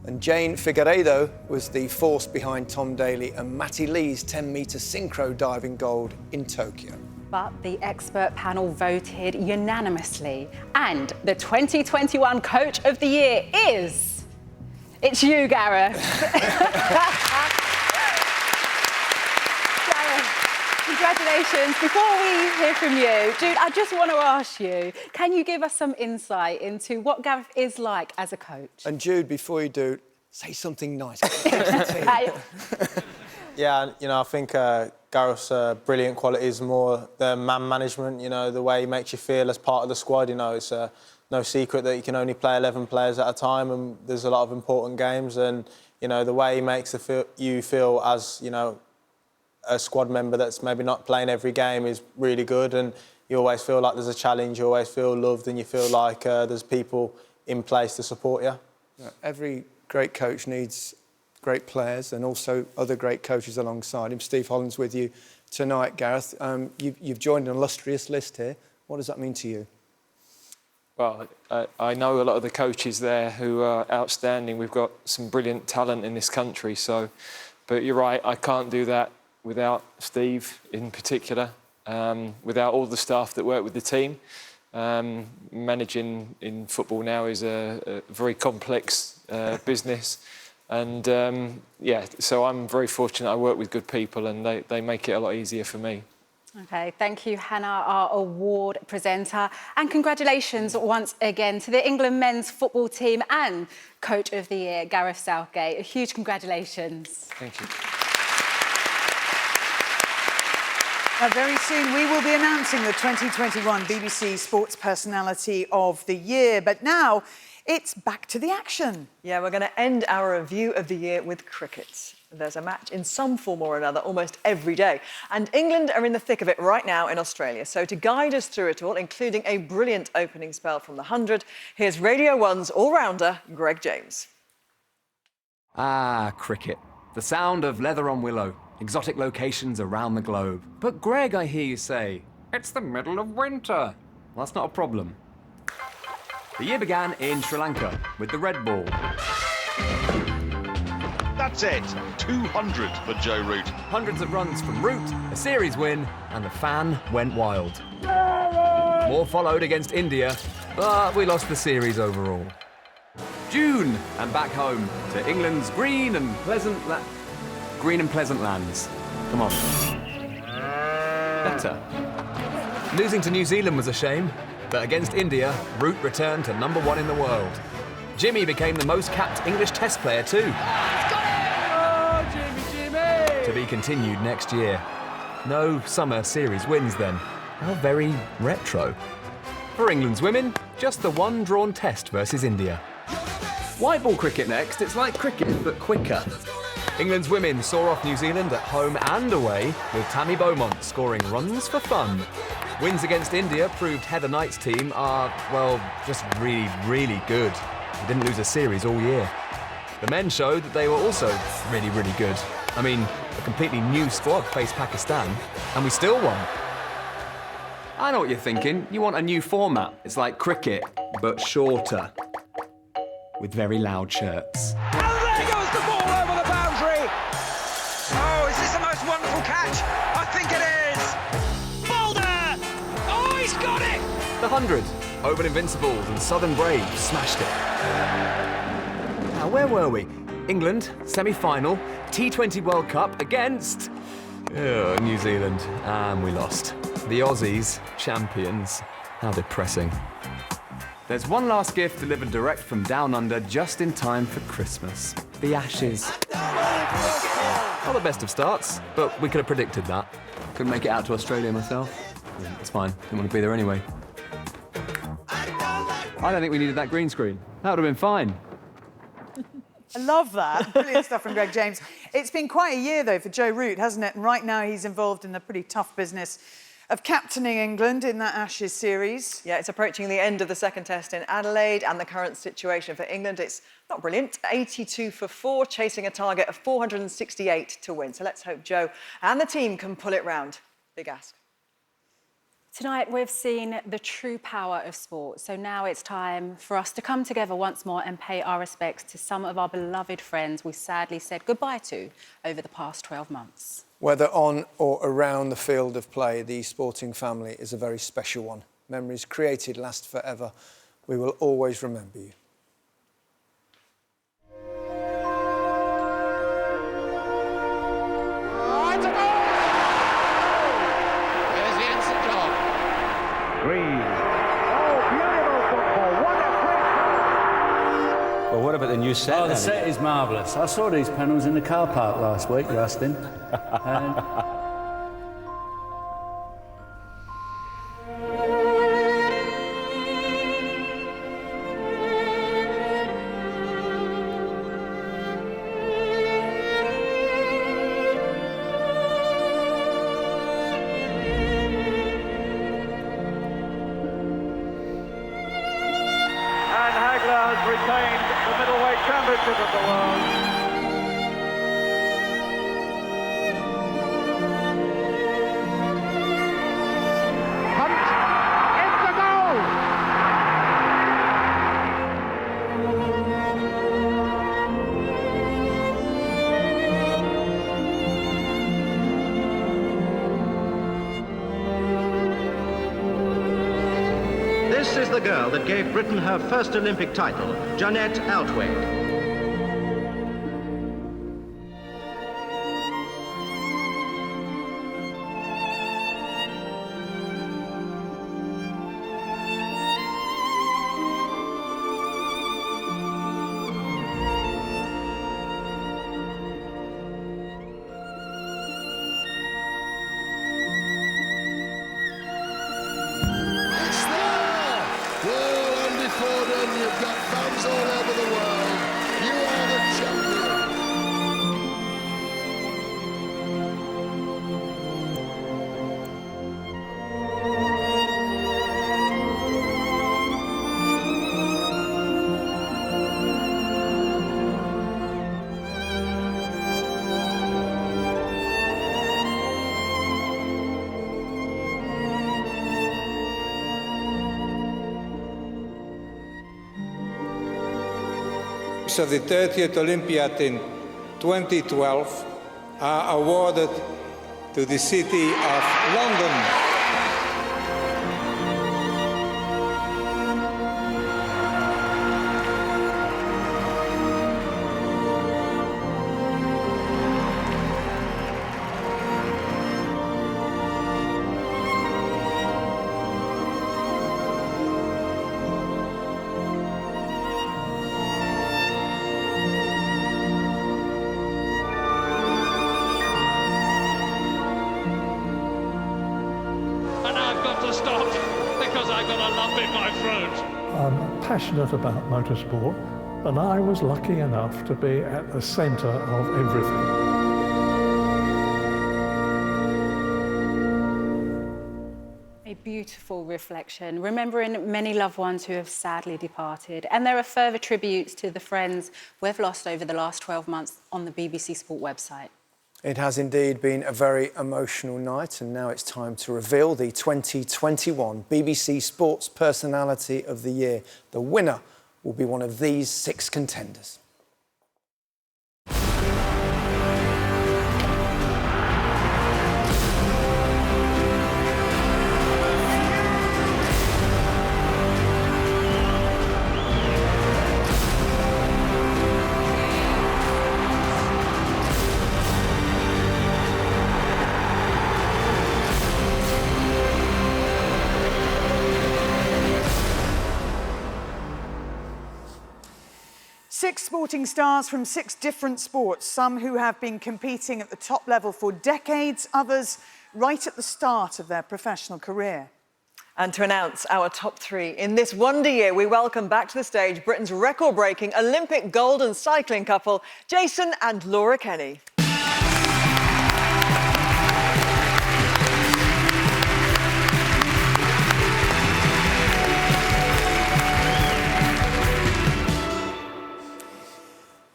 And Jane Figueiredo was the force behind Tom Daley and Matty Lee's 10-metre synchro diving gold in Tokyo. But the expert panel voted unanimously, and the 2021 Coach of the Year is... It's you, Gareth. Gareth, congratulations. Before we hear from you, Jude, I just want to ask you, can you give us some insight into what Gareth is like as a coach? And Jude, before you do, say something nice. Yeah, you know, I think Gareth's brilliant qualities, more the man management, you know, the way he makes you feel as part of the squad. You know, it's no secret that you can only play 11 players at a time, and there's a lot of important games. And, you know, the way he makes you feel as, you know, a squad member that's maybe not playing every game is really good. And you always feel like there's a challenge, you always feel loved, and you feel like there's people in place to support you. Yeah, every great coach needs great players and also other great coaches alongside him. Steve Holland's with you tonight, Gareth. You've joined an illustrious list here. What does that mean to you? Well, I know a lot of the coaches there who are outstanding. We've got some brilliant talent in this country. So, but you're right, I can't do that without Steve in particular, without all the staff that work with the team. Managing in football now is a very complex business. And yeah, so I'm very fortunate I work with good people, and they make it a lot easier for me. OK, thank you, Hannah, our award presenter. And congratulations once again to the England men's football team and Coach of the Year, Gareth Southgate. A huge congratulations. Thank you. Now, very soon we will be announcing the 2021 BBC Sports Personality of the Year. But now, it's back to the action. Yeah, we're going to end our review of the year with cricket. There's a match in some form or another almost every day. And England are in the thick of it right now in Australia. So to guide us through it all, including a brilliant opening spell from the 100, here's Radio 1's all-rounder, Greg James. Ah, cricket. The sound of leather on willow. Exotic locations around the globe. But Greg, I hear you say, it's the middle of winter. Well, that's not a problem. The year began in Sri Lanka with the red ball. That's it. 200 for Joe Root. Hundreds of runs from Root, a series win, and the fan went wild. More followed against India, but we lost the series overall. June, and back home to England's green and pleasant lands. Come on. Better. Losing to New Zealand was a shame. But against India, Root returned to #1 in the world. Jimmy became the most capped English Test player too. Oh, Jimmy! To be continued next year. No summer series wins then. How very retro. For England's women, just the one drawn test versus India. White ball cricket next. It's like cricket, but quicker. England's women saw off New Zealand at home and away, with Tammy Beaumont scoring runs for fun. Wins against India proved Heather Knight's team are, well, just really, really good. They didn't lose a series all year. The men showed that they were also really, really good. I mean, a completely new squad faced Pakistan, and we still won. I know what you're thinking. You want a new format. It's like cricket, but shorter. With very loud shirts. And there goes the ball over the boundary. Oh, is this the most wonderful catch? I think it is. Boulder! Oh, he's got it! The 100. Oval Invincibles and Southern Braves smashed it. Now, where were we? England, semi-final, T20 World Cup against New Zealand. And we lost. The Aussies, champions. How depressing. There's one last gift delivered direct from down under just in time for Christmas. The Ashes. Not the best of starts, but we could have predicted that. Couldn't make it out to Australia myself. It's fine, didn't want to be there anyway. I don't think we needed that green screen. That would have been fine. I love that. Brilliant stuff from Greg James. It's been quite a year, though, for Joe Root, hasn't it? And right now he's involved in the pretty tough business of captaining England in that Ashes series. Yeah, it's approaching the end of the second test in Adelaide, and the current situation for England, it's not brilliant. 82 for 4, chasing a target of 468 to win. So let's hope Joe and the team can pull it round. Big ask. Tonight, we've seen the true power of sport. So now it's time for us to come together once more and pay our respects to some of our beloved friends we sadly said goodbye to over the past 12 months. Whether on or around the field of play, the sporting family is a very special one. Memories created last forever. We will always remember you. Well, what about the new set? Oh, the set is marvellous. I saw these panels in the car park last week, Rustin. retained the middleweight championship of the world. This is the girl that gave Britain her first Olympic title, Jeanette Altwig. You've got fans all over the world. You are the champion. So the 30th Olympiad in 2012 are awarded to the city of London. got to stop because I've got a lump in my throat. I'm passionate about motorsport, and I was lucky enough to be at the centre of everything. A beautiful reflection, remembering many loved ones who have sadly departed. And there are further tributes to the friends we've lost over the last 12 months on the BBC Sport website. It has indeed been a very emotional night, and now it's time to reveal the 2021 BBC Sports Personality of the Year. The winner will be one of these 6 contenders. Six sporting stars from 6 different sports, some who have been competing at the top level for decades, others right at the start of their professional career. And to announce our top 3, in this wonder year, we welcome back to the stage Britain's record-breaking Olympic gold and cycling couple, Jason and Laura Kenny.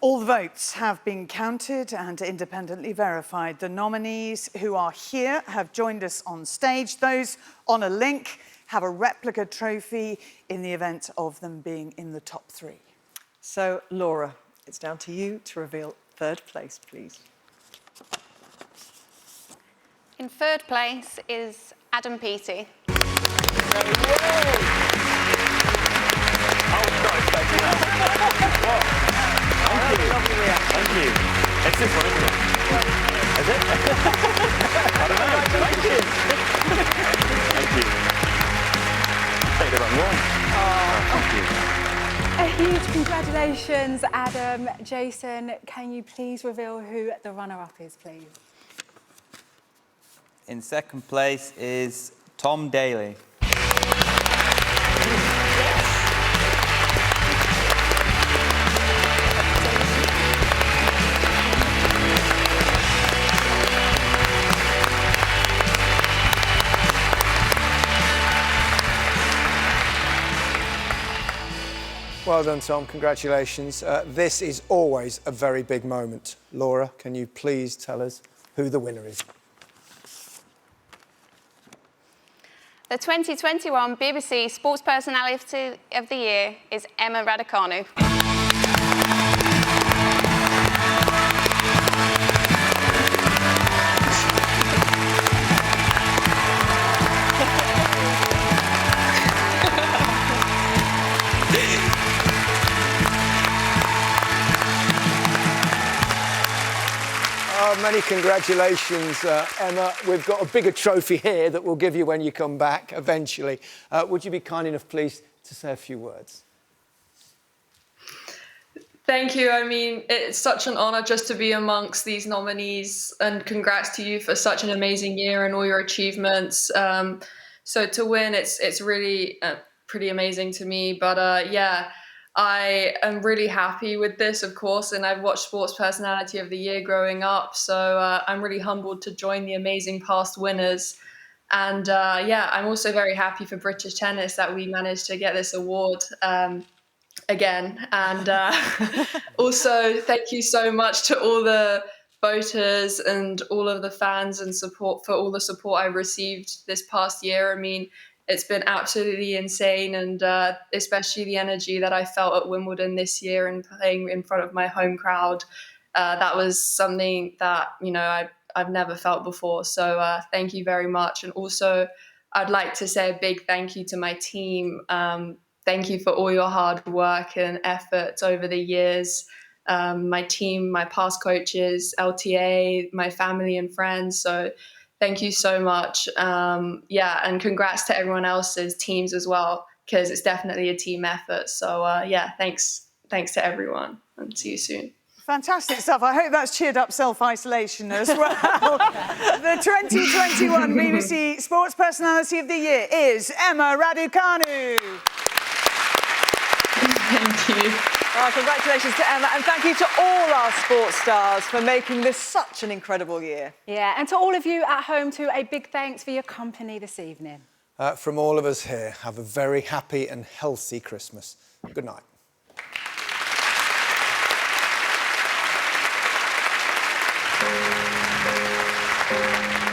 All the votes have been counted and independently verified. The nominees who are here have joined us on stage. Those on a link have a replica trophy in the event of them being in the top 3. So, Laura, it's down to you to reveal 3rd place, please. In 3rd place is Adam Peaty. Thank you. It's this one, isn't it? Is it? I don't know. Thank you. Thank you. Take the wrong one. Thank you. A huge congratulations, Adam. Jason, can you please reveal who the runner-up is, please? In 2nd place is Tom Daly. Well done, Tom. Congratulations. This is always a very big moment. Laura, can you please tell us who the winner is? The 2021 BBC Sports Personality of the Year is Emma Raducanu. Many congratulations, Emma. We've got a bigger trophy here that we'll give you when you come back eventually. Would you be kind enough, please, to say a few words? Thank you. I mean, it's such an honour just to be amongst these nominees, and congrats to you for such an amazing year and all your achievements. So to win, it's really pretty amazing to me. But yeah, I am really happy with this, of course, and I've watched Sports Personality of the Year growing up, so I'm really humbled to join the amazing past winners. And yeah, I'm also very happy for British tennis that we managed to get this award again. And also, thank you so much to all the voters and all of the fans and support for all the support I've received this past year. I mean, it's been absolutely insane, and especially the energy that I felt at Wimbledon this year and playing in front of my home crowd. That was something that, you know, I've never felt before. So thank you very much. And also, I'd like to say a big thank you to my team. Thank you for all your hard work and efforts over the years. My team, my past coaches, LTA, my family and friends. So thank you so much. Yeah, and congrats to everyone else's teams as well, because it's definitely a team effort. So yeah, thanks to everyone, and see you soon. Fantastic stuff. I hope that's cheered up self-isolation as well. The 2021 BBC Sports Personality of the Year is Emma Raducanu. Thank you. Oh, congratulations to Emma, and thank you to all our sports stars for making this such an incredible year. Yeah, and to all of you at home too, a big thanks for your company this evening. From all of us here, have a very happy and healthy Christmas. Good night.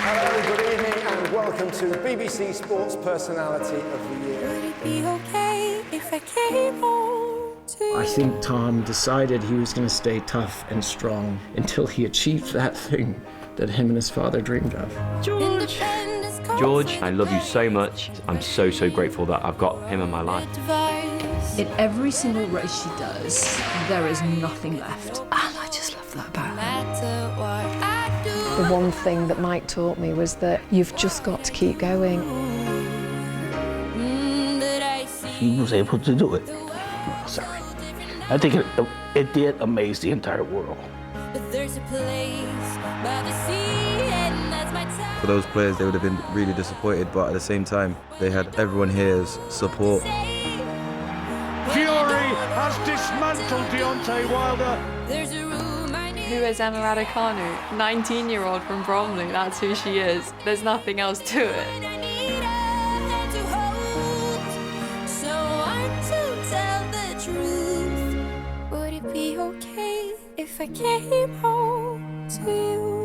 Hello, good evening and welcome to BBC Sports Personality of the Year. Would it be okay if I came home to you? I think Tom decided he was going to stay tough and strong until he achieved that thing that him and his father dreamed of. George! George, I love you so much. I'm so, so grateful that I've got him in my life. In every single race she does, there is nothing left. And I just love that about her. The one thing that Mike taught me was that you've just got to keep going. He was able to do it. Sorry. I think it did amaze the entire world. But there's a place by the sea, and that's my town. For those players, they would have been really disappointed, but at the same time, they had everyone here's support. Fury has dismantled Deontay Wilder. There's a room I need. Who is Emma Raducanu? 19-year-old from Bromley, that's who she is. There's nothing else to it. So I'm to tell the truth. Would it be okay if I came home to you?